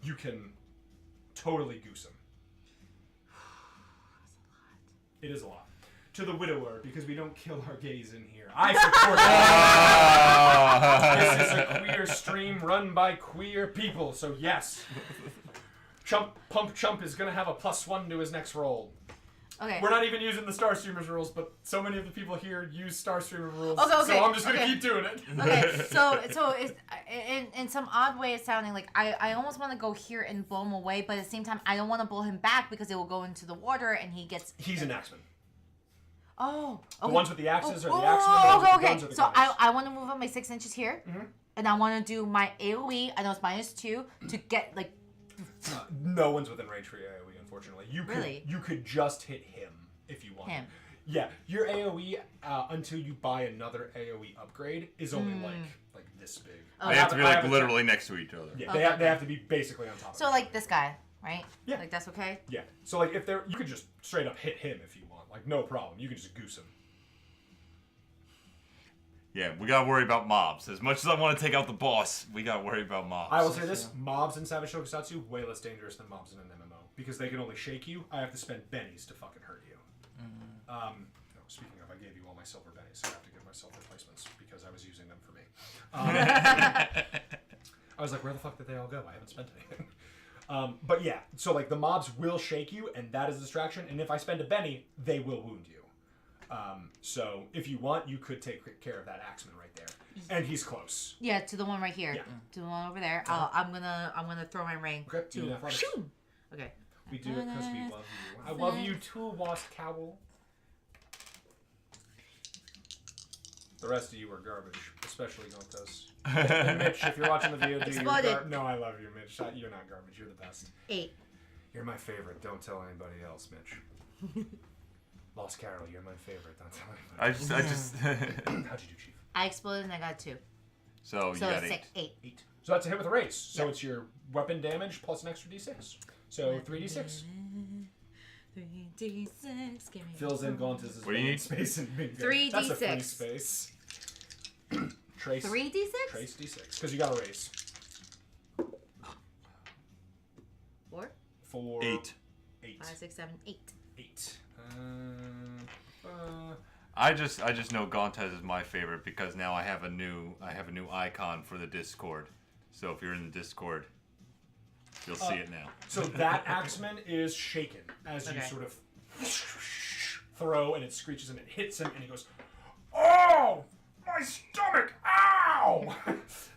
you can totally goose him. It is a lot. To the widower, because we don't kill our gays in here. I support This is a queer stream run by queer people, so yes. Pump Chump is going to have a +1 to his next roll. Okay. We're not even using the Star Streamers rules, but so many of the people here use Star Streamer rules, Okay. so I'm just going to keep doing it. Okay, so it's, in some odd way it's sounding like I almost want to go here and blow him away, but at the same time I don't want to blow him back because it will go into the water and he gets... He's an axeman. Oh, The okay. ones with the axes are the axemen, the ones with the guns are the So gunners. I want to move up my 6 inches here, and I want to do my AoE, I know it's -2, to get like... No one's within range for your AoE, unfortunately. You could just hit him if you want. Him. Yeah, your AoE until you buy another AoE upgrade is only like this big. They have to be like literally next to each other. Yeah, Okay. they have to be basically on top of So each like other. this guy, right? Yeah. Like that's okay? Yeah. So like if they're you could just straight up hit him if you want. Like no problem. You can just goose him. Yeah, we gotta worry about mobs. As much as I want to take out the boss, we gotta worry about mobs. I will say this, mobs in Savage Tokusatsu way less dangerous than mobs in an MMO. Because they can only shake you, I have to spend bennies to fucking hurt you. Speaking of, I gave you all my silver bennies, so I have to give myself replacements because I was using them for me. I was like, where the fuck did they all go? I haven't spent anything. But yeah, so like the mobs will shake you, and that is a distraction. And if I spend a benny, they will wound you. So if you want, you could take care of that axeman right there, and he's close. Yeah, to the one right here. Yeah. To the one over there. I'm gonna throw my ring. Okay, you do To that for shoot. Okay. We do it because we love you. I love you too, Lost Cowl. The rest of you are garbage, especially Gontos. And Mitch, if you're watching the video, do you? No, I love you, Mitch. You're not garbage. You're the best. 8. You're my favorite. Don't tell anybody else, Mitch. Lost Carol, you're my favorite. Don't tell anybody. I just. How'd you do, Chief? I exploded and I got 2. So you So got it's 8. 8. 8. So that's a hit with a raise. So Yeah. it's your weapon damage plus an extra d6. So 3d6. 3d6. Give me Fills in Gauntis' What do you need? space and big. 3d6. That's a free space. Trace. 3d6? Trace d6. Because you got a raise. 4, 4. 8. 8. 5, 6, 7, 8. 8. I just know Gontes is my favorite because now I have a new icon for the Discord. So if you're in the Discord, you'll see it now. So that axeman is shaken as you Okay. sort of throw, and it screeches and it hits him, and he goes, "Oh, my stomach! Ow!"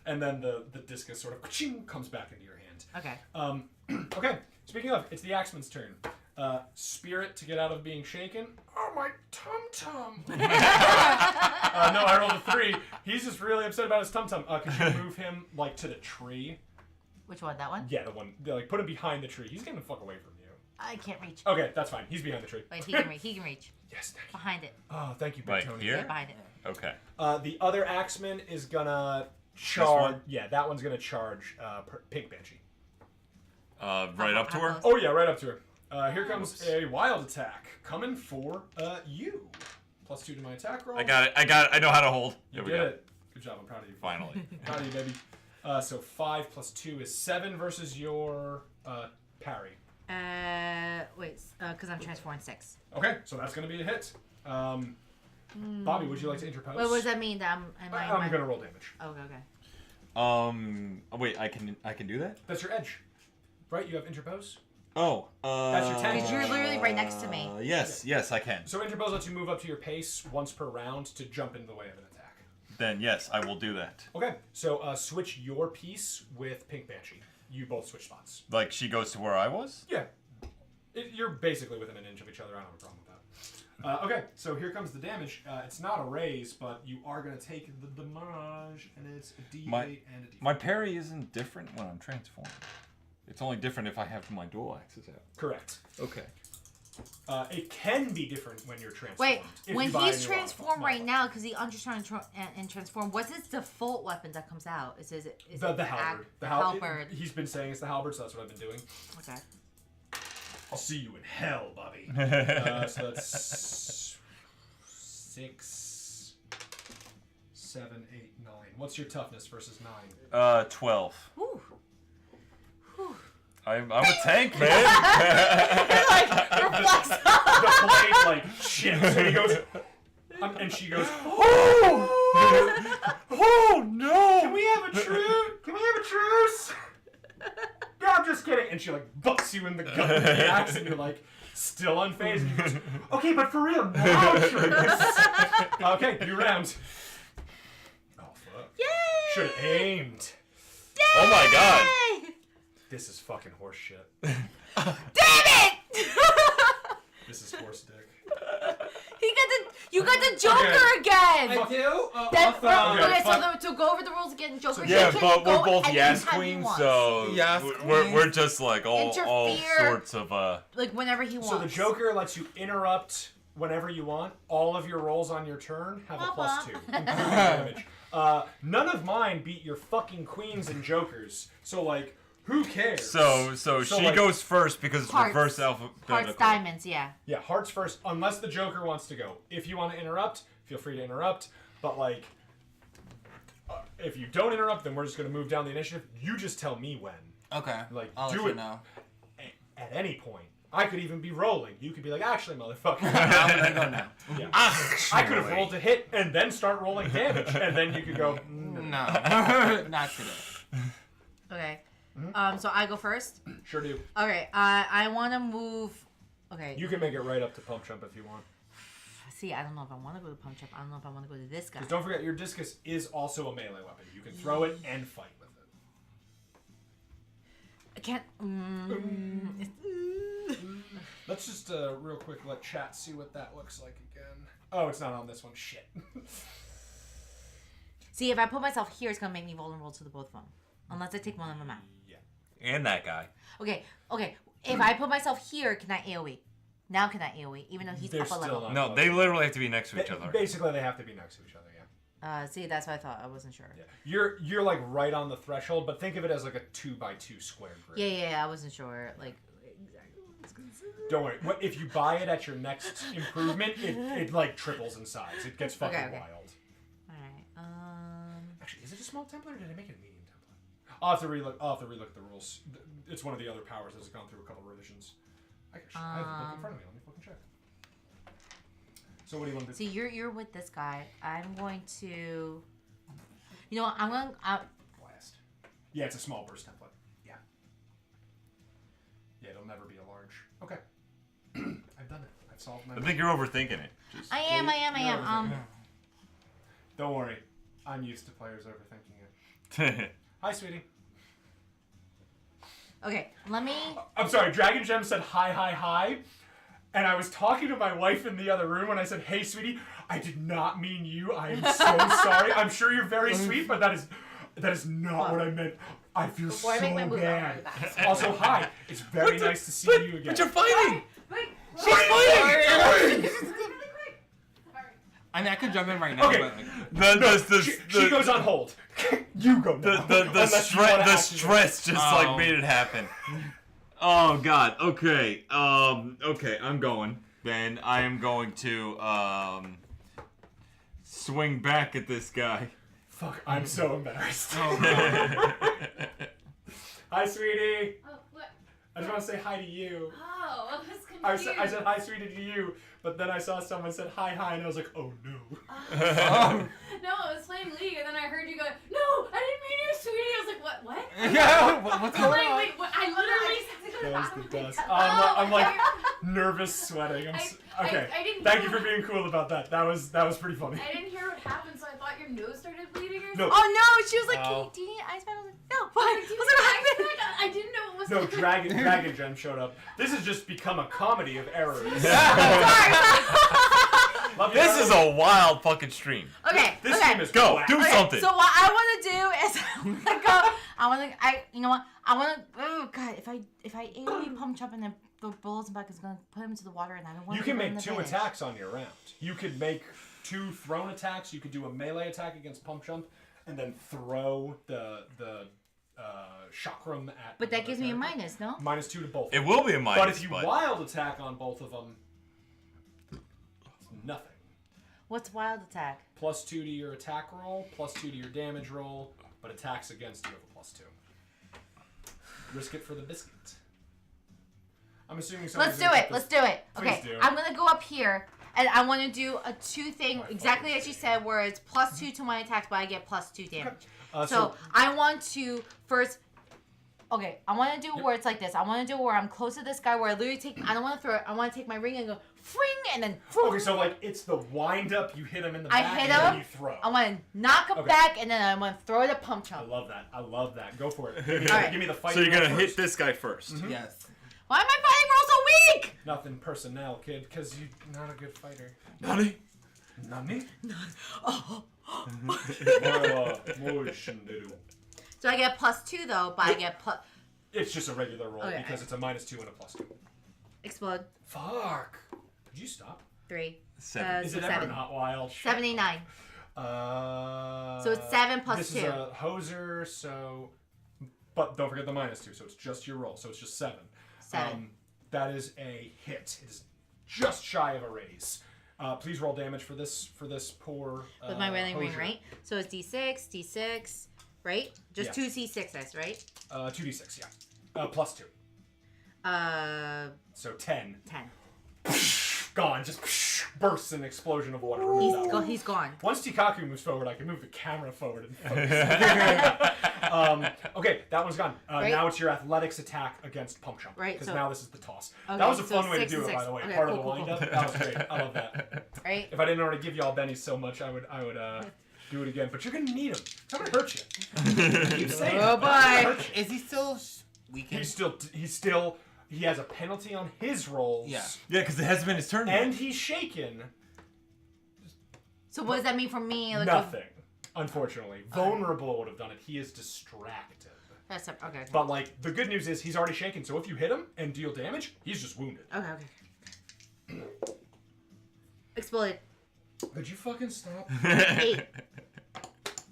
And then the discus sort of comes back into your hand. Okay. Okay. Speaking of, it's the axeman's turn. Spirit to get out of being shaken. Oh, my tum-tum. No, I rolled a 3. He's just really upset about his tum-tum. Could you move him, like, to the tree? Which one? That one? Yeah, the one. Like, put him behind the tree. He's getting the fuck away from you. I can't reach. Okay, that's fine. He's behind the tree. Wait, he can reach. He can reach. Yes, thank you. Behind it. Oh, thank you, Big Right Tony. here? Yeah, behind it. Okay. The other axeman is gonna charge. one? Yeah, that one's gonna charge Pink Banshee. Right up to her. Oh yeah, right up to her. Here comes a wild attack coming for you. +2 to my attack roll. I got it. I know how to hold. You There we did go. it. Good job. I'm proud of you. Finally. Proud of you, baby. So 5 + 2 is 7 versus your parry. Wait, because I'm transforming 6. Okay, so that's gonna be a hit. Bobby, would you like to interpose? Wait, what does that mean? That I'm gonna roll damage. Okay, okay. Wait, I can do that? That's your edge, right? You have interpose. Oh, That's your 10. Because you're literally right next to me. Yes, I can. So interpose lets you move up to your pace once per round to jump into the way of an attack. Then yes, I will do that. Okay, so switch your piece with Pink Banshee. You both switch spots. Like she goes to where I was? Yeah. You're basically within an inch of each other. I don't have a problem with that. Okay, so here comes the damage. It's not a raise, but you are going to take the damage, and it's a D8 and a D4. My parry isn't different when I'm transformed. It's only different if I have my dual axes out. Correct. Okay. It can be different when you're transformed. Wait, if when you buy a he's new transformed model. right now, because he understands and transform, what's his default weapon that comes out? Is it The halberd. The halberd. He's been saying it's the halberd, so that's what I've been doing. Okay. I'll see you in hell, Bobby. So that's 6, 7, 8, 9. What's your toughness versus 9? 12. Whew. I'm a tank, man. You're flexed up. The blade like shifts, and he goes, and she goes, "Oh, Oh no! can we have a truce? Can we have a truce?" No, I'm just kidding. And she like bucks you in the gut with the axe, and you're like still unfazed. And he goes, "Okay, but for real, now truce." Okay, new round. Oh fuck! Yay! Should have aimed. Oh my god! Yay! This is fucking horse shit. Damn it! This is horse dick. You got the Joker again. I do? That, Okay, okay, fine. so go over the rules again. Joker. Yeah, can but go we're both anytime Yas he Queens, wants. so Yas we're Queens. just like all Interfere. sorts of Like whenever he wants. So the Joker lets you interrupt whenever you want, all of your rolls on your turn have a +2 in damage. None of mine beat your fucking queens and jokers. So like, who cares? So she like, goes first because it's Hearts. reverse alphabetical. Hearts, diamonds, yeah. Yeah, hearts first, unless the Joker wants to go. If you want to interrupt, feel free to interrupt. But like, if you don't interrupt, then we're just gonna move down the initiative. You just tell me when. Okay. Like, I'll do let you it know. at any point. I could even be rolling. You could be like, actually, motherfucker. I'm gonna go now. Yeah. I could have rolled to hit and then start rolling damage, and then you could go. No, not today. Okay. So I go first. Sure do. Okay. I want to move. Okay. You can make it right up to Pump Chump if you want. See, I don't know if I want to go to Pump Chump. I don't know if I want to go to this guy. Because don't forget, your discus is also a melee weapon. You can throw it and fight with it. I can't. Let's just real quick let chat see what that looks like again. Oh, it's not on this one. Shit. See, if I put myself here, it's gonna make me vulnerable to the both of them, unless I take one of them out. Yeah. And that guy. Okay. If I put myself here, can I AOE? Now can I AOE, even though he's They're up a still level? not No, close. they literally have to be next to each other. Basically, they have to be next to each other. Yeah. See, that's what I thought. I wasn't sure. Yeah. You're like right on the threshold, but think of it as like a 2x2 square grid. Yeah. I wasn't sure. Like. Don't worry. If you buy it at your next improvement, it like triples in size. It gets fucking Okay. wild. All right. Actually, is it a small template or did I make it a medium template? I'll have to relook at the rules. It's one of the other powers that's gone through a couple revisions. I have the book in front of me. Let me fucking check. So what do you want to do? See, you're with this guy. I'm going to. You know what? I'm going. Blast. Yeah, it's a small burst template. Yeah. Yeah, it'll never be a large. Okay. I've done it. I've solved my. I think you're overthinking it. Just... I am. Don't worry. I'm used to players overthinking it. Hi, sweetie. Okay, let me. I'm sorry, Dragon Gem said hi. And I was talking to my wife in the other room when I said, hey, sweetie, I did not mean you. I am so sorry. I'm sure you're very sweet, but that is not what I meant. I feel so I make my move, I'll bad. be back. Also, hi. It's very nice to see you again. But you're fighting! Wait, She's fighting! I mean, I could jump in right now, Okay. but like, She goes on hold. You go now. The Unless you wanna actually- stress just like made it happen. Oh god. Okay. Okay. I'm going. Then I am going to swing back at this guy. Fuck, I'm so embarrassed. oh, Hi, sweetie. Oh, what? I just want to say hi to you. Oh, I was I confused. said hi, sweetie, to you, but then I saw someone said hi, and I was like, oh no. No, I was playing League, and then I heard you go, no, I didn't mean you, sweetie. I was like, what? yeah, what's I'm going like, on? wait, what? I literally said to go to That was the bathroom. best. Oh, I'm like okay. nervous, sweating. Okay. I didn't Thank know. you for being cool about that. That was pretty funny. I didn't hear what happened, so I thought your nose started bleeding or No. something. Oh no! She was like, Oh. "Do you need ice pack?" I was like, "No, fine." I I was like, "What happened?" I didn't know what was No, happening. Dragon Gem showed up. This has just become a comedy of errors. Love you, This is darling. a wild fucking stream. Okay. This okay. team is Go, whack. do Okay, something. So what I want to do is I'm gonna go. You know what? I want to. Oh god! If I AOE Pump Chump and then the bullets back is gonna put him into the water, and I don't want. You can make 2 attacks on your round. You could make 2 thrown attacks. You could do a melee attack against Pump Chump, and then throw the chakram at. But that another gives me a character. minus, no? -2 to both. It will be a minus. But if you wild attack on both of them, it's nothing. What's wild attack? +2 to your attack roll, +2 to your damage roll, but attacks against you have a +2. Risk it for the biscuit. I'm assuming. Let's do it. Let's do it. Please Okay. do. I'm gonna go up here. And I want to do a 2 thing, exactly as you said, where it's +2 to my attacks, but I get +2 damage. So I want to first. Okay, I want to do where it's like this. I want to do where I'm close to this guy, where I literally take. I don't want to throw it. I want to take my ring and go fring, and then. Okay, so like it's the wind up. You hit him in the I back, hit and then him, you throw. I want to knock him Okay. back, and then I want to throw it a Pump I Chump. love that. I love that. Go for it. Alright. Give me the fight. So you're roll gonna hit first. this guy first. Yes. Why am I fighting roll so weak? Nothing personnel, kid, because you're not a good fighter. Nani? Nani? Oh. So I get +2 though, but I get plus. It's just a regular roll Okay. because it's a -2 and a +2. Explode. Fuck. Could you stop? 3. 7. Is it ever not wild? 79. So it's 7 plus this 2. This is a hoser, so... But don't forget the -2, so it's just your roll. So it's just 7. 7. That is a hit. It is just shy of a raise. Please roll damage for this poor With my wailing ring, hosier. right? So it's D6, right? Just 2 C6s, right? 2d6, yeah. Plus 2. So 10. 10. Gone. Just bursts in an explosion of water. Remove that one. He's gone. Once Tikaku moves forward, I can move the camera forward and focus. Okay, that one's gone. Right. Now it's your athletics attack against Pump Chump. Right, Because so- now this is the toss. Okay, that was a so fun way to 6 do and it, by 6. the way. Okay, Part of cool, the cool, wind-up. cool. That was great. I love that. Right? If I didn't already give y'all bennies so much, I would do it again. But you're gonna need them. It's gonna hurt you. Keep saying Oh, it, but it's gonna boy. hurt you. Is he still weakened? He's still. He has a penalty on his rolls. Yeah. Yeah, because it hasn't been his turn yet. And he's shaken. So what does that mean for me? Like, Nothing. Unfortunately, vulnerable would have done it. He is distracted. That's okay. But like the good news is he's already shaken. So if you hit him and deal damage, he's just wounded. Okay. Exploded. Could you fucking stop? 8.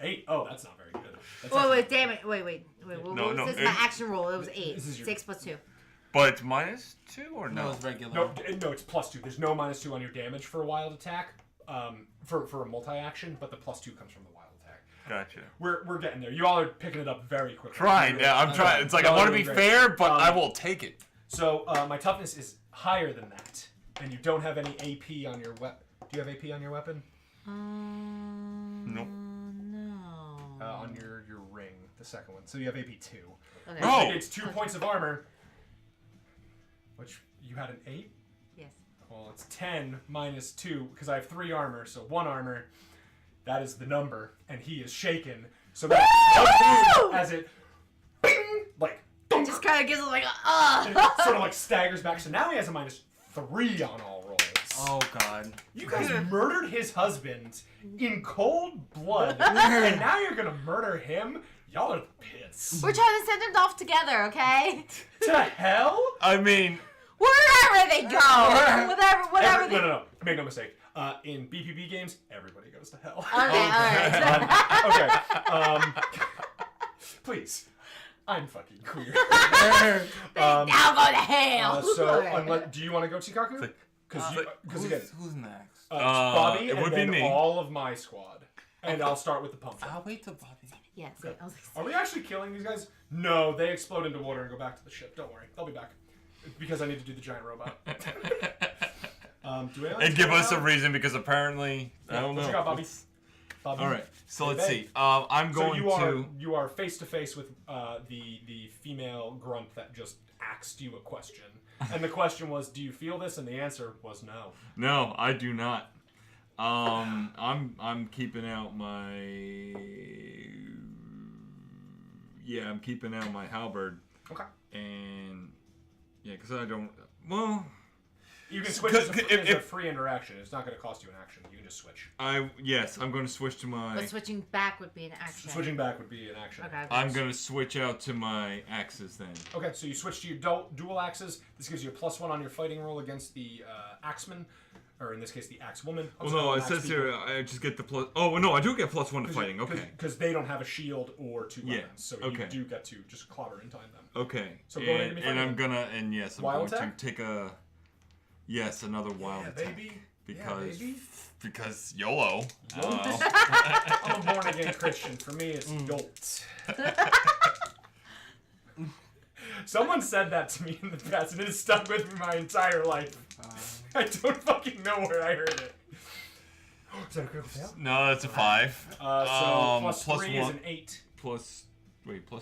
8. Oh, that's not very good. That's Wait, damn it. Wait. What No, was no, this? it- My action roll. It was 8. This is your- 6 plus 2. But it's -2 or No, no? it's regular. No, it's +2. There's no -2 on your damage for a wild attack. For a multi-action, but the +2 comes from the wild attack. Gotcha. We're getting there. You all are picking it up very quickly. Trying. Yeah, I'm trying. It's like I No, want to you're be great. fair, but I will take it. So my toughness is higher than that, and you don't have any AP on your weapon. Do you have AP on your weapon? Nope. No. On your ring, the second one. So you have AP 2. Okay. Oh! It's 2 points of armor, which you had an 8. Yes. Well, it's 10 minus 2 because I have 3 armor, so 1 armor. That is the number, and he is shaken. So that as it, bing, like, It just kind of gives it like and it sort of like staggers back. So now he has a -3 on all rolls. Oh god. You guys murdered his husband in cold blood, and now you're gonna murder him? Y'all are the pits. We're trying to send them off together, okay? To hell? I mean, Wherever they go, whatever. No. Make no mistake. In BPB games, everybody goes to hell. Okay, all right. Please. I'm fucking queer. Now go to hell. Do you want to go Chikaku? Because again, Who's next? it's Bobby it and would be then me. all of my squad. And I'll start with the pump. I'll wait till Bobby. Yes. I was like, Are we actually killing these guys? No, they explode into water and go back to the ship. Don't worry. They'll be back. Because I need to do the giant robot. Do and give us a reason because apparently I don't What know. you got, Bobby? Bobby? All right, so Hey, let's babe. see. I'm So going you are face to face with the female grunt that just asked you a question, and the question was, "Do you feel this?" And the answer was no. No, I do not. I'm keeping out my. Yeah, I'm keeping out my halberd, Okay. and yeah, because I don't. Well, You can switch Cause- as a free interaction. It's not going to cost you an action. You can just switch. I'm going to switch to my. but switching back would be an action. Switching back would be an action. Okay. I'm going to switch out to my axes then. Okay, so you switch to your dual axes. This gives you a +1 on your fighting roll against the axeman, or in this case, the axewoman. Well, no, it says here I just get the plus. Oh no, I do get +1 to fighting. Okay. Because they don't have a shield or 2 Yeah, weapons, so okay. you do get to just clobber and time them. Okay. So go ahead and give me and I'm fighting. gonna yes, I'm Wild going attack? to take a another wild attack. Because because YOLO. I don't know. I'm a born again Christian. For me, it's YOLT. Someone said that to me in the past, and it has stuck with me my entire life. I don't fucking know where I heard it. Is that a critical fail? No, that's a 5. Plus plus 3 is 1. an 8. Plus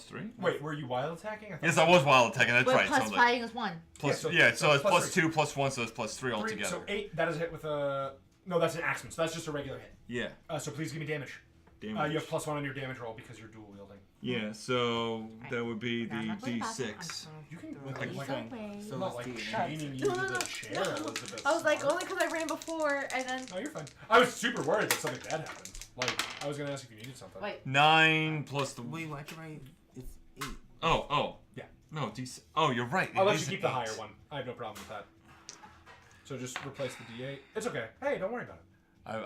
3? Wait, were you wild attacking? Yes, I was wild attacking. That's But right. plus so fighting is 1. plus, Yeah, so so it's plus plus 3. 2, plus 1, so it's plus 3 altogether. So 8, that is a hit with a... No, that's an axeman, so that's just a regular hit. Yeah. So please give me damage. Damage. You have +1 on your damage roll because you're dual wielding. Yeah, so that would be the I'm not going back. D6. You can Please like don't wait. So I'm not like Steve. chaining you to the chair, Elizabeth. I was like, Smart. only because I ran before, and then. No, you're fine. I was super worried that something bad happened. Like, I was gonna ask if you needed something. Wait. 9 plus the. Wait, why'd you write? It's 8. Oh. Yeah. No, D6. Oh, you're right. I'll it let is you keep an the higher 8. one. I have no problem with that. So just replace the D8. It's okay. Hey, don't worry about it.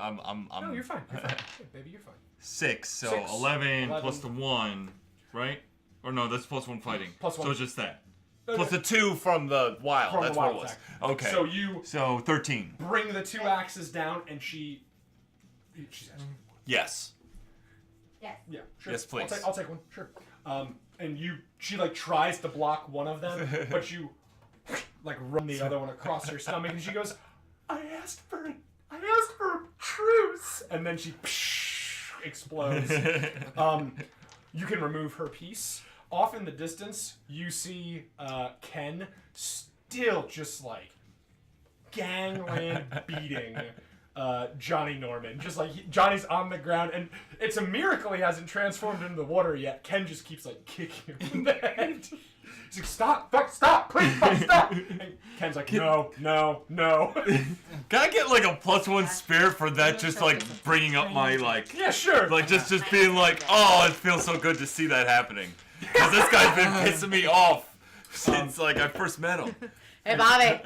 I'm No, you're fine. You're fine. Hey, baby, you're fine. 6, so 6. 11 plus the 1, right? Or no, that's plus 1 fighting. Plus 1. So it's just that. Plus the 2 from the wild. From That's the wild what it was. attack. Okay. So you So 13. bring the 2 axes down, and she says, Yes. Yes. "Yeah, sure. Yes, please. I'll take one. Sure." And she like tries to block one of them, but you like run the other one across her stomach, and she goes, "I asked for a truce," and then she explodes. You can remove her piece. Off in the distance, you see Ken still just like gangland beating Johnny Norman. Just like Johnny's on the ground, and it's a miracle he hasn't transformed into the water yet. Ken just keeps like kicking him in the head. He's like, stop, please, stop. And Ken's like, no. Can I get like a +1 spirit for that? Just like bringing up my like. Yeah, sure. Like just being like, oh, it feels so good to see that happening. Because this guy's been pissing me off since like I first met him. Hey, Bobby.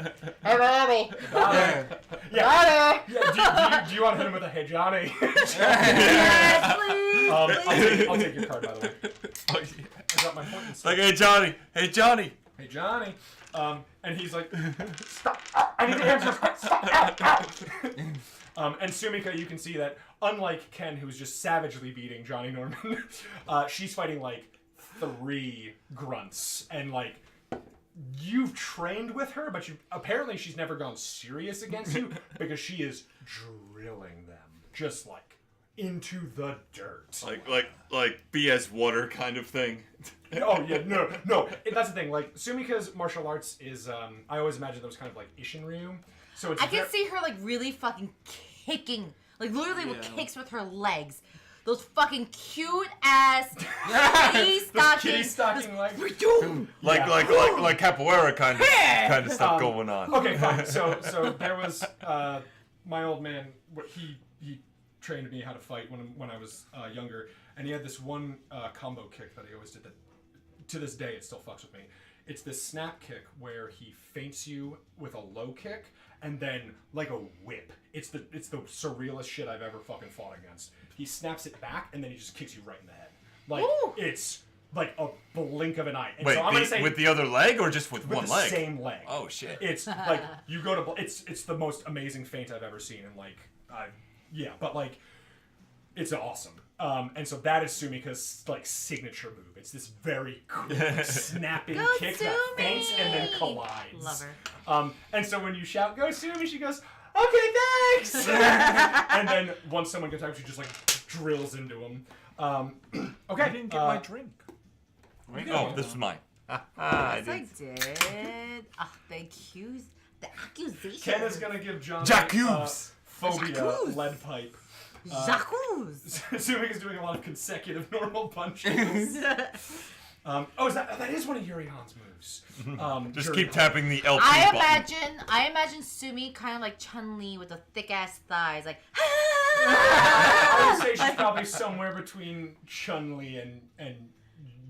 Hey, Bobby. Yeah. Do you want to hit him with a hey Johnny? Yes, please. I'll take your card, by the way. Oh, yeah. I got my point and stuff. Like, hey Johnny. Hey Johnny. And he's like, stop. I need to answer. Stop. And Sumika, you can see that unlike Ken, who's just savagely beating Johnny Norman, she's fighting like 3 grunts, and like you've trained with her, but apparently she's never gone serious against you because she is drilling them just like into the dirt. Like BS water kind of thing. Oh yeah, no. That's the thing. Like Sumika's martial arts is, I always imagine those kind of like Ishinryu. So it's I can see her like really fucking kicking, like literally with kicks with her legs. Those fucking cute ass kitty stocking legs. Like capoeira kind of stuff going on. Okay, fine. So there was my old man. He trained me how to fight when I was younger, and he had this one combo kick that he always did. That to this day it still fucks with me. It's this snap kick where he feints you with a low kick and then like a whip. It's the surrealest shit I've ever fucking fought against. He snaps it back and then he just kicks you right in the head. Like it's like a blink of an eye. And Wait, so I'm gonna say with the other leg or just with one the leg? same leg. Oh shit. It's like you go to it's the most amazing feint I've ever seen, and like but like it's awesome. And so that is Sumika's like signature move. It's this very cool snapping kick that feints and then collides. Love her. And so when you shout "Go Sumi," she goes, "Okay, thanks." And then once someone gets out, she just like drills into him. Okay. I didn't get my drink. Right? Oh, this is mine. Yes, I did. The accusation. Ken is gonna give John Jacques. phobia Jacques. lead pipe. Jacques. Sumika's doing a lot of consecutive normal punches. That is one of Yuri Han's moves. Just Yuri keep Han. tapping the LP button. I imagine Sumi kind of like Chun-Li with the thick ass thighs, like. I would say she's probably somewhere between Chun-Li and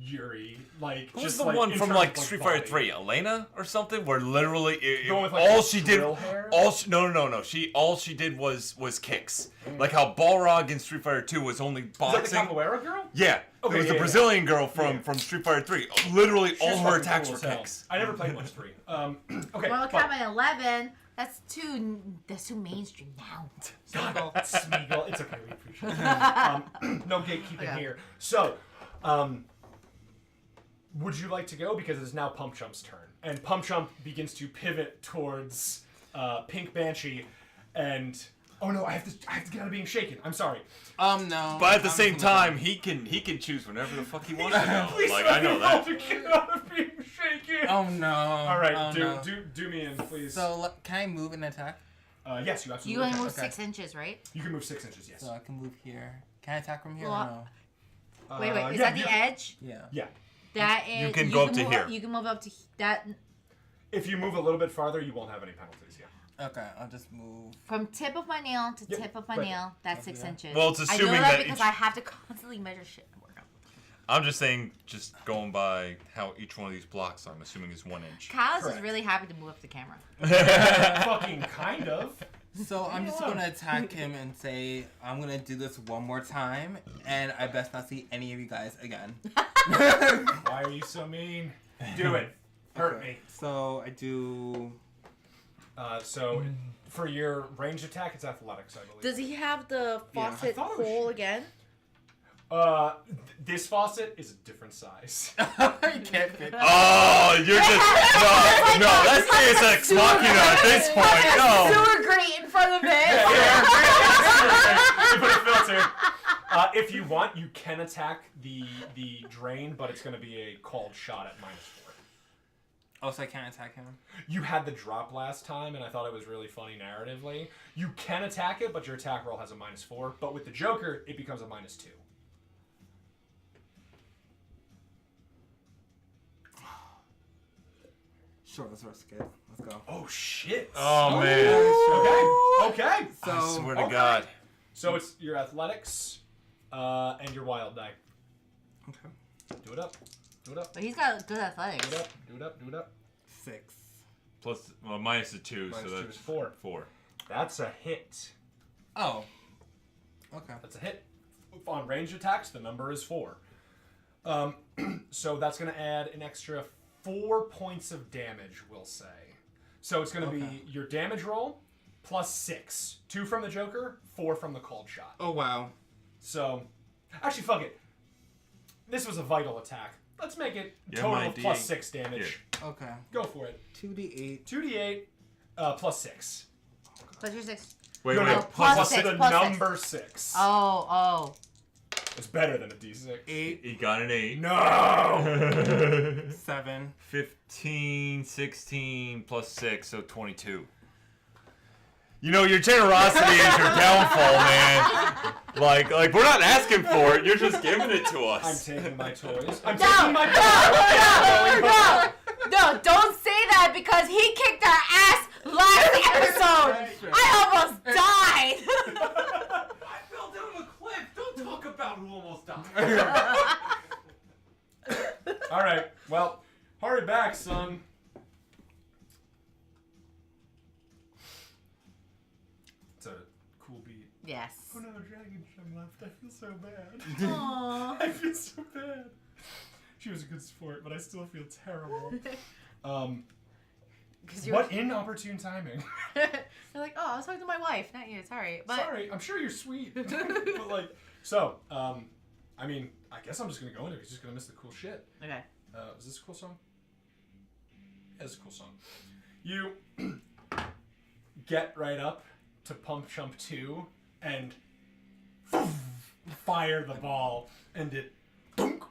Yuri. Like Who's just the like, one in from terms like of, Street body. Fighter 3, Elena or something? Where literally The one with, like, all the she did, drill hair? no. All she did was kicks. Like how Balrog in Street Fighter 2 was only boxing. Is that the capoeira girl? Yeah, Okay, it was the yeah. Brazilian girl from Street Fighter 3. Literally, She's all her fucking attacks cool were as hell. kicks. I never played much 3. Okay. Mortal but- Kombat 11. That's too mainstream now. God, Smeagol. It's okay, we appreciate it. No gatekeeping here. So, would you like to go? Because it's now Pump Chump's turn. And Pump Chump begins to pivot towards Pink Banshee, and oh no, I have to get out of being shaken. I'm sorry. No. But at the I'm same just gonna time, he can choose whenever the fuck he wants to go. Please Like let I me know that. To get out of being shaken. Oh no. All right, Oh, no. do me in, please. So can I move and attack? Yes, you absolutely You only can. move Okay. 6 inches, right? You can move 6 inches. Yes. So I can move here. Can I attack from here Well, or no? Wait, is yeah, that you the can- edge? Yeah. Yeah. That is. You can go up to move here. You can move up to that. If you move a little bit farther, you won't have any penalties. Yeah. Okay, I'll just move. From tip of my nail to Yep, tip of my right. nail, that's 6 Okay. inches. Well, it's I assuming know that that because each- I have to constantly measure shit and work out. I'm just saying, just going by how each one of these blocks, I'm assuming is 1 inch. Kyle's Correct. is really happy to move up the camera. Fucking kind of. So I'm just gonna attack him and say I'm gonna do this one more time, and I best not see any of you guys again. Why are you so mean? Do it. Hurt me. So I do. So for your ranged attack, it's athletics, I believe. Does he have the I faucet thought it was hole shit. again? This faucet is a different size. You can't fit. Oh, you're just no. That's Deus Ex Machina at this point. No. Sewer grate in front of it. You put a filter. If you want, you can attack the drain, but it's going to be a called shot at -4. Oh, so I can't attack him. You had the drop last time, and I thought it was really funny narratively. You can attack it, but your attack roll has a -4. But with the Joker, it becomes a -2. Sure, let's risk it. Let's go. Oh shit! Oh man. Okay. So I swear to okay. God. So it's your athletics, and your wild die. Okay. Do it up. Do it up. But he's got good athletics. Do it up. Do it up. Do it up. 6. Plus, well, minus the 2, Minus so 2 that's is 4. 4. That's a hit. Oh. Okay. That's a hit. On ranged attacks, the number is 4. So that's going to add an extra 4 points of damage, we'll say. So it's going to be your damage roll plus 6. 2 from the Joker, 4 from the cold shot. Oh wow. So, actually, fuck it. This was a vital attack. Let's make it Yeah, total my of plus D8. 6 damage. Okay. Go for it. 2d8. 2d8 plus 6. Plus your 6. Wait, No, wait. no, plus plus 6, the plus 6. number 6. Oh. It's better than a d6. 8. He got an 8. No! 7. 15, 16 plus 6, so 22. You know, your generosity is your downfall, man. Like we're not asking for it. You're just giving it to I'm us. taking my toys. I'm No, taking my no, don't say that because he kicked our ass last episode. I almost died. I fell down a cliff. Don't talk about who almost died. All right. Well, hurry back, son. It's a cool beat. Yes. Oh no, Dragon Chum left. I feel so bad. Aww. I feel so bad. She was a good sport, but I still feel terrible. What inopportune timing. You're like, oh, I was talking to my wife, not you. Sorry, but Sorry, I'm sure you're sweet. But like, so, I mean, I guess I'm just gonna go in there. He's just gonna miss the cool shit. okay. Is this a cool song? Yeah, it's a cool song. You get right up to Pump Chump 2 and fire the ball, and it dunk.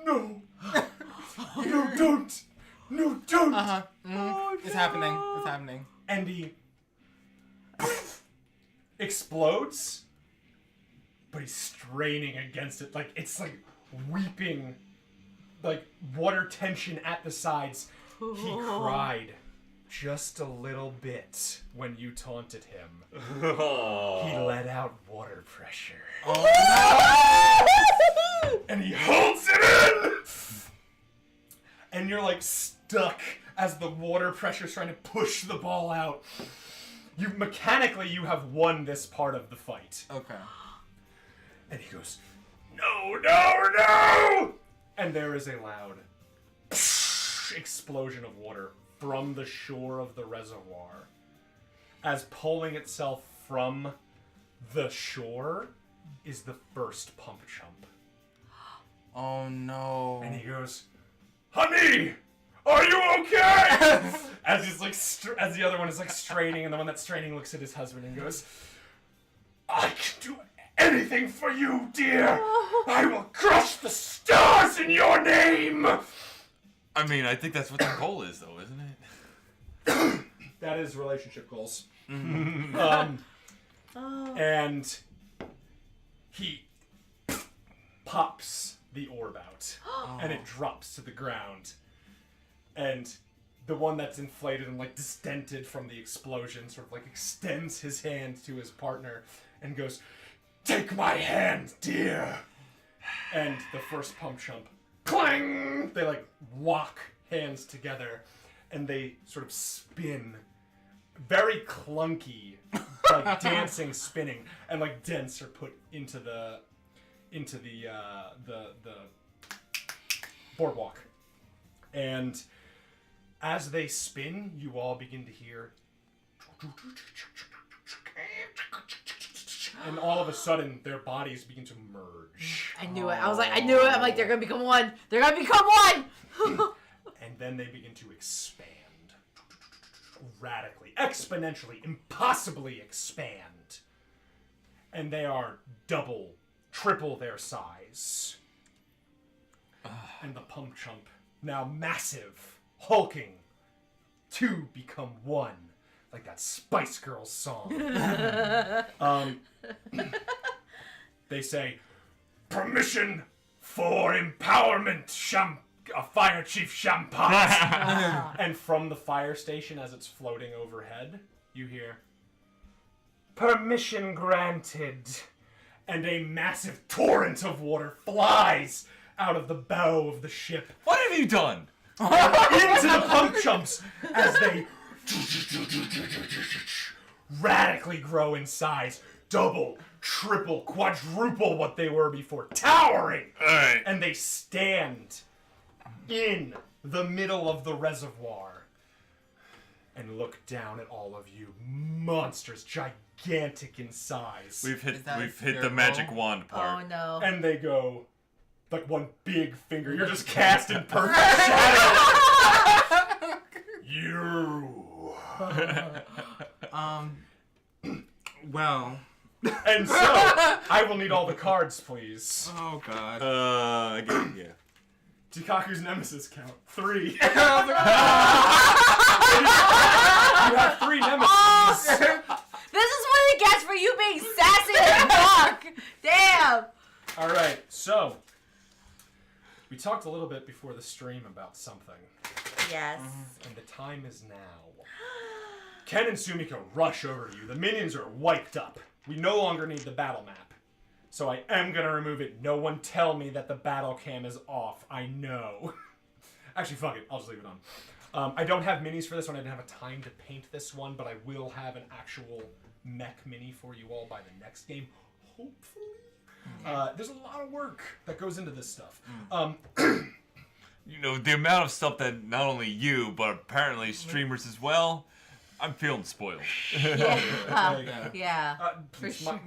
No! No, don't! No, don't! Uh-huh. Oh, It's no. happening. It's happening. And he explodes, but he's straining against it. Like, it's like weeping, like water tension at the sides. He cried just a little bit when you taunted him. He let out water pressure. And he holds it in! And you're like stuck as the water pressure's trying to push the ball out. You mechanically you have won this part of the fight. Okay. And he goes, no, no, no! And there is a loud explosion of water from the shore of the reservoir. As pulling itself from the shore is the first Pump Chump. Oh no. And he goes, honey, are you okay? As he's like, as the other one is like straining, and the one that's straining looks at his husband and goes, I can do anything for you, dear. I will crush the stars in your name. I mean, I think that's what the goal is, though, isn't it? That is relationship goals. Oh. And he pops the orb out, and it drops to the ground. And the one that's inflated and like distented from the explosion sort of like extends his hand to his partner and goes, take my hand, dear. And the first Pump Chump, clang! They like lock hands together, and they sort of spin, very clunky, like dancing, spinning, and like dents are put into the boardwalk. And as they spin, you all begin to hear, and all of a sudden, their bodies begin to merge. I knew it. I was like, I knew it. I'm like, they're gonna become one. They're gonna become one. And then they begin to expand. Radically, exponentially, impossibly expand. And they are double, triple their size. And the Pump Chump, now massive, hulking, two become one. Like that Spice Girls song. They say, permission for empowerment, Fire Chief Champagne. And from the fire station, as it's floating overhead, you hear, permission granted. And a massive torrent of water flies out of the bow of the ship. What have you done? Into the Pump Chumps as they radically grow in size. Double, triple, quadruple what they were before. Towering! Alright. And they stand in the middle of the reservoir and look down at all of you. Monsters, gigantic in size. We've hit the spherical? magic wand part. Oh no. And they go, like one big finger. You're just cast in perfect shadow. You. Well. And so, I will need all the cards, please. Oh god. Again, yeah. Jikaku's nemesis count. 3. You have 3 nemesis. This is what it gets for you being sassy as fuck. Damn. Alright, so, we talked a little bit before the stream about something. Yes. And the time is now. Ken and Sumiko rush over to you. The minions are wiped up. We no longer need the battle map. So I am going to remove it. No one tell me that the battle cam is off. I know. Actually, fuck it. I'll just leave it on. I don't have minis for this one. I didn't have a time to paint this one, but I will have an actual mech mini for you all by the next game. Hopefully. There's a lot of work that goes into this stuff. You know, the amount of stuff that not only you, but apparently streamers as well, I'm feeling spoiled. Yeah. Please, For sure.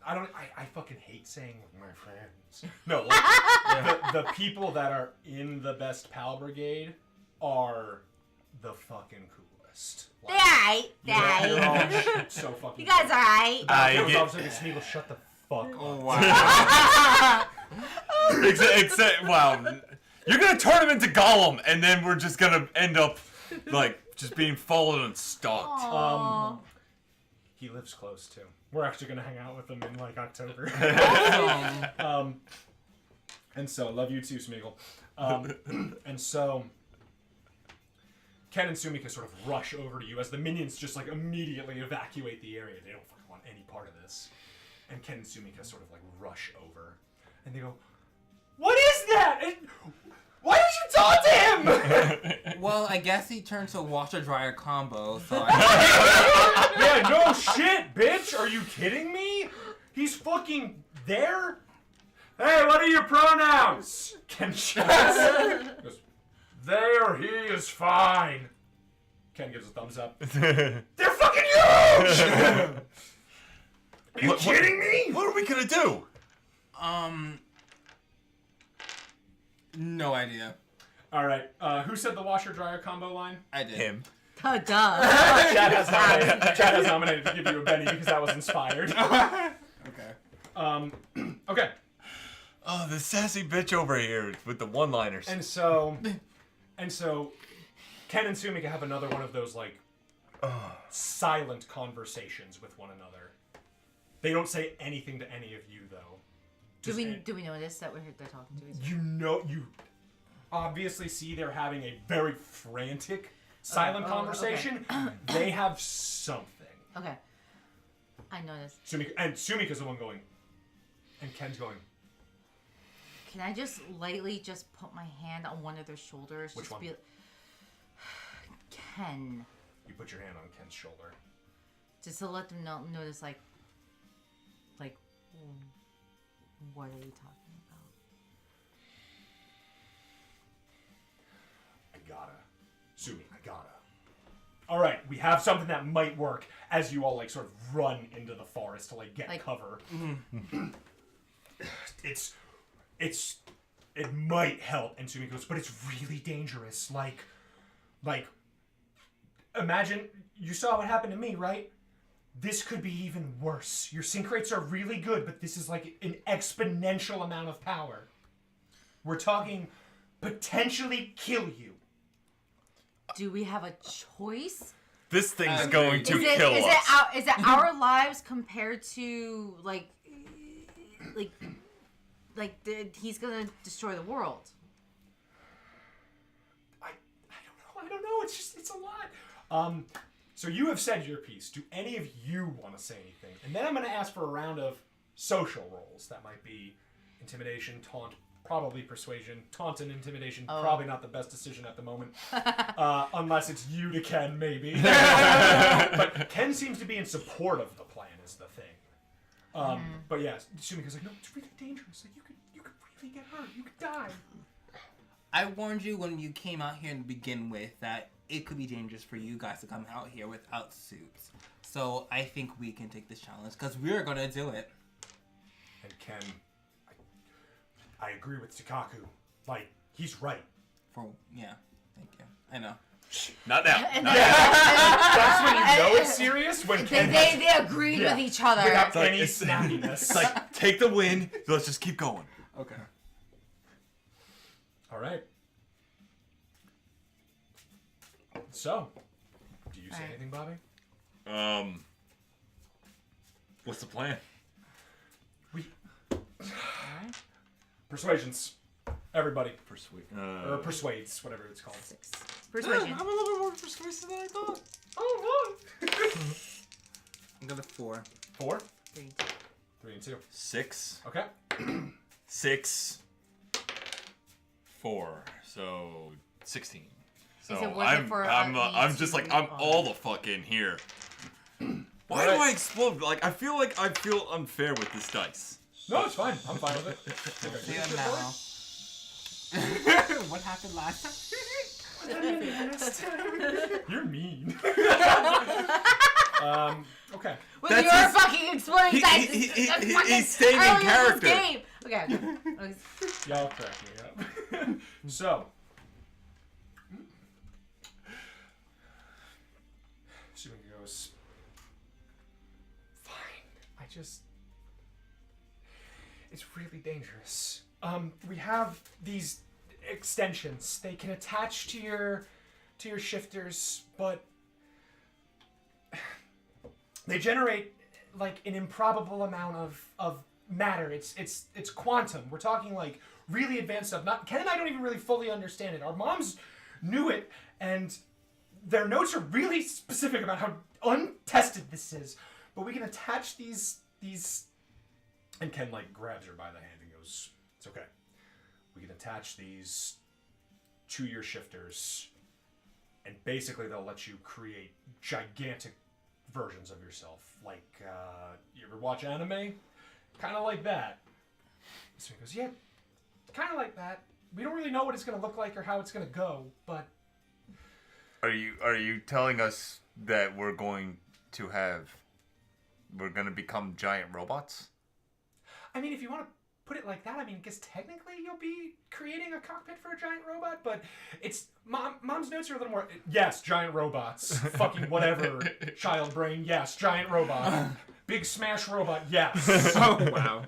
I fucking hate saying my friends. No, like, the people that are in the best PAL brigade are the fucking coolest. They're alright. They're They're alright. all so fucking You guys are alright. Smeagol, shut the fuck up. Oh wow. Except, wow. You're gonna turn him into Gollum, and then we're just gonna end up, like, just being followed and stalked. Aw. He lives close too. We're actually gonna hang out with him in like October. And so, love you too, Smeagol. And so, Ken and Sumika sort of rush over to you as the minions just like immediately evacuate the area. They don't fucking want any part of this. And Ken and Sumika sort of like rush over, and they go, "What is that? Why did you talk to him?" Well, I guess he turned to washer dryer combo, so Yeah, no shit, bitch. Are you kidding me? He's fucking there. Hey, what are your pronouns? Ken shouts. Goes, they or he is fine. Ken gives a thumbs up. They're fucking huge! Are you kidding me? What are we gonna do? no idea. All right. Who said the washer dryer combo line? I did. Him. Oh, duh. Chad has nominated to give you a Benny because that was inspired. Okay. Okay. Oh, the sassy bitch over here with the one-liners. And so, Ken and Sumika have another one of those like silent conversations with one another. They don't say anything to any of you though. Do we notice that they're talking to each other? You obviously see they're having a very frantic silent conversation. Okay. They have something. Okay. I noticed. Sumika's the one going, and Ken's going, Can I just lightly just put my hand on one of their shoulders? Which just one? Be... Ken. You put your hand on Ken's shoulder. Just to let them notice, like, what are you talking about? I gotta. Sumi, I gotta. All right, we have something that might work as you all, like, sort of run into the forest to, like, get cover. It might help. And Sumi goes, but it's really dangerous. Like, imagine, you saw what happened to me, right? This could be even worse. Your sync rates are really good, but this is like an exponential amount of power. We're talking potentially kill you. Do we have a choice? This thing's going to kill us. Is it our lives compared to he's gonna destroy the world? I don't know. It's a lot. So you have said your piece. Do any of you want to say anything? And then I'm going to ask for a round of social roles. That might be intimidation, taunt, probably persuasion. Taunt and intimidation, probably not the best decision at the moment. Unless it's you to Ken, maybe. But Ken seems to be in support of the plan is the thing. But yeah, Sumi goes like, no, it's really dangerous. Like, you could really get hurt. You could die. I warned you when you came out here to begin with that it could be dangerous for you guys to come out here without suits. So I think we can take this challenge because we're going to do it. And Ken, I agree with Takaku. Like, he's right. Yeah, thank you. I know. Not now. That's when you know it's serious. When Ken They agreed with each other. without any snappiness. It's like, take the win. Let's just keep going. Okay. All right. So, do you say anything, Bobby? What's the plan? Persuasions. Everybody. Persuade. Persuades, whatever it's called. 6. Persuasion. I'm a little bit more persuasive than I thought. Oh, I got a 4. 4? 3. 3 and 2. 6. Okay. 6. 4. So 16. So Is it worth it for I'm just like I'm all the fuck in here. Why do I explode? Like I feel unfair with this dice. No, it's fine. I'm fine with it. See you now. What happened last time? You're mean. Okay. With That's your his- fucking exploding dice. He's staying in character. Okay. Y'all crack me up. So. Sumi goes, fine. It's really dangerous. We have these extensions. They can attach to your shifters, but they generate like an improbable amount of matter. It's quantum. We're talking like really advanced stuff. Ken and I don't even really fully understand it. Our moms knew it, and their notes are really specific about how untested this is. But we can attach these. And Ken like grabs her by the hand and goes, "It's okay. We can attach these to your shifters, and basically they'll let you create gigantic versions of yourself. Like, you ever watch anime? Kind of like that." So he goes, "Yeah, kind of like that. We don't really know what it's going to look like or how it's going to go, but." Are you telling us that we're going to become giant robots? I mean, if you want to put it like that, I mean, I guess technically you'll be creating a cockpit for a giant robot, but it's... Mom's notes are a little more... Yes, giant robots. Fucking whatever. Child brain, yes. Giant robot. Big smash robot, yes. Oh, wow.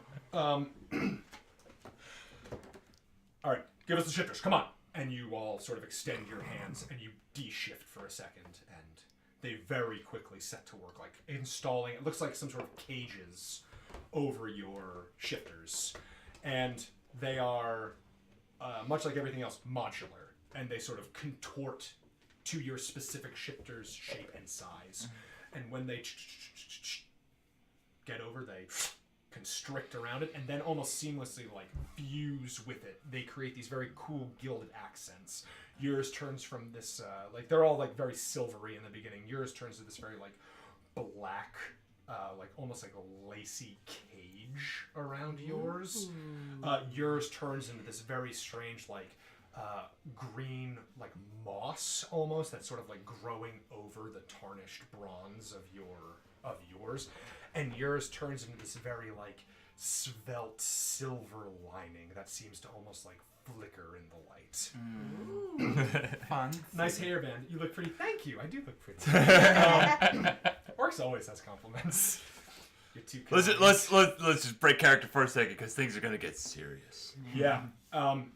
Alright, give us the shifters, come on. And you all sort of extend your hands and you de-shift for a second, and they very quickly set to work, like installing... It looks like some sort of cages over your shifters, and they are much like everything else modular, and they sort of contort to your specific shifter's shape and size. And when they get over, they constrict around it and then almost seamlessly like fuse with it. They create these very cool gilded accents. Yours turns from this like they're all like very silvery in the beginning. Yours turns to this very like black like almost like a lacy cage around yours. Yours turns into this very strange like green like moss almost that's sort of like growing over the tarnished bronze of yours, and yours turns into this very like svelte silver lining that seems to almost like flicker in the light. Fun. Nice hairband. You look pretty. Thank you. I do look pretty. Orcs always has compliments. You're too kind. Let's just break character for a second because things are gonna get serious. Yeah. And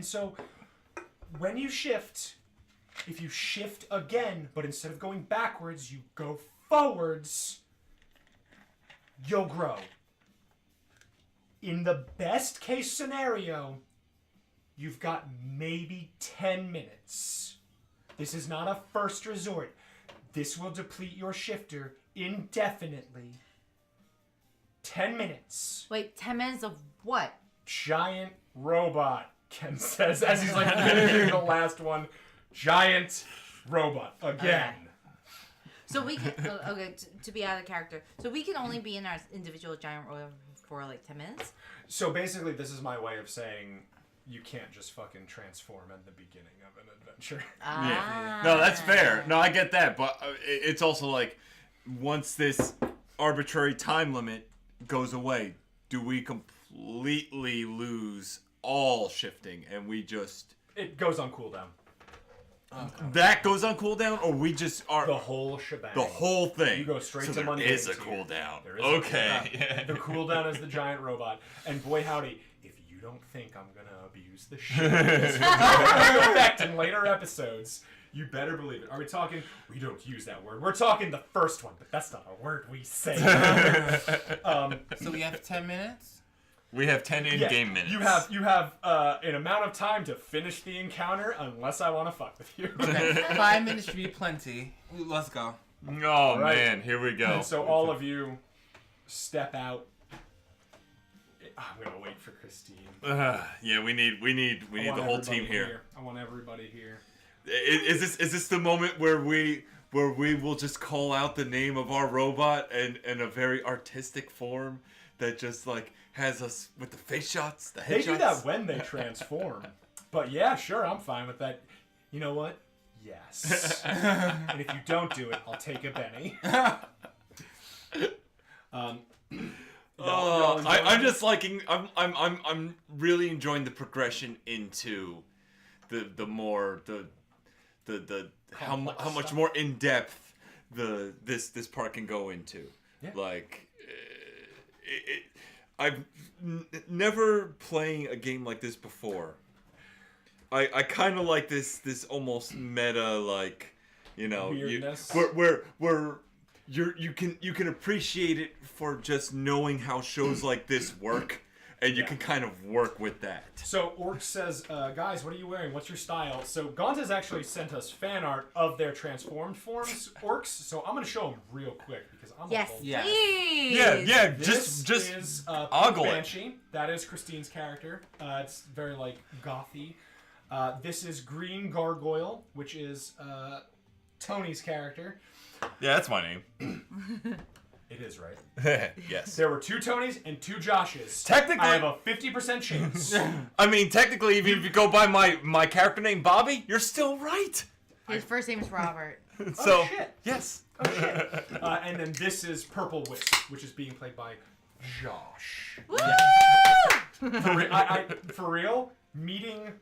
so when you shift, if you shift again, but instead of going backwards, you go forwards, you'll grow. In the best case scenario, you've got maybe 10 minutes. This is not a first resort. This will deplete your shifter indefinitely. 10 minutes. Wait, 10 minutes of what? Giant robot, Ken says, as he's like finishing the last one. Giant robot. Again. So we can, okay, to be out of character. So we can only be in our individual giant robot for like 10 minutes? So basically, this is my way of saying you can't just fucking transform at the beginning of an adventure. Yeah. No, that's fair. No, I get that, but it's also like once this arbitrary time limit goes away, do we completely lose all shifting and we just... It goes on cooldown. That goes on cooldown, or we just are... The whole shebang. The whole thing. You go straight so to mundane. There is a tier. cooldown. There is okay. A cooldown. The cooldown is the giant robot. And boy howdy, if you don't think I'm going to abuse the shit out of this effect in later episodes, you better believe it. Are we talking... We don't use that word. We're talking the first one, but that's not a word we say. So we have 10 minutes? We have 10 in-game minutes. You have an amount of time to finish the encounter unless I want to fuck with you. Okay. 5 minutes should be plenty. Let's go. Oh, right. man. Here we go. And so all of you step out. I'm going to wait for Christine. Yeah, we need the whole team here. I want everybody here. Is this the moment where we will just call out the name of our robot in a very artistic form that just like has us with the face shots, the headshots? They do that when they transform. But yeah, sure, I'm fine with that. You know what? Yes. And if you don't do it, I'll take a Benny. I'm just liking. I'm really enjoying the progression into the more how much more in depth this part can go into. Yeah. Like, I've never playing a game like this before. I kind of like this almost meta, like, you know, weirdness. where you can appreciate it for just knowing how shows like this work, and you can kind of work with that. So Orc says, guys, what are you wearing? What's your style? So Gaunt has actually sent us fan art of their transformed forms, Orcs. So I'm going to show them real quick because I'm Yes, a Yeah. please. Yeah, This just is ogle it. Banshee. That is Christine's character. It's very like gothy. This is Green Gargoyle, which is Tony's character. Yeah, that's my name. It is, right? Yes. There were 2 Tonys and 2 Joshes. Technically- I have a 50% chance. I mean, technically, even if you go by my character name Bobby, you're still right. His first name is Robert. So Oh, shit. yes. Oh, shit. And then this is Purple Wisp, which is being played by Josh. Woo! For real, meeting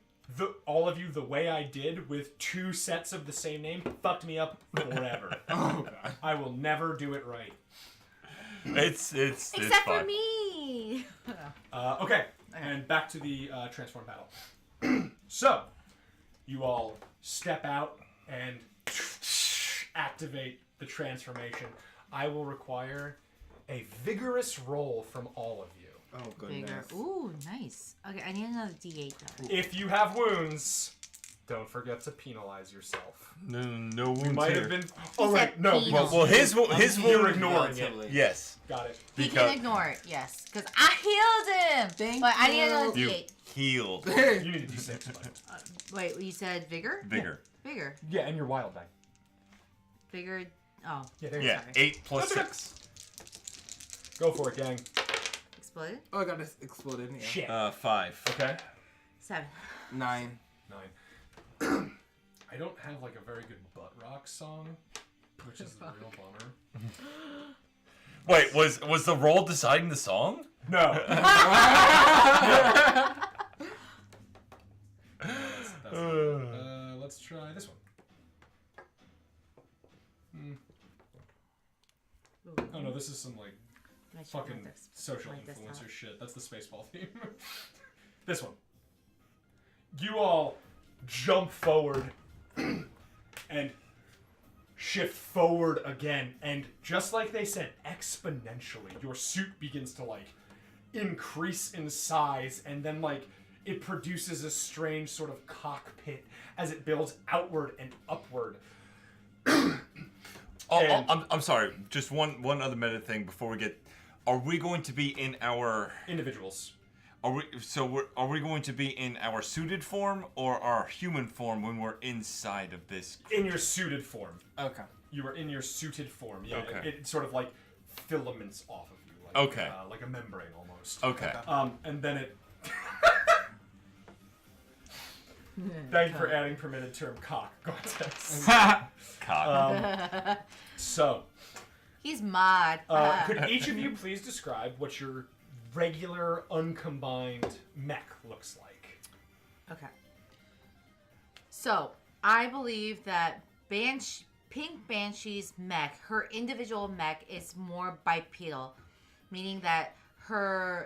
all of you the way I did with 2 sets of the same name fucked me up forever. Oh, God. I will never do it right. It's Except fine. for me. Okay, and back to the transform battle. So, you all step out and activate the transformation. I will require a vigorous roll from all of you. Oh, Bigger. goodness. Ooh, nice. Okay, I need another D8 though. If you have wounds, Don't forget to penalize yourself. No You wounds might here. have been. He Oh said right, no. penal. Well, his You're wound. ignoring it. Yes. Got it. He Because can ignore it, yes. Because I healed him! Thank but I need another you D8. healed. You need a d6. But... Wait, you said vigor? Vigor. Vigor. Yeah, and your wild die. Vigor. Oh. Yeah, there you Yeah, go. 8 plus That's 6. Go for it, gang. Exploded? Oh, I got this exploded. Yeah. Shit. 5. Okay. 7. 9. 9. I don't have like a very good butt rock song, which is a real bummer. Wait, was the roll deciding the song? No. Let's try this one. Oh no, this is some like fucking social influencer shit. That's the Spaceball theme. This one. You all jump forward and shift forward again, and just like they said, exponentially, your suit begins to like increase in size, and then like it produces a strange sort of cockpit as it builds outward and upward. I'm sorry. Just one other meta thing before we get. Are we going to be in our Individuals. Are we going to be in our suited form or our human form when we're inside of this? In your suited form. Okay. You are in your suited form. Yeah. Okay. It sort of like filaments off of you. Like, Okay. Like a membrane almost. Okay. And then it. Thank you for adding permitted term cock, Gortez. Cock. So, He's mod. could each of you please describe what your regular uncombined mech looks like? Okay. So, I believe that Pink Banshee's mech, her individual mech, is more bipedal, meaning that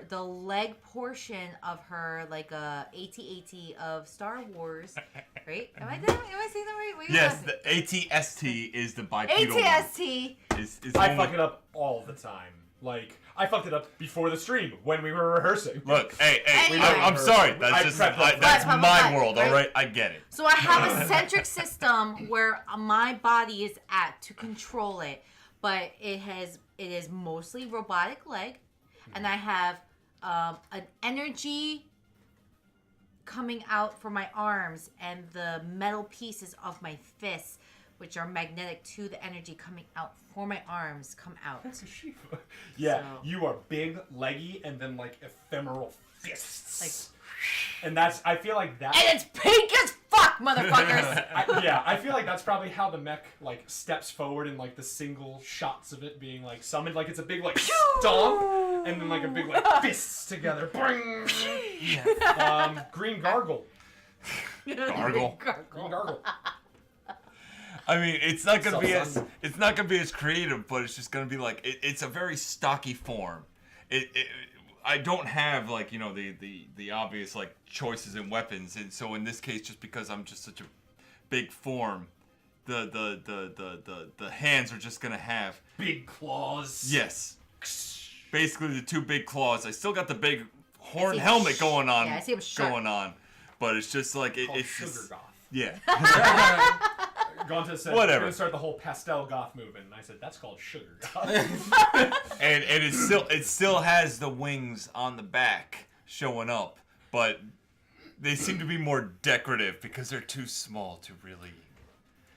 the leg portion of her, like a AT-AT of Star Wars, right? Am I saying that right? What are you Yes, laughing? the ATST is the bipedal. AT-ST. Is I only- fuck it up all the time. Like, I fucked it up before the stream when we were rehearsing. Look, hey, Anyway. I'm sorry. I That's just prepped up that's for that. my Right, world. right. All right, I get it. So I have a centric system where my body is at to control it, but it is mostly robotic leg, and I have an energy coming out from my arms and the metal pieces of my fists, which are magnetic to the energy coming out for my arms, come out. Yeah, So- you are big, leggy, and then like ephemeral fists. Like- and that's, I feel like that. And it's pink as fuck, motherfuckers! I feel like that's probably how the mech like steps forward in like the single shots of it being like summoned. Like it's a big like stomp, and then like a big like fists together. Bring. Green gargle. Gargle. Green gargle. I mean, it's not gonna be as Son. it's not gonna be as creative, but it's just gonna be like it's a very stocky form. I don't have like the obvious like choices in weapons, and so in this case, just because I'm just such a big form, the hands are just gonna have Big claws. yes, basically the two big claws. I still got the big horn see helmet going on, yeah, I see him sharp. going on, but it's just like Called it's sugar just, goth. yeah. Gonta said, Whatever. "We're gonna start the whole pastel goth movement," and I said, "That's called sugar goth." And it still has the wings on the back showing up, but they seem to be more decorative because they're too small to really.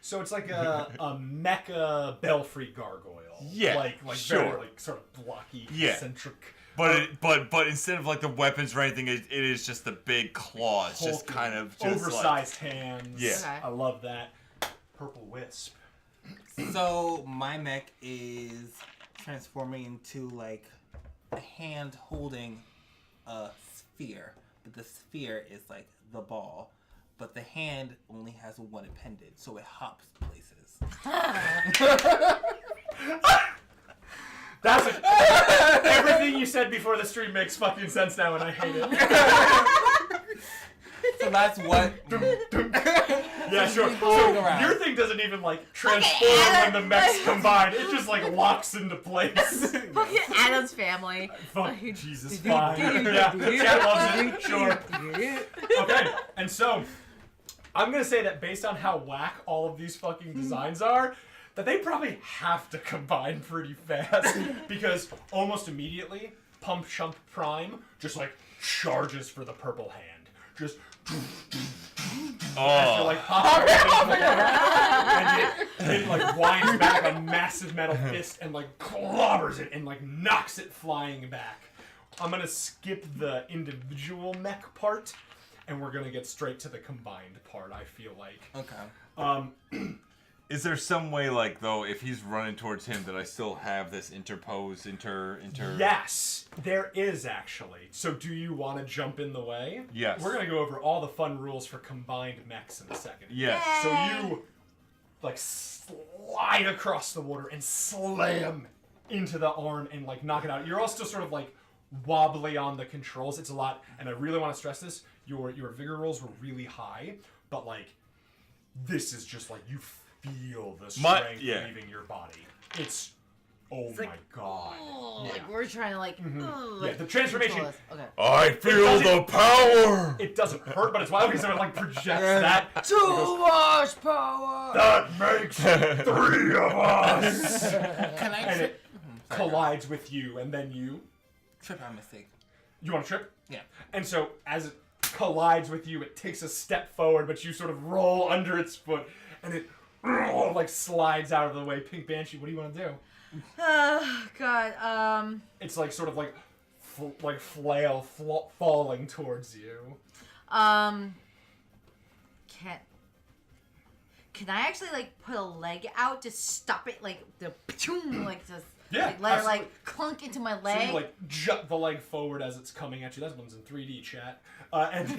So it's like a mecha belfry gargoyle. Yeah, like sure. very like sort of blocky, Yeah. eccentric. But instead of like the weapons or anything, it is just the big claws, just hulking, kind of just oversized hands. Yeah. Okay. I love that. Purple wisp. So my mech is transforming into like a hand holding a sphere, but the sphere is like the ball, but the hand only has one appendage, so it hops places. That's everything you said before the stream makes fucking sense now, and I hate it. So that's what. Yeah, sure. Going So around. your thing doesn't even like transform when the mechs combine. It just like locks into place. Fucking Adam's family. Fuck, Jesus, fine. Yeah, chat loves it. Sure. Okay, and so I'm gonna say that based on how whack all of these fucking designs are, that they probably have to combine pretty fast because almost immediately, Pump Chump Prime just like charges for the purple hand. Just after like popping and it like winds back a massive metal fist and like clobbers it and like knocks it flying back. I'm gonna skip the individual mech part and we're gonna get straight to the combined part, I feel like. Okay. Is there some way, like, though, if he's running towards him, that I still have this interpose, Yes, there is actually. So do you want to jump in the way? Yes. We're going to go over all the fun rules for combined mechs in a second. Yes. So you, like, slide across the water and slam into the arm and, like, knock it out. You're all still sort of, like, wobbly on the controls. It's a lot, and I really want to stress this. Your vigor rolls were really high, but, like, this is just, like, you feel the strength leaving your body. It's my god. Yeah. Like we're trying to like. Yeah, the transformation. Okay. I feel the power. It doesn't hurt, but it's wild because it like projects that. Too much power. That makes 3 of us. Can I And it collides with you, and then you trip by mistake? You want to trip? Yeah. And so as it collides with you, it takes a step forward, but you sort of roll under its foot, and it like slides out of the way. Pink Banshee, what do you want to do? God. It's like sort of like flail falling towards you. Can I actually like put a leg out to stop it? Like the like just let it like clunk into my leg. So you like jut the leg forward as it's coming at you. That one's in 3D chat. And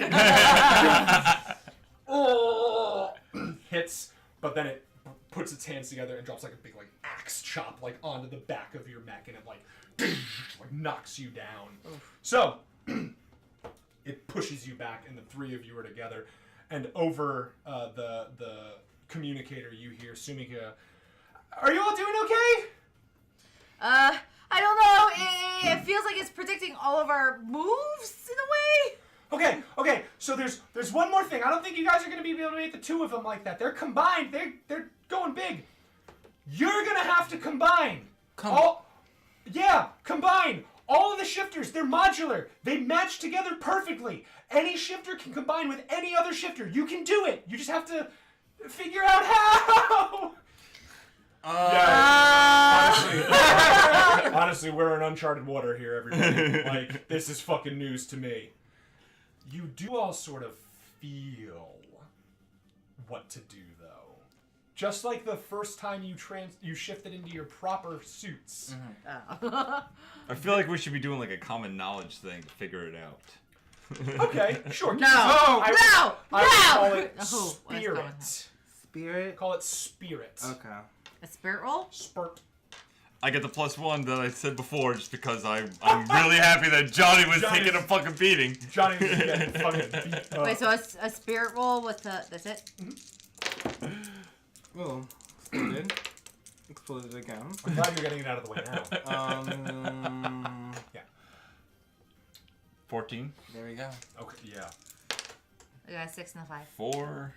hits. But then it puts its hands together and drops like a big like axe chop like onto the back of your mech and it like knocks you down. Oof. So it pushes you back and the 3 of you are together. And over the communicator you hear Sumika, "Are you all doing okay?" I don't know. It feels like it's predicting all of our moves in a way. Okay. So there's one more thing. I don't think you guys are gonna be able to make the 2 of them like that. They're combined. They're going big. You're gonna have to combine. Combine. All of the shifters, they're modular. They match together perfectly. Any shifter can combine with any other shifter. You can do it. You just have to figure out how. Honestly, we're in uncharted water here, everybody. Like, this is fucking news to me. You do all sort of feel what to do, though. Just like the first time you shifted into your proper suits. I feel like we should be doing like a common knowledge thing to figure it out. Okay, sure. No! I would call it spirit. Spirit? Call it spirit. Okay. A spirit roll? Spurt. I get the +1 that I said before just because I'm really happy that Johnny was taking a fucking beating. Johnny was getting fucking beat up. Wait, so a spirit roll with that's it? Oh, exploded. Exploded again. I'm glad you're getting it out of the way now. Yeah. 14. There we go. Okay, yeah. I got a 6 and a 5. 4.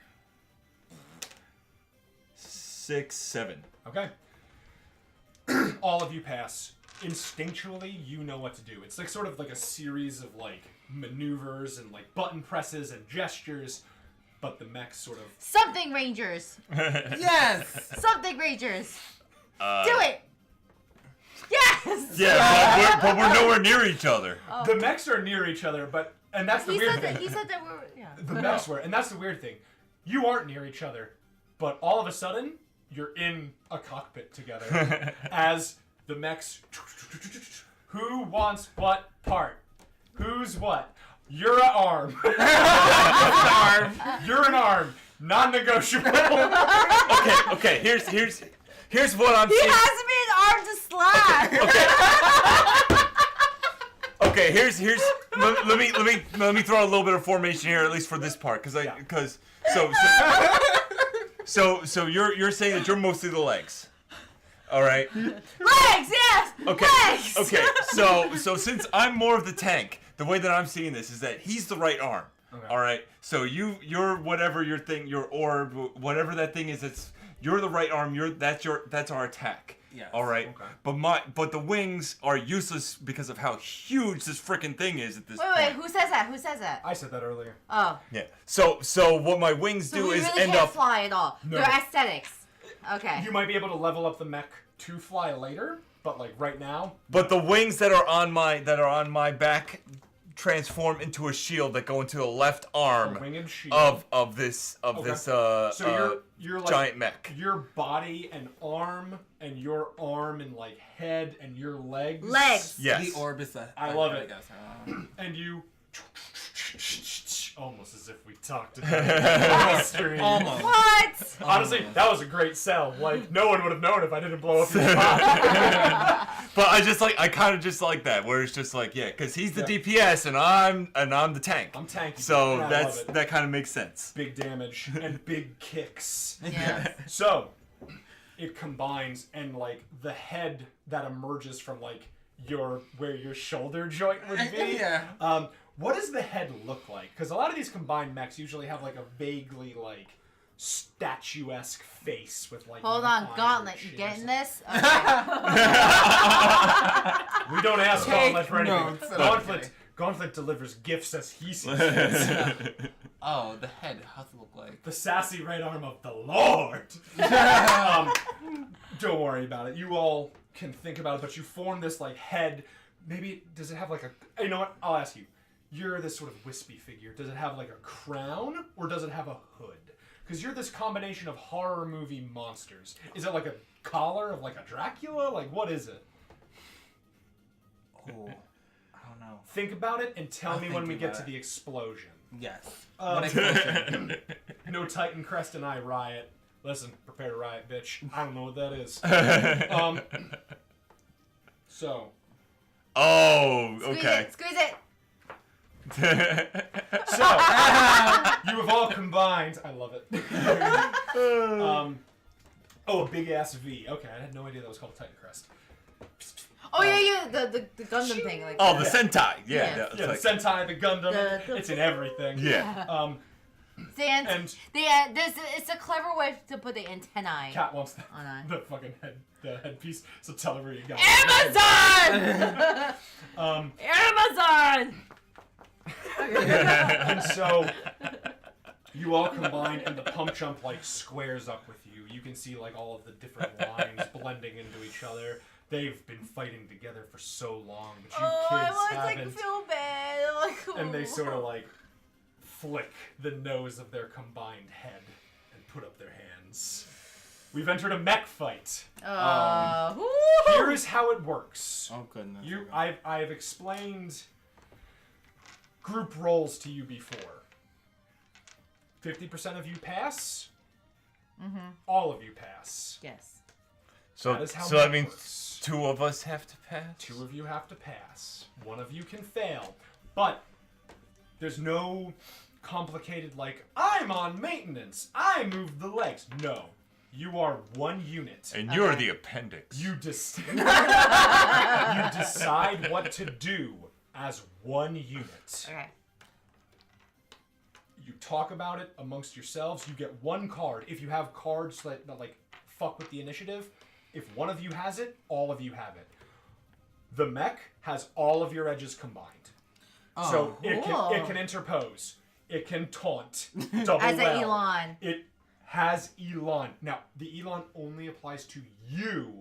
6, 7. Okay. All of you pass. Instinctually, you know what to do. It's like sort of like a series of like maneuvers and like button presses and gestures, but the mech sort of... Something Rangers! Yes! Something Rangers! Do it! Yes! Yeah, but we're nowhere near each other. Oh. The mechs are near each other, and that's the weird thing. He said that we're... Yeah. The mechs were, and that's the weird thing. You aren't near each other, but all of a sudden, you're in a cockpit together as the mechs... Who wants what part? Who's what? You're an arm. You're an arm. Non-negotiable. Okay. Here's what I'm He seeing. has to be an arm to slap. Okay, here's let me throw a little bit of formation here, at least for this part, because so you're saying that you're mostly the legs, all right? Legs, yes. Okay. Legs. Okay. So since I'm more of the tank, the way that I'm seeing this is that he's the right arm. Okay. All right. So you're whatever your thing, your orb, whatever that thing is. You're the right arm. That's our attack. Yes. All right. Okay. But the wings are useless because of how huge this freaking thing is at this point. Wait, who says that? Who says that? I said that earlier. Oh. Yeah. So what my wings So do we is really end can't up. fly at all. No. They're aesthetics. Okay. You might be able to level up the mech to fly later, but like right now. But the wings that are on my back transform into a shield that go into the left arm A winged shield. of this So you're like giant mech. your body and arm and your arm and like head and your legs. Legs. Yes. The orb is the. I love it. guess. And you almost as if we talked about it on stream. Almost. What? Honestly, that was a great sell. Like no one would have known if I didn't blow up your spot. But I kind of just like that, where it's just like, yeah, because he's the Yeah. DPS and I'm the tank. I'm tanky. So and I that's love it. that kind of makes sense. Big damage and big kicks. Yes. So it combines, and like the head that emerges from like where your shoulder joint would be. Yeah. What does the head look like? Because a lot of these combined mechs usually have like a vaguely like statuesque face with like. Hold on, eyes and Gauntlet. You shit or getting something. this? Okay. We don't ask Gauntlet for anything. notes. Gauntlet delivers gifts as he sees fit. Oh, the head. How's it look like? The sassy right arm of the Lord. Don't worry about it. You all can think about it, but you form this like head. Maybe does it have like a? You know what? I'll ask you. You're this sort of wispy figure. Does it have like a crown or does it have a hood? Because you're this combination of horror movie monsters. Is it like a collar of like a Dracula? Like what is it? Oh, I don't know. Think about it and tell I'll me when think we get about to it. the explosion. Yes. Um, What explosion? No Titan Crest and I riot. Listen, prepare to riot, bitch. I don't know what that is. So. Oh, Squeeze okay. it. Squeeze it. So, you have all combined. I love it. A big ass V. Okay, I had no idea that was called Titan Crest. Oh yeah, the Gundam thing. Like Oh, the Sentai. Yeah. Yeah. it's Yeah, like- the Sentai, the Gundam. The- It's in everything. yeah. It's a clever way to put the antennae. Cat wants the, On eye. the fucking headpiece, so tell her where you got Amazon. it. Amazon. And so you all combine, and the Pump Chump like squares up with you. You can see like all of the different lines blending into each other. They've been fighting together for so long, but you kids haven't. feel bad. Like, And they sort of like flick the nose of their combined head and put up their hands. We've entered a mech fight. Here is how it works. Oh goodness. I've explained group roles to you before. 50% of you pass. All of you pass. Yes. So That is how so that mech means works. 2 of us have to pass. 2 of you have to pass. 1 of you can fail. But there's no complicated like, I'm on maintenance. I move the legs. No. You are one unit. And you're the appendix. You decide what to do as one unit. Okay. You talk about it amongst yourselves. You get 1 card. If you have cards that like fuck with the initiative, if one of you has it, all of you have it. The mech has all of your edges combined. So it can interpose. It can taunt. Double As well. an Elon. It has Elon. Now, the Elon only applies to you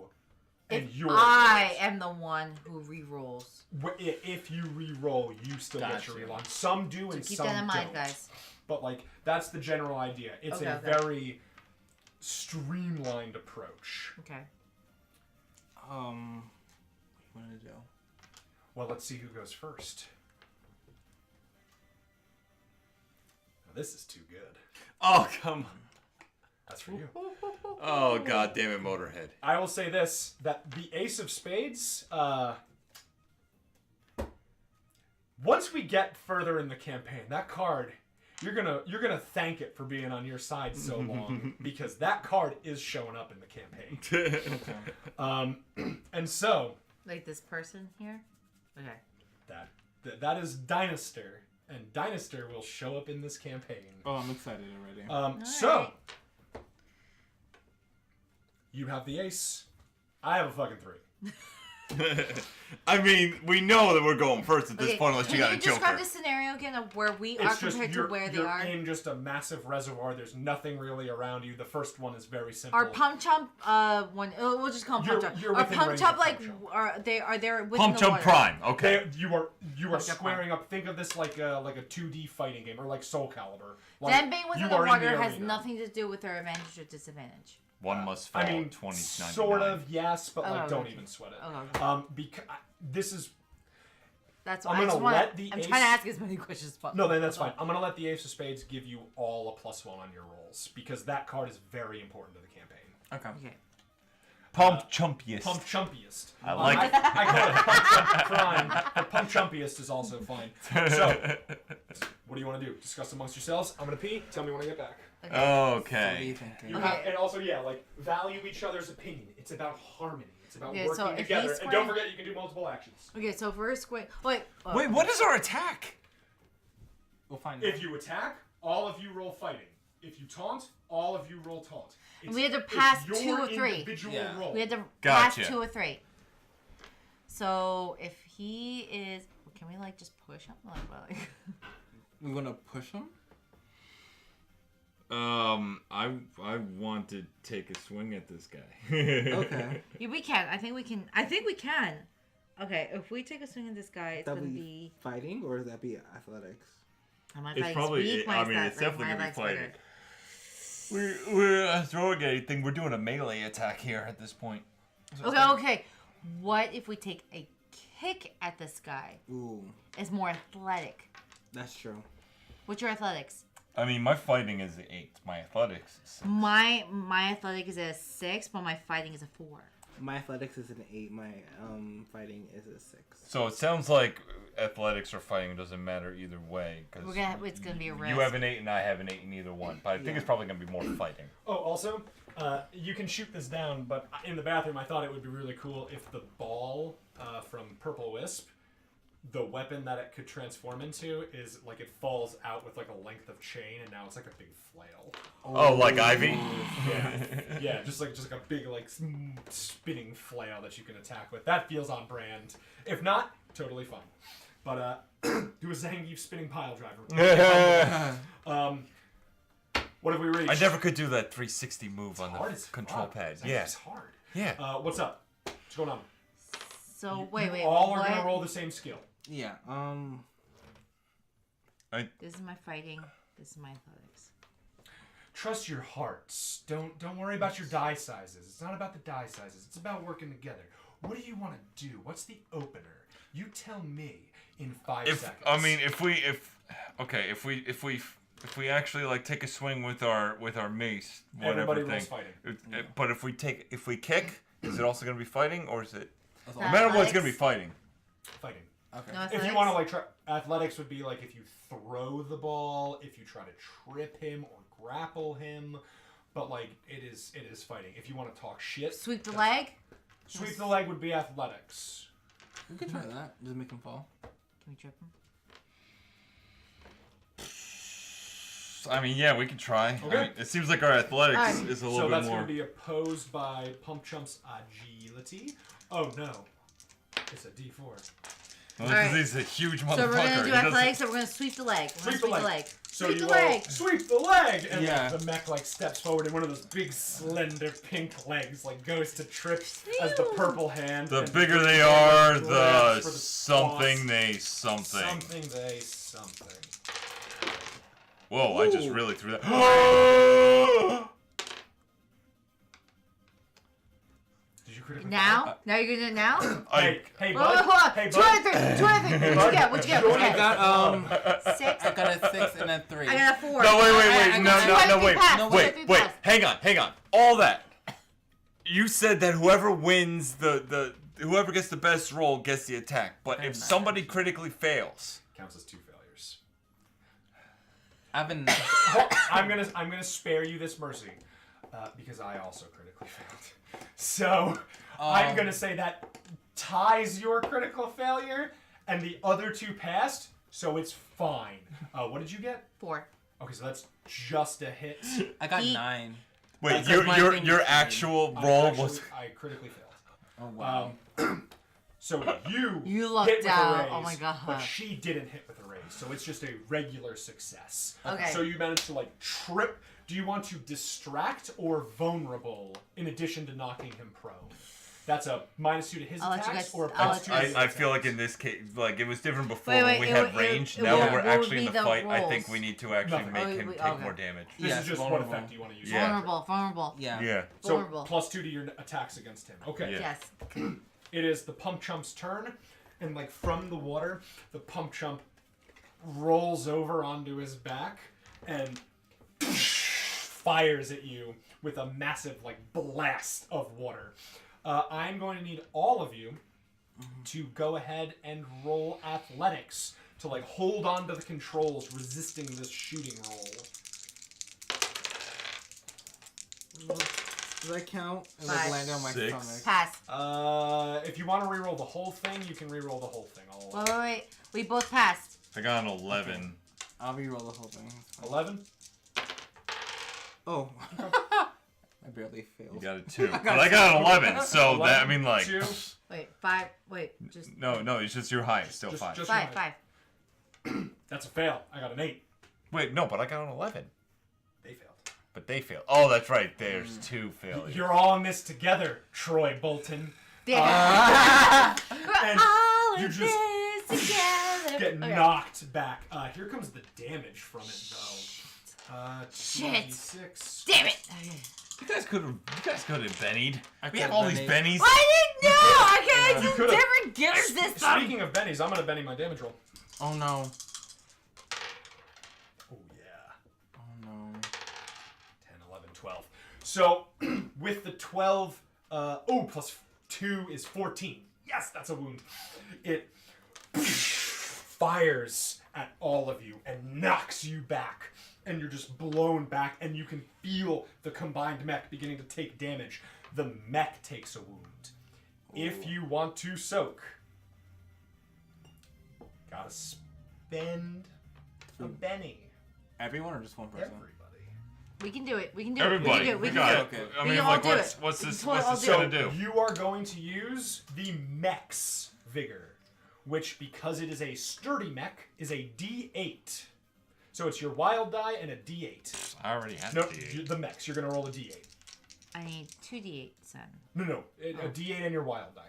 and If your I am the one who re-rolls. If you re-roll, you still get your Gotcha. Elon. Some do and Keep some that in mind, don't. guys. But like that's the general idea. It's a Okay. very streamlined approach. Okay. What do you want to do? Well, let's see who goes first. Now, this is too good. Oh, come on. That's for you. Oh, god damn it, Motorhead. I will say this: that the Ace of Spades. Once we get further in the campaign, that card, you're gonna thank it for being on your side so long because that card is showing up in the campaign. And so Like this person here? Okay. that is Dynaster, and Dinosaur will show up in this campaign. Oh, I'm excited already. So, you have the ace. I have a fucking 3. I mean, we know that we're going first at this point unless you got a Can you describe joker. the scenario again of where we are compared to where they are? You're in just a massive reservoir. There's nothing really around you. The first one is very simple. Our Pump Chump one, we'll just call them Pump Chump. You're Our within Pump range Chump of like Pump Chump. are they within Pump the Chump water. Prime. Okay. You are squaring up. Think of this like a 2D fighting game or like Soul Calibur. Like, Them being within you the are in water has arena. nothing to do with their advantage or disadvantage. One must fall. I mean, 2099. sort of, yes, but like, don't okay. even sweat it. Okay. Because this is. That's I'm why gonna let the I'm ace- trying to ask as many questions as possible. No, then that's fine. I'm gonna let the Ace of Spades give you all a +1 on your rolls because that card is very important to the campaign. Okay. Okay. Pump Chumpiest. Pump Chumpiest. I like it. I call it Pump Chump Prime, but Pump Chumpiest is also fine. So, what do you want to do? Discuss amongst yourselves. I'm gonna pee. Tell me when I get back. What are Okay. you thinking? You Okay. have, and also, like value each other's opinion. It's about harmony. It's about Okay, so working if together. he's And don't square- forget, you can do multiple actions. Okay, so if we're square, wait. Wait, what is our attack? We'll find If out. you attack, all of you roll fighting. If you taunt, all of you roll taunt. And we had to it's pass your 2 or 3. individual Yeah. roll. We had to Gotcha. pass 2 or 3. So if he is, can we like just push him? Like, We're gonna push him? I want to take a swing at this guy. Okay. yeah, we can. I think we can. I think we can. Okay, if we take a swing at this guy, it's That gonna be be. fighting, or would that be athletics? My It's leg's probably. weak, my I mean, stat- it's definitely my gonna be leg's fighting. better. We're throwing anything. We're doing a melee attack here at this point. Okay. What if we take a kick at this guy? Ooh, It's more athletic. that's true. What's your athletics? I mean, my fighting is an 8. My athletics is 6. My athletic is a 6, but my fighting is a 4. My athletics is an 8. My fighting is a 6. So it sounds like athletics or fighting doesn't matter either way. Cause It's gonna be a risk. you have an 8 and I have an 8 in either one. But I think it's probably going to be more fighting. Oh, also, you can shoot this down, but in the bathroom, I thought it would be really cool if the ball from Purple Wisp, the weapon that it could transform into, is like it falls out with like a length of chain, and now it's like a big flail. Oh, like Ivy? Yeah, just like a big like spinning flail that you can attack with. That feels on brand. If not, totally fine. But do a Zangief spinning pile driver. What have we reached? I never could do that 360 move on Hard the as control fuck. pad. It's Yeah. hard. Yeah. What's up? What's going on? So You wait. all are what? gonna roll the same skill. Yeah. This is my fighting. This is my athletics. Trust your hearts. Don't worry about your die sizes. It's not about the die sizes. It's about working together. What do you want to do? What's the opener? You tell me in 5 seconds. I mean, if we actually like take a swing with our mace, whatever Everybody thing. rolls fighting. But if we kick, is it also going to be fighting, or is it? That's No all. matter what, it's going to be Athletics? fighting. Fighting. Okay. No If athletics? you want to like try, athletics would be like if you throw the ball, if you try to trip him or grapple him, but like it is fighting. If you want to talk shit, Sweep the that's- leg. Sweep the leg would be athletics. We could try that. Just make him fall. Can we trip him? I mean, yeah, we can try. Okay. I mean, it seems like our athletics Alright. is a So little that's bit going more. to be opposed by Pump Chump's agility. Oh no, it's a D4. Well, Alright. He's a huge motherfucker. So we're gonna He do doesn't- athletics. So we're gonna sweep the leg. We're gonna Sweep the sweep the leg. leg. So Sweep you the roll, leg. sweep the leg, and Yeah. the mech like steps forward, and one of those big slender pink legs like goes to trip as the Ew. purple hand. The and bigger they hand, are, like, the grabs for the something boss. they something. Something they something. Whoa! I just Ooh. really threw that. Did you critically? Now? Now you're gonna do it now? Hey, Whoa, bud. hold on. Hey, 2 bud. out of 3. 2 out of 3. What'd you get? What'd you get? What'd you I get? got 6. I got a 6 and a 3. I got a 4. No, wait, I no, got no, two wait, pass, no, wait, two wait. pass. Hang on. All that. You said that whoever wins whoever gets the best roll gets the attack. But if somebody critically fails, Counts as 2 failures. I've been. I'm gonna spare you this mercy, because I also critically failed. So I'm gonna say that ties your critical failure, and the other 2 passed. So it's fine. What did you get? 4. Okay, so that's just a hit. I got He- 9. Wait, That's like my your thing your is actual roll was. I critically failed. Oh wow. So you You lucked hit with out. a raise, Oh my God. but she didn't hit with a raise, so it's just a regular success. Okay. So you managed to like trip. Do you want to distract or vulnerable in addition to knocking him prone? That's a -2 to his I'll let you attacks guys- or a I'll +2 let to you his I feel like attacks. in this case, like it was different before Wait, when we it had would- range. it Now would- when we're what would actually in be the the fight, I think rolls? we need to actually Nothing. make Oh, him wait, take okay. more damage. This Yes, is just vulnerable. what effect you want to use. Yeah. Vulnerable. Yeah. Yeah. So Vulnerable. +2 to your attacks against him. Okay. Yeah. Yes. It is the Pump Chump's turn, and like from the water, the Pump Chump rolls over onto his back and fires at you with a massive like blast of water. I'm going to need all of you to go ahead and roll athletics to like hold on to the controls, resisting this shooting roll. Does that count? It like 5. landed on my 6. stomach. Pass. If you want to reroll the whole thing, you can reroll the whole thing. Wait. We both passed. I got an 11. I'll reroll the whole thing. It's fine. 11. Oh. I barely You failed. got a 2, but I got an 11. So 11, that I mean like. 2. Wait. 5. Wait. Just No, it's just your height. Still Just- 5. just- 5. 5. That's a fail. I got an 8. Wait, no, but I got an 11. They failed. But they failed. Oh, that's right. There's 2 failures. You're all in this together, Troy Bolton. Yeah. And All you of just this together. get Okay. knocked back. Here comes the damage from it, though. Shit. 2d6. Damn it. Okay. You guys could have bennied. We could've have all these bennied. bennies. I didn't know. I can't You do could've- different gears this time. Speaking of bennies, I'm gonna benny my damage roll. Oh no. Oh yeah. Oh no. 10, 11, 12. So with the 12, plus 2 is 14. Yes, that's a wound. It fires at all of you and knocks you back. And you're just blown back, and you can feel the combined mech beginning to take damage. The mech takes a wound. If you want to soak, gotta spend a Benny. Everyone or just one person? Everybody. We can do it. We can do Everybody, it. We we can do got it. it. Okay. I We mean, can all like, do what's it. what's this Totally all what's this do gonna it. do? You are going to use the mech's vigor, which, because it is a sturdy mech, is a D8. So it's your wild die and a D8. I already had No, the the mechs. You're going to roll a D8. I need 2d8 then. No, a D8 and your wild die.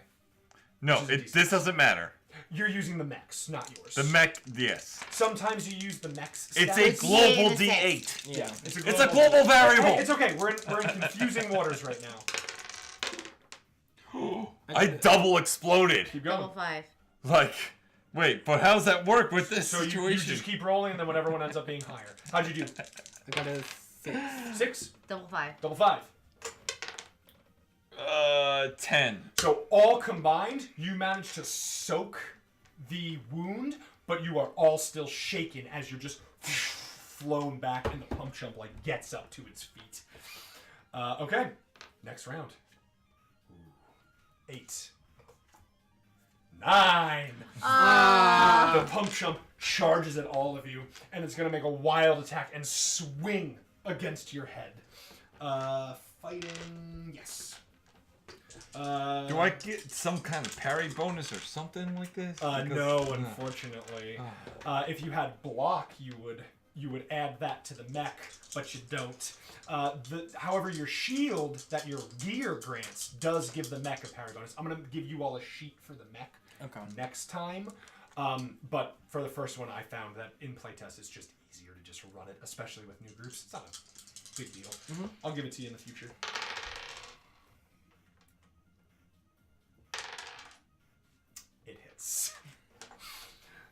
No, Which is a D6. this doesn't matter. You're using the mechs, not yours. The mech, yes. Sometimes you use the mechs. It's stats. a D8 global and a D8. six. Yeah, It's a global variable. Hey, it's okay. We're in confusing waters right now. I double exploded. Keep Double going. 5. Like, wait, but how does that work with this So you situation? just keep rolling, and then whatever one ends up being higher. How'd you do? I got a 6. 6? Double 5. Double 5. 10. So all combined, you manage to soak the wound, but you are all still shaken as you're just flown back, and the Pump Chump like gets up to its feet. Okay, next round. 8, 9. The Pump Chump charges at all of you, and it's gonna make a wild attack and swing against your head. Fighting, yes. Do I get some kind of parry bonus or something like this? No, unfortunately. If you had block, you would add that to the mech, but you don't. However, your shield that your gear grants does give the mech a parry bonus. I'm gonna give you all a sheet for the mech next time. But for the first one, I found that in playtest it's just easier to just run it, especially with new groups. It's not a big deal. I'll give it to you in the future. It hits.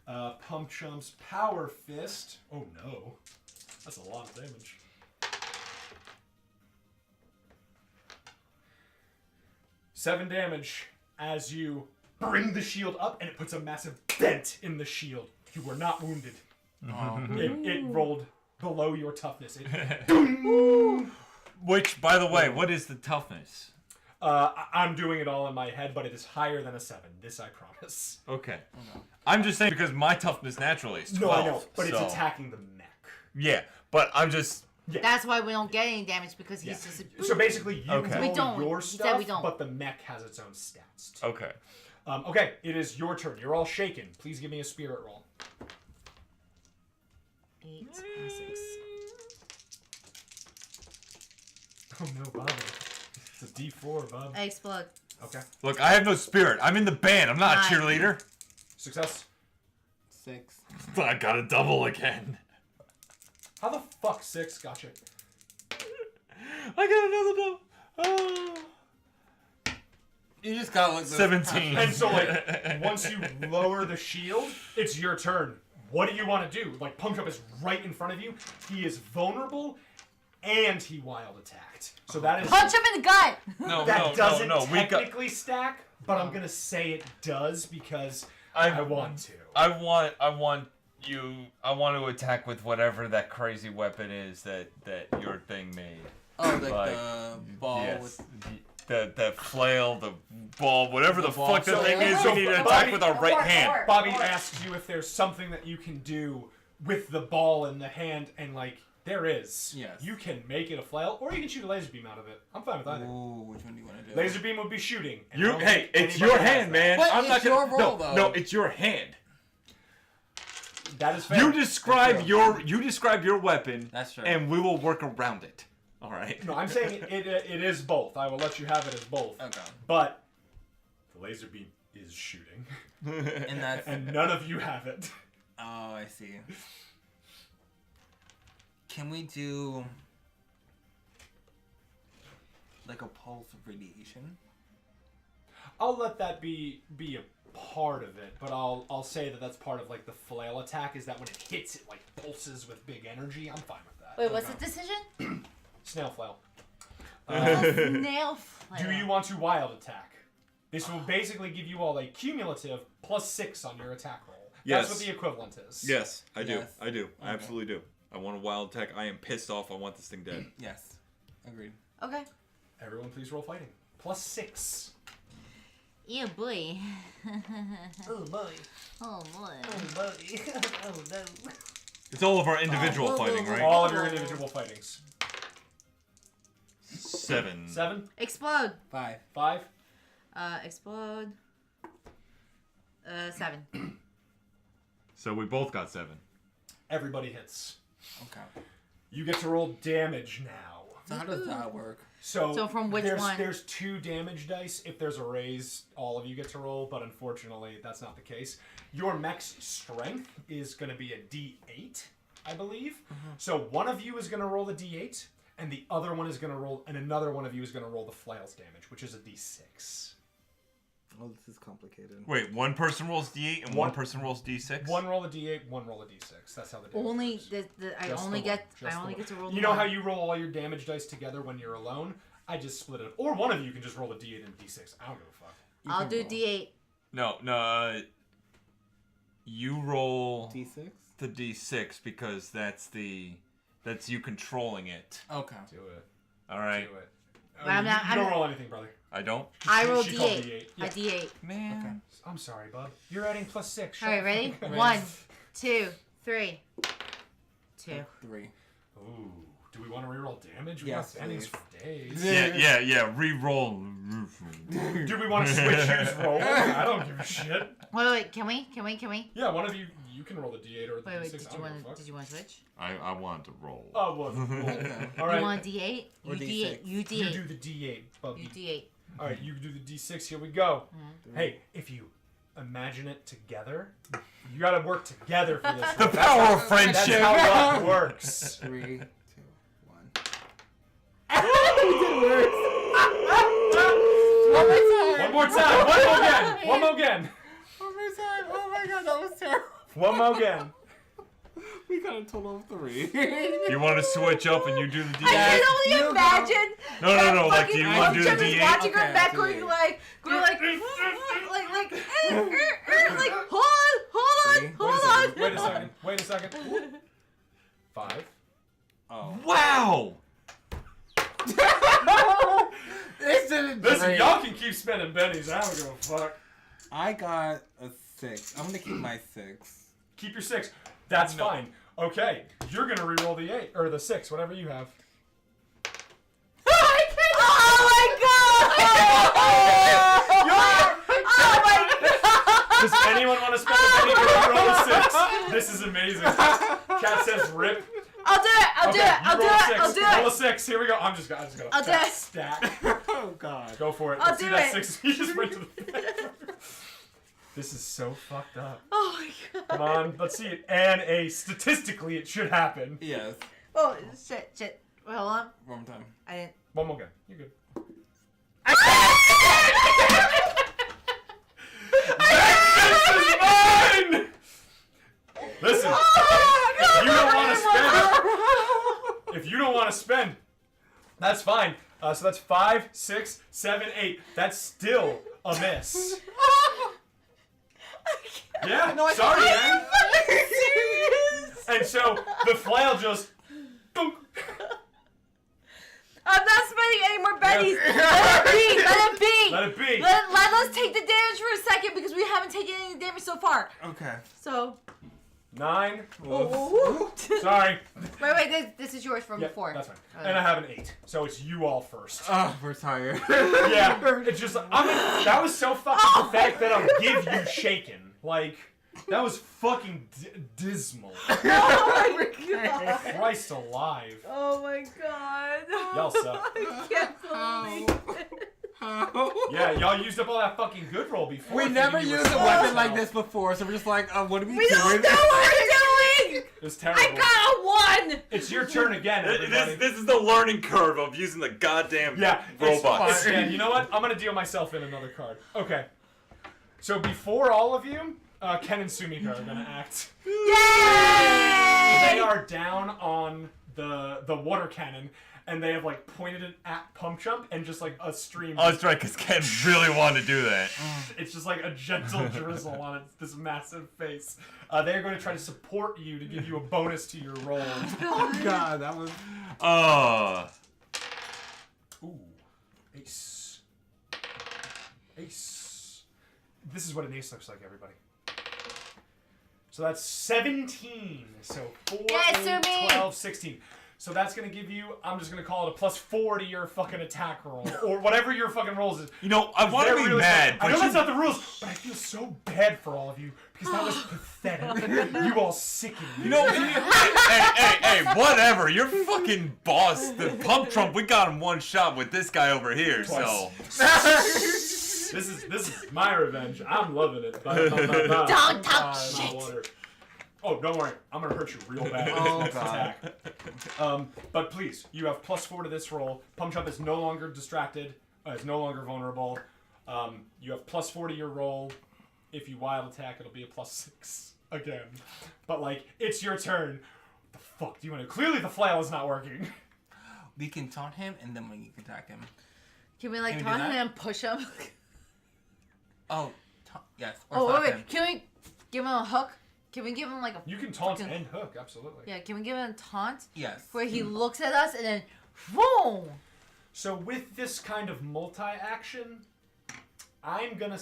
Pump Chump's Power Fist. Oh no. That's a lot of damage. Seven damage as you bring the shield up, and it puts a massive dent in the shield. You were not wounded. It rolled below your toughness. Which, by the way, what is the toughness? I'm doing it all in my head, but it is higher than a 7. This I promise. Okay. I'm just saying because my toughness naturally is 12. No, I know, but so. it's attacking the mech. Yeah, but I'm just... That's why we don't get any damage because he's just. So basically, you Okay. roll We don't. your He said stuff, we don't. but the mech has its own stats. Too. Okay. Okay, it is your turn. You're all shaken. Please give me a spirit roll. 8 and 6. Oh no, Bobby. It's a D4, Bob. I explode. Okay. Look, I have no spirit. I'm in the band. I'm not a 9. cheerleader. Success. 6. I got a double again. How the fuck 6? Gotcha. I got another double. Oh. You just got like 17. And so, like, once you lower the shield, it's your turn. What do you want to do? Like, Pump Chump is right in front of you. He is vulnerable, and he wild attacked. So that is... Punch him in the gut! That doesn't no. technically stack, but I'm gonna say it does because I want to. I want to attack with whatever that crazy weapon is that your thing made. Oh, like Like, the ball yes. with. The flail, the ball, whatever the ball. fuck the So- thing is, so we need to Bobby- attack with our right hand. Bobby asks you if there's something that you can do with the ball in the hand, and like there is. Yes. You can make it a flail, or you can shoot a laser beam out of it. I'm fine with either. Ooh, which one do you want to do? Laser beam would be shooting. and I You don't hey, think it's anybody your has hand, that. man. But I'm not it's gonna. your roll, no, though. no, it's your hand. That is fair. You describe That's your weapon. That's true. And we will work around it. All right. No, I'm saying it is both. I will let you have it as both. Okay. But the laser beam is shooting, And that's. and none of you have it. Oh, I see. Can we do like a pulse of radiation? I'll let that be a part of it, but I'll say that that's part of like the flail attack. Is that when it hits, it like pulses with big energy. I'm fine with that. Wait, what's the decision? Snail flail. Nail flail. Do you want to wild attack? This will basically give you all a cumulative +6 on your attack roll. Yes. That's what the equivalent is. Yes, I do. Yes. I do. I Okay. absolutely do. I want a wild attack. I am pissed off. I want this thing dead. Yes. Agreed. Okay. Everyone, please roll fighting. +6. Yeah, boy. Oh boy. Oh, boy. Oh boy. Oh no. It's all of our individual whoa, fighting, whoa, right? All of your individual fightings. 7. 7, Explode. 5. 5. Explode. 7. So we both got 7. Everybody hits. Okay. You get to roll damage now. So how does that work? So from which one? There's 2 damage dice. If there's a raise, all of you get to roll, but unfortunately, that's not the case. Your mech's strength is going to be a D8, I believe. So one of you is going to roll the D8, and the other one is going to roll, and another one of you is going to roll the flail's damage, which is a D6. Oh, this is complicated. Wait, one person rolls D8 and one person rolls D6? One roll a D8, one roll a D6. That's how the damage Only works. I Just only the get one. Just I the only one. get to roll. You the know one. how you roll all your damage dice together when you're alone? I just split it up. Or one of you can just roll a D8 and a D6. I don't give a fuck. I'll do roll. D8. No. You roll D6? the D6 because that's you controlling it. Okay. Do it. All right. Do it. But I'm not- you don't I'm- roll anything, brother. I don't. I roll She called D8. D8. A D8. Man. Okay. I'm sorry, bub. You're adding +6. Shut All right, the ready? fuck up. 1, 2, 3. 2. 3. Ooh. Do we want to reroll damage? We Yes, got standings please. for days. Yeah. Re-roll. Do we want to switch who's rolling? I don't give a shit. Wait. Can we? Yeah, one of you can roll the D8 or the Wait. D6. Did I you don't want? give a fuck. Did you want to switch? I want to roll. Oh, well. Okay. All You right. want D8? Or You D6. D8. You You D8. do the D8, bubby. You D8. All right, you do the D6. Here we go. Mm-hmm. Hey, if you imagine it together, you got to work together for this. The right? power of That's friendship. how luck works. 3, 2, 1. One more time. One more again. One more again. One more time. Oh my god, that was terrible. One more again. We got a total of 3. You want to switch up and you do the I D8? can only You imagine. No. Like, do you fucking want to do the Pump Chumps D8? watching her Okay, back, D8. going like, hold on. Wait a second. 5. Oh. Wow. It's Listen, y'all can keep spending bennies. I don't give a fuck. I got a 6. I'm gonna keep my 6. Keep your 6. That's fine. Okay, you're gonna re-roll the 8 or the 6, whatever you have. Does anyone want to spend a penny to re-roll a 6? This is amazing. Cat says rip. I'll do it. I'll do it. Roll a 6. Here we go. I'm just gonna I'll do it. stack. Oh god. Go for it. I'll Let's do see that it. 6. He just went to the. This is so fucked up. Oh my god. Come on, let's see it. And a statistically, it should happen. Yes. Oh shit. Wait, hold on. One more time. I didn't. One more gun. You're good. This is mine. Listen, if you don't want to spend, that's fine. So that's 5, 6, 7, 8. That's still a miss. Yeah, No, sorry, man. serious. And so the flail just. Boom. I'm not spending any more bennies. Let it be. Let it be. Let it be. Let us take the damage for a second because we haven't taken any damage so far. Okay. So. 9. Ooh. Sorry. Wait. This is yours from Yeah, before. that's fine. And I have an 8, so it's you all first. Oh, we're tired. Yeah, it's just that was so fucking pathetic that I'll give you shaken. Like, that was fucking dismal. Oh my god. Christ alive. Oh my god. Y'all suck. I can't believe it. Yeah, y'all used up all that fucking good roll before. We thinking never you were used a smart weapon as like hell. this before, so we're just like, what are we We doing? don't know what we're doing. It was terrible. I got a 1. It's your turn again, everybody. This is the learning curve of using the goddamn robots. Yeah, you know what? I'm gonna deal myself in another card. Okay. So before all of you, Ken and Sumika are gonna act. Yay! They are down on the water cannon, and they have like pointed it at Pump Chump, and just like a stream. Oh, that's right, because Ken really wanted to do that. It's just like a gentle drizzle on this massive face. They're going to try to support you to give you a bonus to your roll. Oh god, that was. Ooh, ace. Ace. This is what an ace looks like, everybody. So that's 17. So 4, Yes, 8, Sumi! 12, 16. So that's going to give you, I'm just going to call it a +4 to your fucking attack roll. Or whatever your fucking rolls is. You know, I want to be mad, I know but that's not the rules, but I feel so bad for all of you because that was pathetic. You all sickened me. you know, hey, whatever. You're fucking boss. The Pump Trump, we got him one shot with this guy over here, so. This is my revenge. I'm loving it. Don't talk My shit. water. Oh, don't worry. I'm gonna hurt you real bad with Oh, this next God. attack. But please, you have +4 to this roll. Pump Chump is no longer distracted. Is no longer vulnerable. You have +4 to your roll. If you wild attack, it'll be a +6 again. But like, it's your turn. What the fuck do you want to? Clearly, the flail is not working. We can taunt him and then we can attack him. Can we like Can we do taunt him that? and push him? Oh, yes. Or Oh slap wait. him. Can we give him a hook? Can we give him like a? You can taunt fucking- and hook, absolutely. Yeah. Can we give him a taunt Yes. where he looks at us and then, boom. So with this kind of multi-action, I'm gonna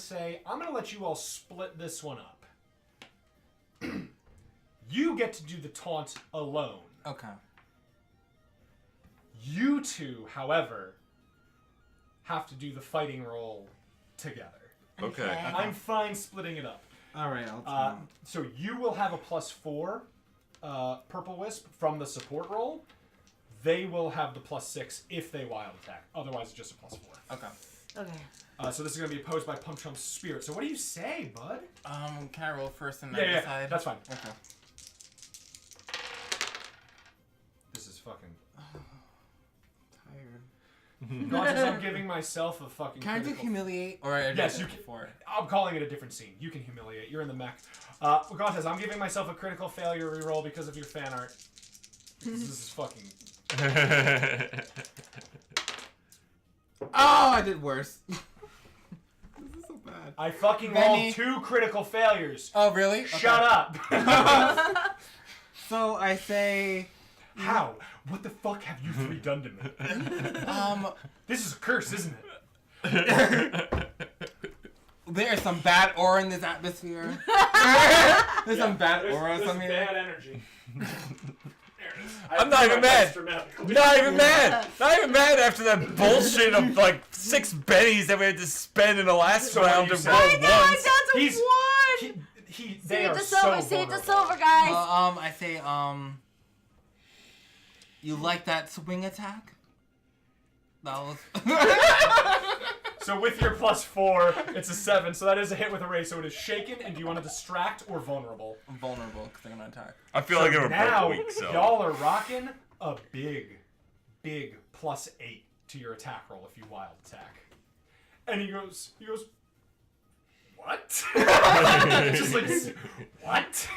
let you all split this one up. You get to do the taunt alone. Okay. You two, however, have to do the fighting roll together. Okay. I'm fine splitting it up. Alright, I'll taunt. So you will have a +4 Purple Wisp from the support roll. They will have the +6 if they wild attack. Otherwise, it's just a +4. Okay. Okay. So this is going to be opposed by Pump Chump's Spirit. So what do you say, bud? Can I roll first and Yeah, then yeah, decide? that's fine. Okay. This is fucking... Tired. Gauntless, I'm giving myself a fucking Can I do critical... humiliate? Or I Yes, did you it can. before. I'm calling it a different scene. You can humiliate. You're in the mech. Gauntless, I'm giving myself a critical failure reroll because of your fan art. This is fucking... Oh, I did worse. This is so bad. I fucking Benny. rolled 2 critical failures. Oh, really? Shut up. So I say, How? What the fuck have you 3 done to me? um, This is a curse, isn't it? There's some bad aura in this atmosphere. There's some bad aura There's somewhere. bad energy. I'm not even mad. Not even mad. Not even mad after that bullshit of like 6 bennies that we had to spend in the last So round you of said- roll I know, I once. got to He's- one. They Save are the so silver, save the vulnerable. silver, guys. I say, you like that swing attack? That was. So with your +4, it's a 7. So that is a hit with a raise. So it is shaken. And do you want to distract or vulnerable? I'm vulnerable because they're gonna attack. I feel like they were Now both weak, so. y'all are rocking a big +8 to your attack roll if you wild attack. And he goes, what? Just like, what?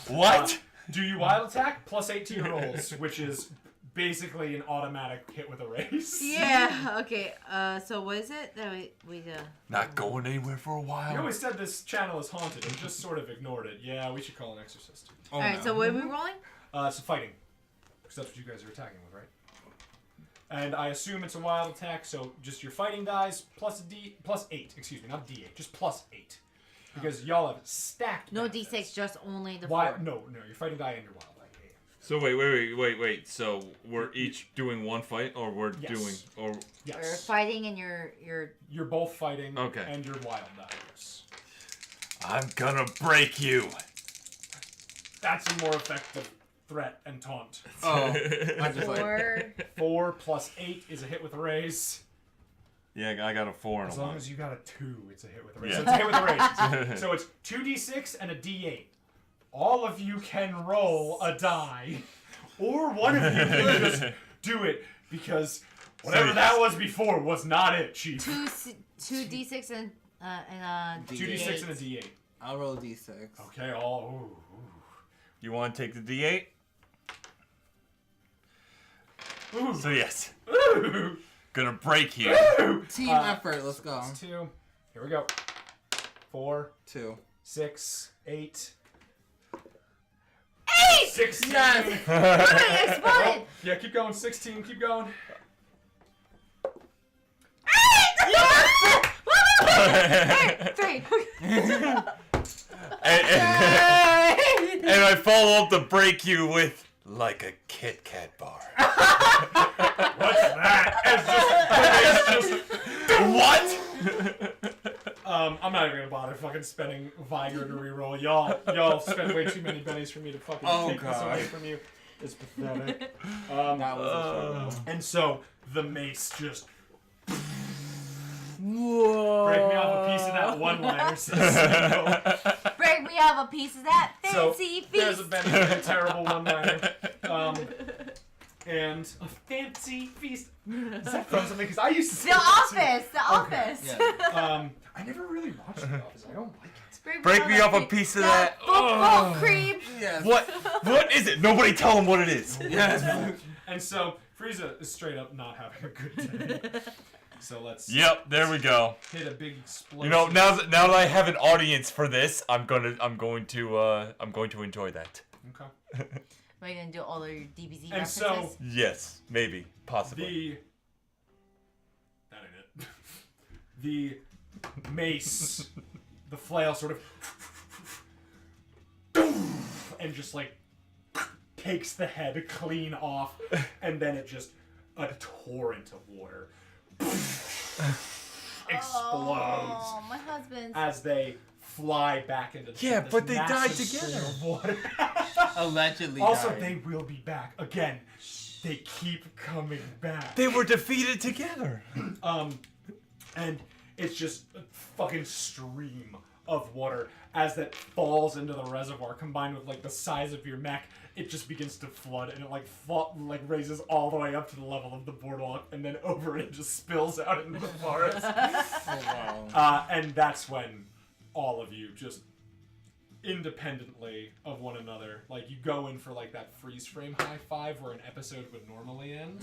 What? Do you wild attack? +8 to your rolls, which is basically an automatic hit with a raise. Yeah. Okay. So what is it? No, we Not going anywhere for a You while. always said this channel is haunted and just sort of ignored it. Yeah, we should call an exorcist. Oh, All right. no. So what are we rolling? So fighting. Because that's what you guys are attacking with, right? And I assume it's a wild attack, so just your fighting dies +8, excuse me, not D8, just +8. Because y'all have stacked No benefits. D6, just only the Why? 4. No, your fighting die and your wild die. Yeah. So wait. So we're each doing one fight, or we're Yes. doing, or Yes. We're fighting and you're You're both fighting. Okay. And your wild die. Yes. I'm gonna break you. That's a more effective threat and taunt. Oh, I just like. 4. 4 +8 is a hit with a raise. Yeah, I got a 4 and As a long 1. as you got a 2, it's a hit with a raise. Yeah. So it's a hit with a raise. So it's 2d6 and a d8. All of you can roll a die. Or one of you can just do it because whatever that was before was not it, Chief. 2 D6 and a 2d6 and a d8. I'll roll a d6. Okay, all. Ooh. You want to take the D8? Ooh. So yes, Ooh. gonna break you. Ooh. Team effort. Let's go. That's 2. Here we go. 4, 2. 6, 8. 8! 16. Yes! It exploded! Yeah, keep going. 16, keep going. 3. And I follow up to break you with like a Kit Kat bar. What's that? It's just What? I'm not even gonna bother fucking spending Vigor to reroll. Y'all spend way too many bennies for me to fucking take this away from you. It's pathetic. That was a struggle. And so the mace just Whoa. break me off a piece of that one-liner. So Break me off a piece of that So, fancy there's a feast. Benny with a terrible one-liner. And a fancy feast. Is that from something? Because I used to say The that too. Office. The Office. Yeah. I never really watched The Office. I don't like it. Break me off a piece of that. Football cream. Yes. What is it? Nobody tell him what it is. Yes. And so Frieza is straight up not having a good day. So let's Yep, there we go. hit a big explosion. You know, now that I have an audience for this, I'm going to enjoy that. Okay. Are you gonna do all of your DBZ And references? so Yes, maybe, possibly. That ain't it. The mace, the flail sort of and just like takes the head clean off, and then it just a torrent of water explodes Oh, my husband. as they fly back into the Yeah, this but they died massive together. stream of water. Allegedly. Also, died. they will be back again. They keep coming back. They were defeated together. And it's just a fucking stream of water as that falls into the reservoir, combined with like the size of your mech. It just begins to flood, and it like raises all the way up to the level of the boardwalk, and then over it just spills out into the forest. Oh, wow. And that's when all of you just independently of one another, like you go in for like that freeze frame high five where an episode would normally end,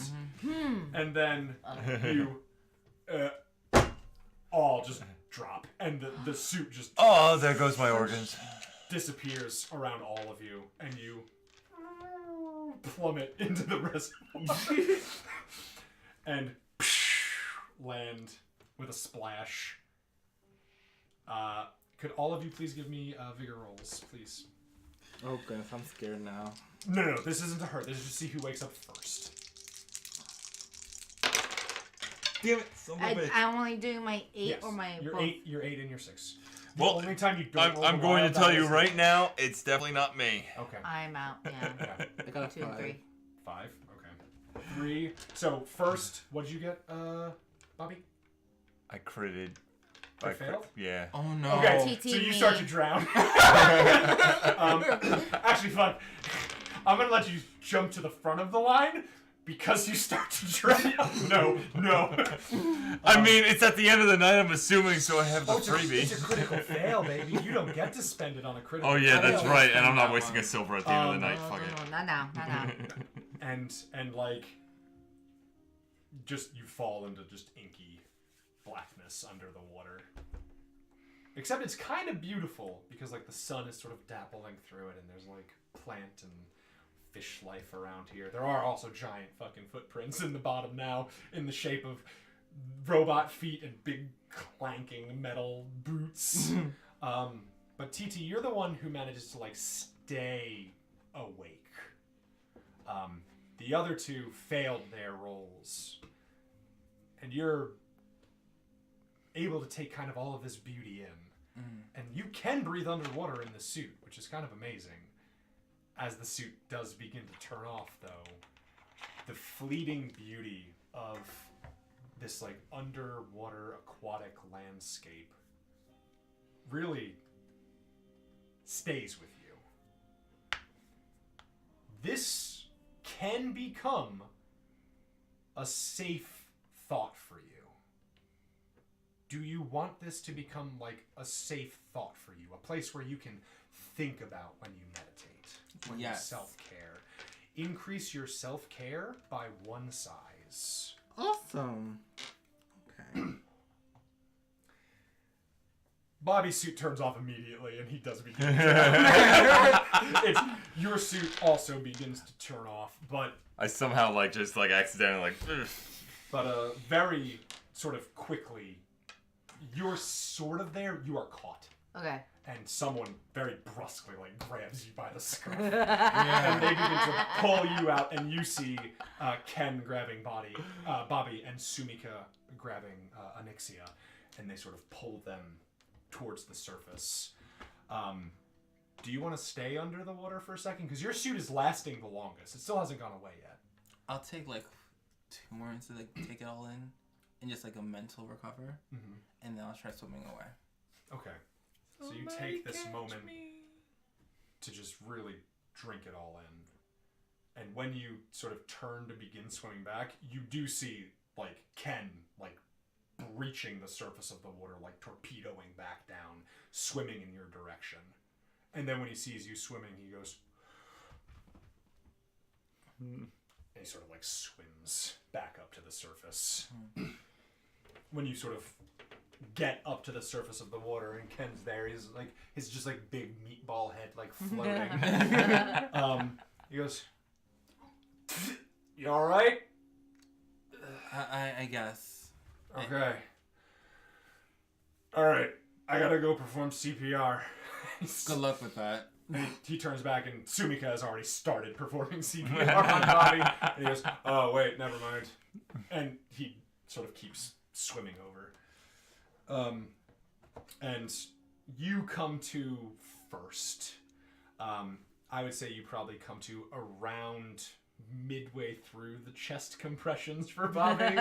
and then you all just drop, and the suit just Oh, there goes my organs. disappears around all of you, and you plummet into the reservoir and land with a splash. Could all of you please give me vigor rolls, please? Oh goodness, I'm scared now. No, this isn't to hurt. This is to see who wakes up first. Damn it, son of a bitch. I'm only doing my 8 Yes, or my you're both. 8, you're 8 and you're 6. The Well, only time you don't roll I'm the going wild to tell die you is- right now, it's definitely not me. Okay. I'm out. Yeah. Yeah. I got a 2 and 5. 3. 5. Okay. 3. So first, what did you get, Bobby? I critted. I failed? Yeah. Oh no. Okay, TT so you me. start to drown. Actually, fun. I'm gonna let you jump to the front of the line because you start to drown. No. I mean, it's at the end of the night, I'm assuming, so I have the It's a freebie. critical fail, baby. You don't get to spend it on a critical Oh, yeah, fail. that's right, and I'm not wasting a silver at the end of the night. No, Fuck no, it. not now. Not now. And like, just you fall into just inky blackness under the water. Except it's kind of beautiful because like the sun is sort of dappling through it, and there's like plant and fish life around here. There are also giant fucking footprints in the bottom now in the shape of robot feet and big clanking metal boots. But TT, you're the one who manages to like stay awake. The other two failed their rolls. And you're able to take kind of all of this beauty in. And you can breathe underwater in the suit, which is kind of amazing. As the suit does begin to turn off, though, the fleeting beauty of this like underwater aquatic landscape really stays with you. This can become a safe thought for you. Do you want this to become like a safe thought for you? A place where you can think about when you meditate, when you self-care. Increase your self-care by 1 size. Awesome. Okay. Bobby's suit turns off immediately, and he does begin to turn off. Your suit also begins to turn off, but I somehow, like, just, like, accidentally, like, ugh. But very sort of quickly, you're sort of there, you are caught. Okay. And someone very brusquely, like, grabs you by the scruff. And they begin to pull you out, and you see Ken grabbing Bobby, and Sumika grabbing Anixia, and they sort of pull them towards the surface. Do you want to stay under the water for a second? Because your suit is lasting the longest. It still hasn't gone away yet. I'll take like 2 more to like take it all in, and just like a mental recover, and then I'll try swimming away. Okay. So you take this moment to just really drink it all in. And when you sort of turn to begin swimming back, you do see like Ken like breaching the surface of the water, like torpedoing back down, swimming in your direction. And then when he sees you swimming, he goes, and he sort of like swims back up to the surface. When you sort of get up to the surface of the water and Ken's there, he's like, his just like big meatball head like floating. He goes, "You all right?" I guess. Okay. All right. I gotta go perform CPR. Good luck with that. He turns back and Sumika has already started performing CPR on Bobby. And he goes, "Oh wait, never mind." And he sort of keeps swimming over. And you come to first. I would say you probably come to around midway through the chest compressions for Bobby.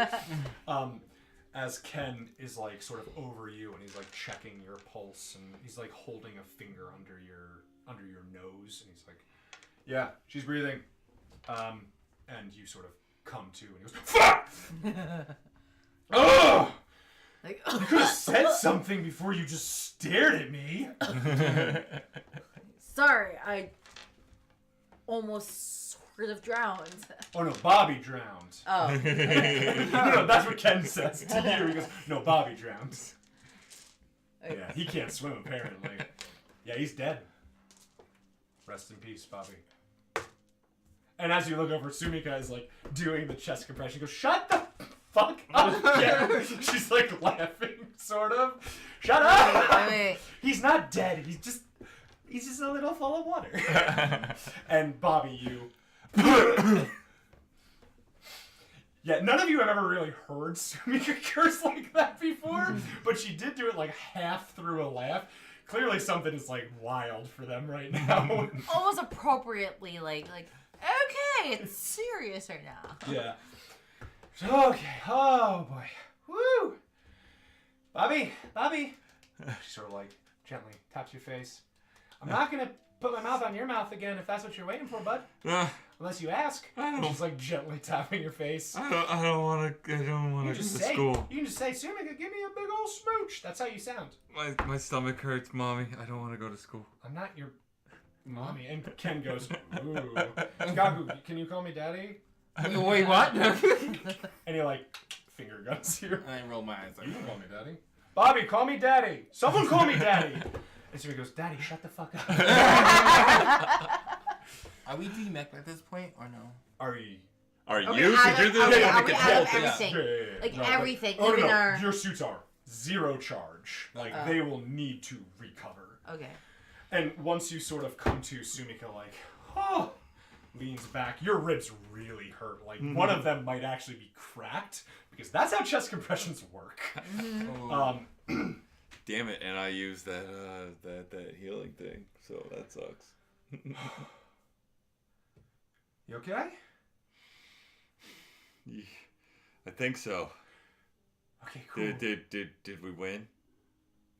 As Ken is like sort of over you and he's like checking your pulse and he's like holding a finger under your nose and he's like, "Yeah, she's breathing." And you sort of come to and he goes, "Fuck! Ugh! Like, You could have said something before you just stared at me." sorry, I almost sort of drowned. Oh no, Bobby drowned. Oh. No, that's what Ken says to you. He goes, "No, Bobby drowned." Yeah, he can't swim apparently. Yeah, he's dead. Rest in peace, Bobby. And as you look over, Sumika is like doing the chest compression. He goes, "Shut the fuck up. Yeah. She's like laughing, sort of. Shut up! Wait. He's not dead. He's just a little full of water. And Bobby, you. Yeah, none of you have ever really heard Sumika curse like that before, but she did do it like half through a laugh. Clearly something is like wild for them right now. Almost appropriately, like, okay, it's serious right now. Yeah. Okay, oh boy. Woo! Bobby! She sort of like gently taps your face. I'm not gonna put my mouth on your mouth again if that's what you're waiting for, bud. Unless you ask. I don't. She's like gently tapping your face. I don't want to go to school. You can just say, Sumika, give me a big old smooch. That's how you sound. My stomach hurts, mommy. I don't want to go to school. I'm not your mommy. And Ken goes, ooh. Gaku, can you call me daddy? Wait, what? And he like finger guns you. I roll my eyes. You can call me daddy. Bobby, call me daddy. Someone call me daddy. And Sumika goes, Daddy, shut the fuck up. Are we DMEC at this point or no? Are you? Are you? Okay, You're the are one we that out of controls this. everything? Yeah. Like No, everything, but, even no. our... Your suits are zero charge. Like, they will need to recover. Okay. And once you sort of come to, Sumika, like, oh, leans back. Your ribs really hurt. Like, one of them might actually be cracked, because that's how chest compressions work. Damn it! And I used that healing thing, so that sucks. You okay? Yeah, I think so. Okay, cool. Did we win?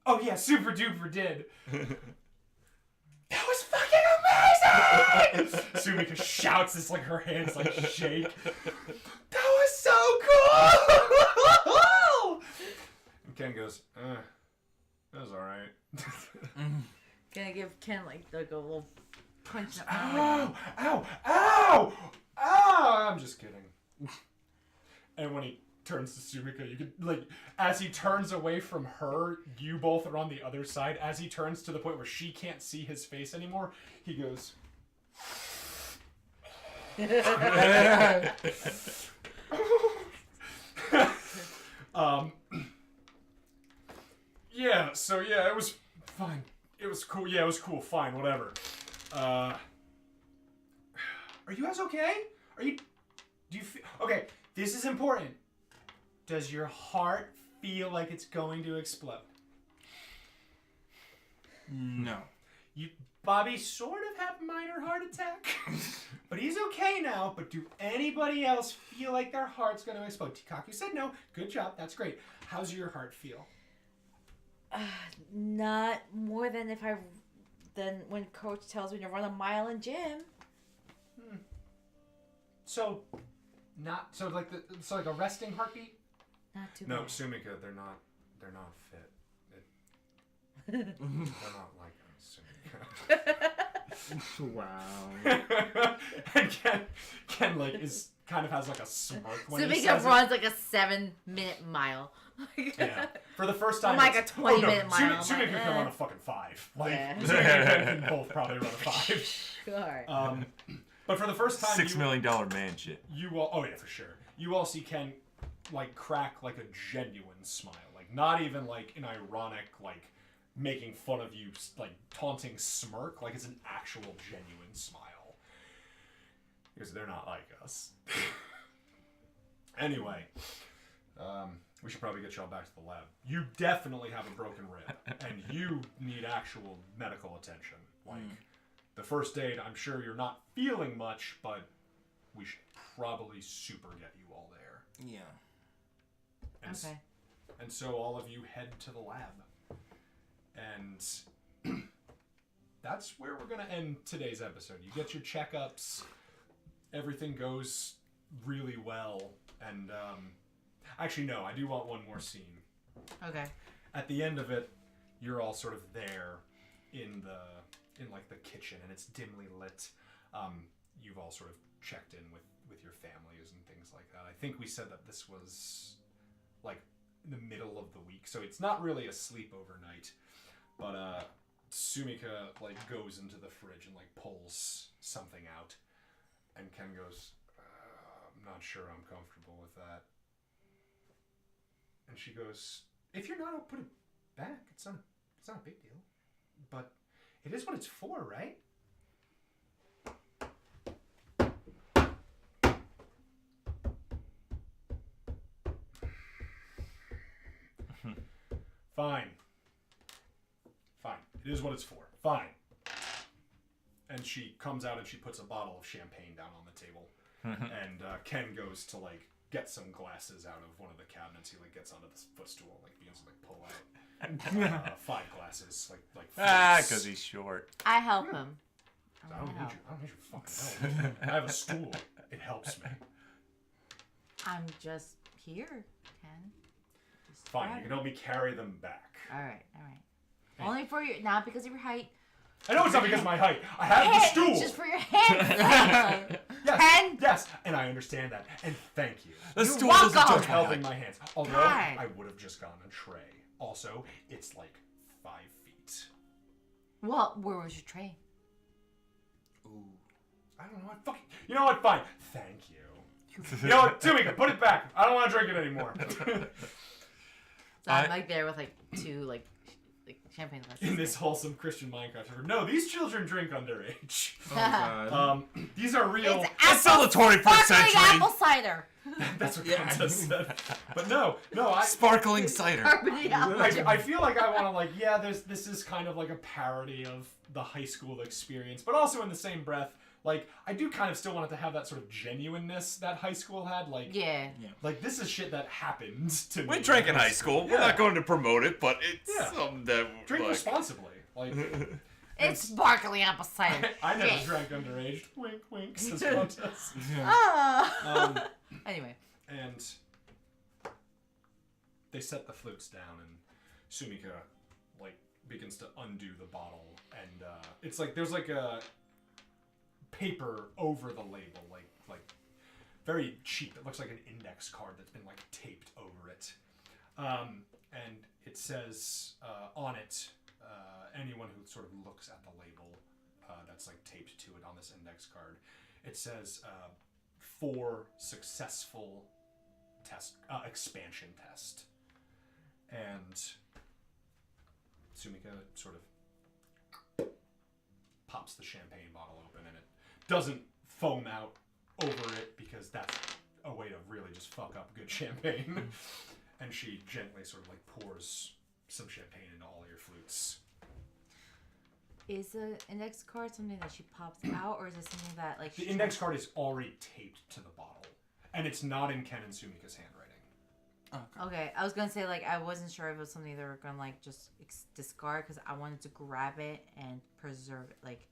Oh yeah, super duper did. That was fucking amazing! Sumika shouts as like her hands like shake. That was so cool! And Ken goes, that was alright. Gonna give Ken like a little punch. Ow! Ow! Ow! Ow! I'm just kidding. And when he turns to Sumika, you can like as he turns away from her, you both are on the other side. As he turns to the point where she can't see his face anymore, he goes. Yeah, so yeah, it was fine. It was cool. Yeah, it was cool. Fine, whatever. Are you guys okay? Do you feel... Okay, this is important. Does your heart feel like it's going to explode? No. Bobby sort of had a minor heart attack, but he's okay now. But do anybody else feel like their heart's going to explode? Tikaku said no. Good job. That's great. How's your heart feel? Not more than than when coach tells me to run a mile in gym. So like a resting heartbeat? Not too No, bad. Sumika, they're not fit. They're not like Sumika. Wow. And Ken like kind of has like a smirk when he Sumika says it. runs like a 7-minute mile. Yeah. For the first time. I'm like a 20-minute mile. Sumika Like, can run a fucking 5. Like Yeah. Sumika and Ken can both probably run a 5. Sure. But for the first time, $6 million man shit. You all, oh yeah, for sure. You all see Ken like crack like a genuine smile, like not even like an ironic like making fun of you like taunting smirk, like it's an actual genuine smile. Because they're not like us. Anyway, we should probably get y'all back to the lab. You definitely have a broken rib, and you need actual medical attention. Like. The first aid, I'm sure you're not feeling much, but we should probably super get you all there. Yeah. Okay. And so all of you head to the lab. And that's where we're going to end today's episode. You get your checkups. Everything goes really well. And actually, no, I do want one more scene. Okay. At the end of it, you're all sort of there in like the kitchen, and it's dimly lit. You've all sort of checked in with your families and things like that. I think we said that this was like in the middle of the week, so it's not really a sleepover night. But Sumika like goes into the fridge and like pulls something out, and Ken goes, "I'm not sure I'm comfortable with that." And she goes, if you're not, I'll put it back. It's not a big deal. But it is what it's for, right? Fine. It is what it's for. Fine. And she comes out and she puts a bottle of champagne down on the table. And Ken goes to, like, get some glasses out of one of the cabinets. He, like, gets onto this footstool, like, begins to, like, pull out 5 glasses, like. Because he's short. I help him. I don't need your fucking help. I have a stool. It helps me. I'm just here, Ken. Just Fine, grab you can it. help me carry them back. All right. Only for your, not because of your height. I know it's not because of my height. I have the stool. It's just for your hands. Yes, Ken? yes, and I understand that. And thank you. The You're stool welcome. doesn't For touch my helping height. my hands. Although God. I would have just gotten a tray. Also, it's like 5 feet. Well, where was your tray? Ooh. I don't know. You know what? Fine. Thank you. You know what? Sumika, put it back. I don't want to drink it anymore. So I'm like there with like 2 like champagne glasses. In this wholesome Christian Minecraft server. No, these children drink underage. Oh god. These are real. It's still the 21st Sparkling century. apple cider. That's what Contest said. But no, I. Sparkling cider. Carbonated apple. I feel like I want to like this is kind of like a parody of the high school experience, but also in the same breath, like I do kind of still want it to have that sort of genuineness that high school had. Like like this is shit that happened to me. We drank in high school. We're not going to promote it, but it's something that Drink like, responsibly. Like It's sparkling apple cider. I never Yes. drank underage. Wink, wink. Says Contest. Ah. Anyway. And they set the flutes down, and Sumika like begins to undo the bottle, and it's like there's like a paper over the label, like very cheap. It looks like an index card that's been like taped over it, and it says on it, anyone who sort of looks at the label that's like taped to it on this index card, it says 4 successful expansion test. And Sumika sort of pops the champagne bottle open, and it doesn't foam out over it because that's a way to really just fuck up good champagne. And she gently sort of like pours some champagne into all your flutes. Is the index card something that she pops out, or is it something that like The index card is already taped to the bottle, and it's not in Ken and Sumika's handwriting. Okay, I was gonna say like I wasn't sure if it was something they were gonna like just discard because I wanted to grab it and preserve it. Like,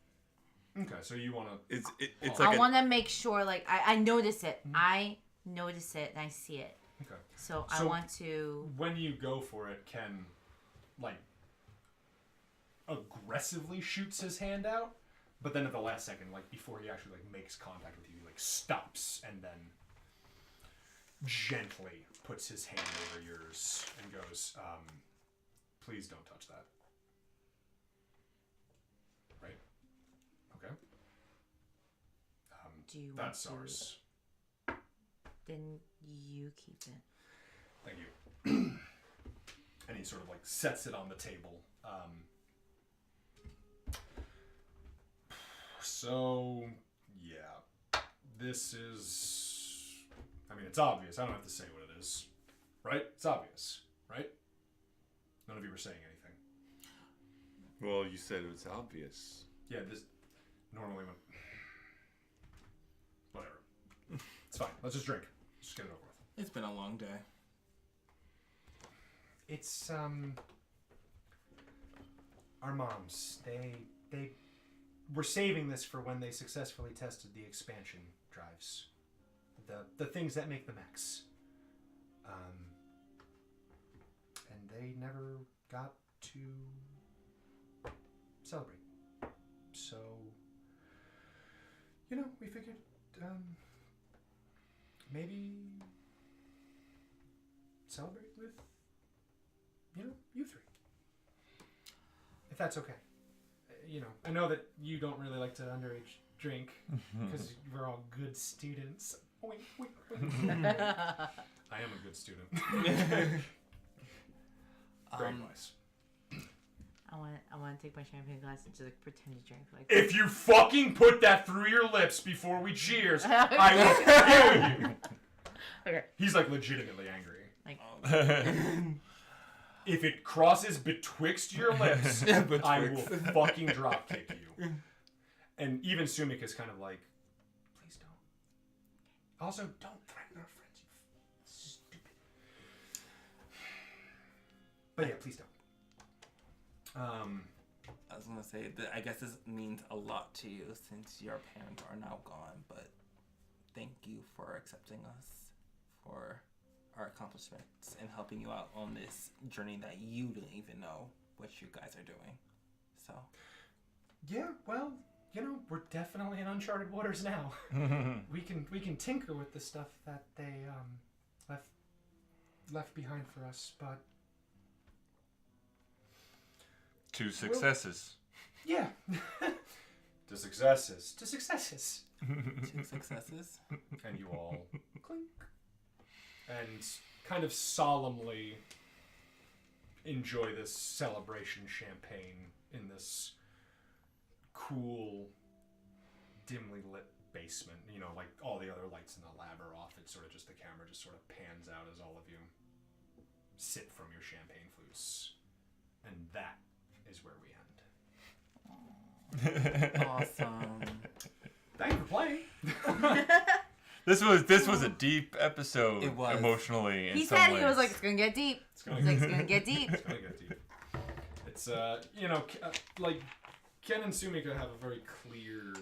Okay, so you want to? It's I like want to make sure like I notice it. I notice it and I see it. Okay. So I want to. When you go for it, Ken, like, aggressively shoots his hand out, but then at the last second, like before he actually like makes contact with you, he like stops and then gently puts his hand over yours and goes, please don't touch that. Right? Okay. Do you That's want to- ours. Then you keep it. Thank you. And he sort of like sets it on the table. So, yeah. This is... I mean, it's obvious. I don't have to say what it is. Right? It's obvious. Right? None of you were saying anything. well, you said it was obvious. Yeah, this... Normally when... Whatever. It's fine. Let's just drink. Just get it over with. It's been a long day. It's, our moms, they were saving this for when they successfully tested the expansion drives. The things that make the mechs. And they never got to celebrate. So, you know, we figured, maybe celebrate with, you know, you 3. If that's okay. You know, I know that you don't really like to underage drink because we're all good students. Wink, wink, wink. I am a good student. Great advice. I want to take my champagne glass and just like pretend to drink. Like If you fucking put that through your lips before we cheers, I will kill you. Okay. He's like legitimately angry. Like If it crosses betwixt your lips, I will fucking drop kick you. And even Sumik is kind of like, please don't. Also, don't threaten our friends, you stupid. But yeah, please don't. I was gonna say that I guess this means a lot to you since your parents are now gone, but thank you for accepting us for our accomplishments and helping you out on this journey that you don't even know what you guys are doing. So Yeah, well, you know, we're definitely in uncharted waters now. we can tinker with the stuff that they left behind for us, but 2 successes. yeah. To successes. To successes. 2 successes. And you all clink. And kind of solemnly enjoy this celebration champagne in this cool, dimly lit basement. You know, like all the other lights in the lab are off. It's sort of just the camera just sort of pans out as all of you sip from your champagne flutes. And that is where we end. Awesome. Thank you for playing. This was a deep episode. It was. Emotionally. In he some said, ways. he was like, it's gonna get deep. It's gonna He's like, it's gonna get deep. It's gonna get deep. It's you know, like Ken and Sumika have a very clear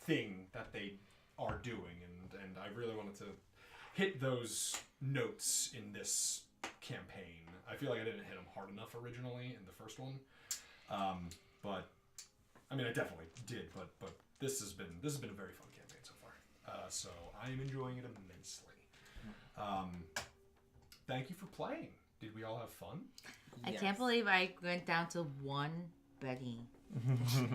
thing that they are doing, and I really wanted to hit those notes in this campaign. I feel like I didn't hit them hard enough originally in the first one, but I mean I definitely did. But this has been a very fun campaign so far. So I am enjoying it immensely. Thank you for playing. Did we all have fun? I can't believe I went down to 1 Betty.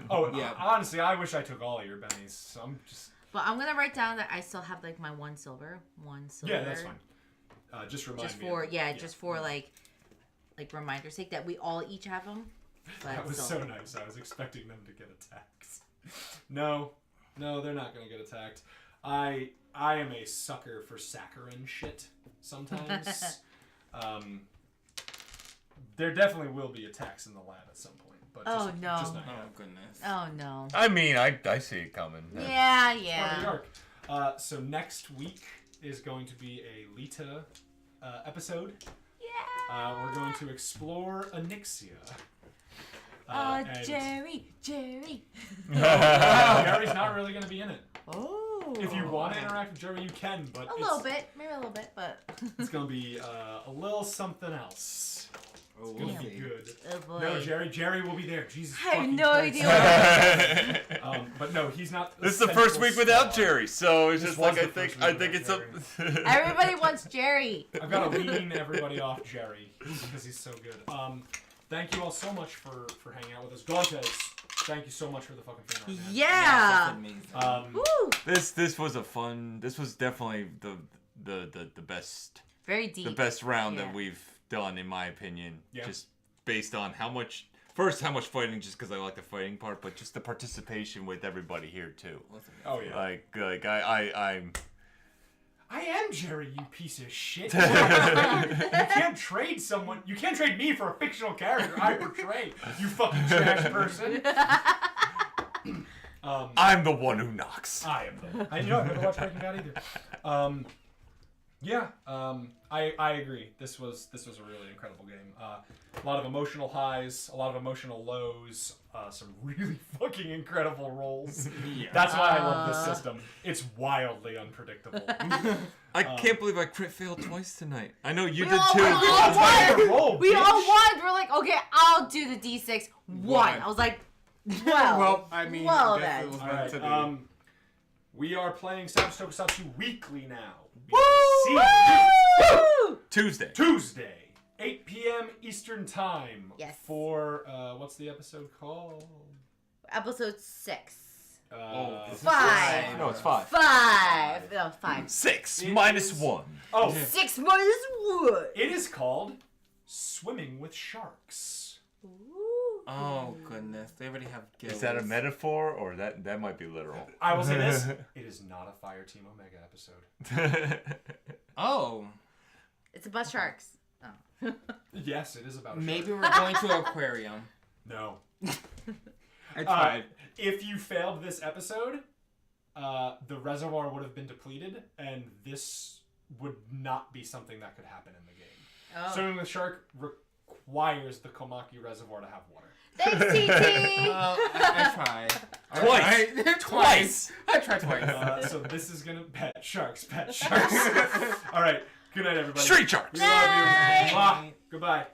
Oh, Yeah. Honestly, I wish I took all of your bennies. So I'm just. But I'm gonna write down that I still have like my 1 silver. Yeah, that's fine. Just remind Just me. for of- just for like reminder's sake that we all each have them. That was so nice. I was expecting them to get attacked. No, they're not gonna get attacked. I am a sucker for saccharine shit sometimes. There definitely will be attacks in the lab at some point, but Oh, no. just not Oh yet. goodness. Oh no. I mean, I see it coming. Yeah, Part of the yeah. arc. So next week is going to be a Lita episode. Yeah. We're going to explore Anixia. Oh, and- Jerry. Jerry's not really going to be in it. Oh. If you want to interact with Jerry, you can, but A little bit, maybe a little bit, but. it's going to be a little something else. Oh, It's going to Damn. be good. Oh boy. No, Jerry will be there. Jesus I have fucking no Christ. idea what But no, he's not. This is the first week without Jerry, so it's This just was like the I first think week it's without a. Everybody wants Jerry. I've got to wean everybody off Jerry because he's so good. Thank you all so much for hanging out with us. Gontes, thank you so much for the fucking fan art, man. Yeah. That's amazing. Woo. This was a fun. This was definitely the best Very deep. the best round Yeah. that we've done in my opinion. Yeah. Just based on how much fighting, just because I like the fighting part, but just the participation with everybody here too. Oh yeah. Like I'm. I am Jerry, you piece of shit. You can't trade someone. You can't trade me for a fictional character I portray. You fucking trash person. I'm the one who knocks. I am though. I never watched Breaking Bad either. I agree. This was a really incredible game. A lot of emotional highs, a lot of emotional lows, some really fucking incredible rolls. That's why I love this system. It's wildly unpredictable. I can't believe I crit failed twice tonight. I know you We did all too. won. That's why I roll, We all bitch. won. We're like, okay, I'll do the D6. One. I was like, well. Well, I mean, well I guess then. it was All meant to right. be. We are playing Savage Tokusatsu weekly now. Woo! BBC Tuesday. Tuesday, 8 p.m. Eastern Time. Yes. For what's the episode called? Episode 6. This is 5. No, it's 5. 5. No, 5. 6 It minus is- 1. Oh, 6 minus 1. it is called Swimming with Sharks. Oh goodness, they already have gills. Is that a metaphor, or that might be literal? I will say this: it is not a Fire Team Omega episode. Oh, It's about sharks. Oh. Yes, it is about a maybe shark. we're going to an aquarium. No. I tried. If you failed this episode, the reservoir would have been depleted, and this would not be something that could happen in the game. Oh. Swimming with Shark requires the Komaki Reservoir to have water. Thanks, TT. I tried. Twice. Twice. I tried twice. So this is gonna pet sharks. All right. Good night, everybody. Street sharks. We love you. Night. Mwah. Goodbye.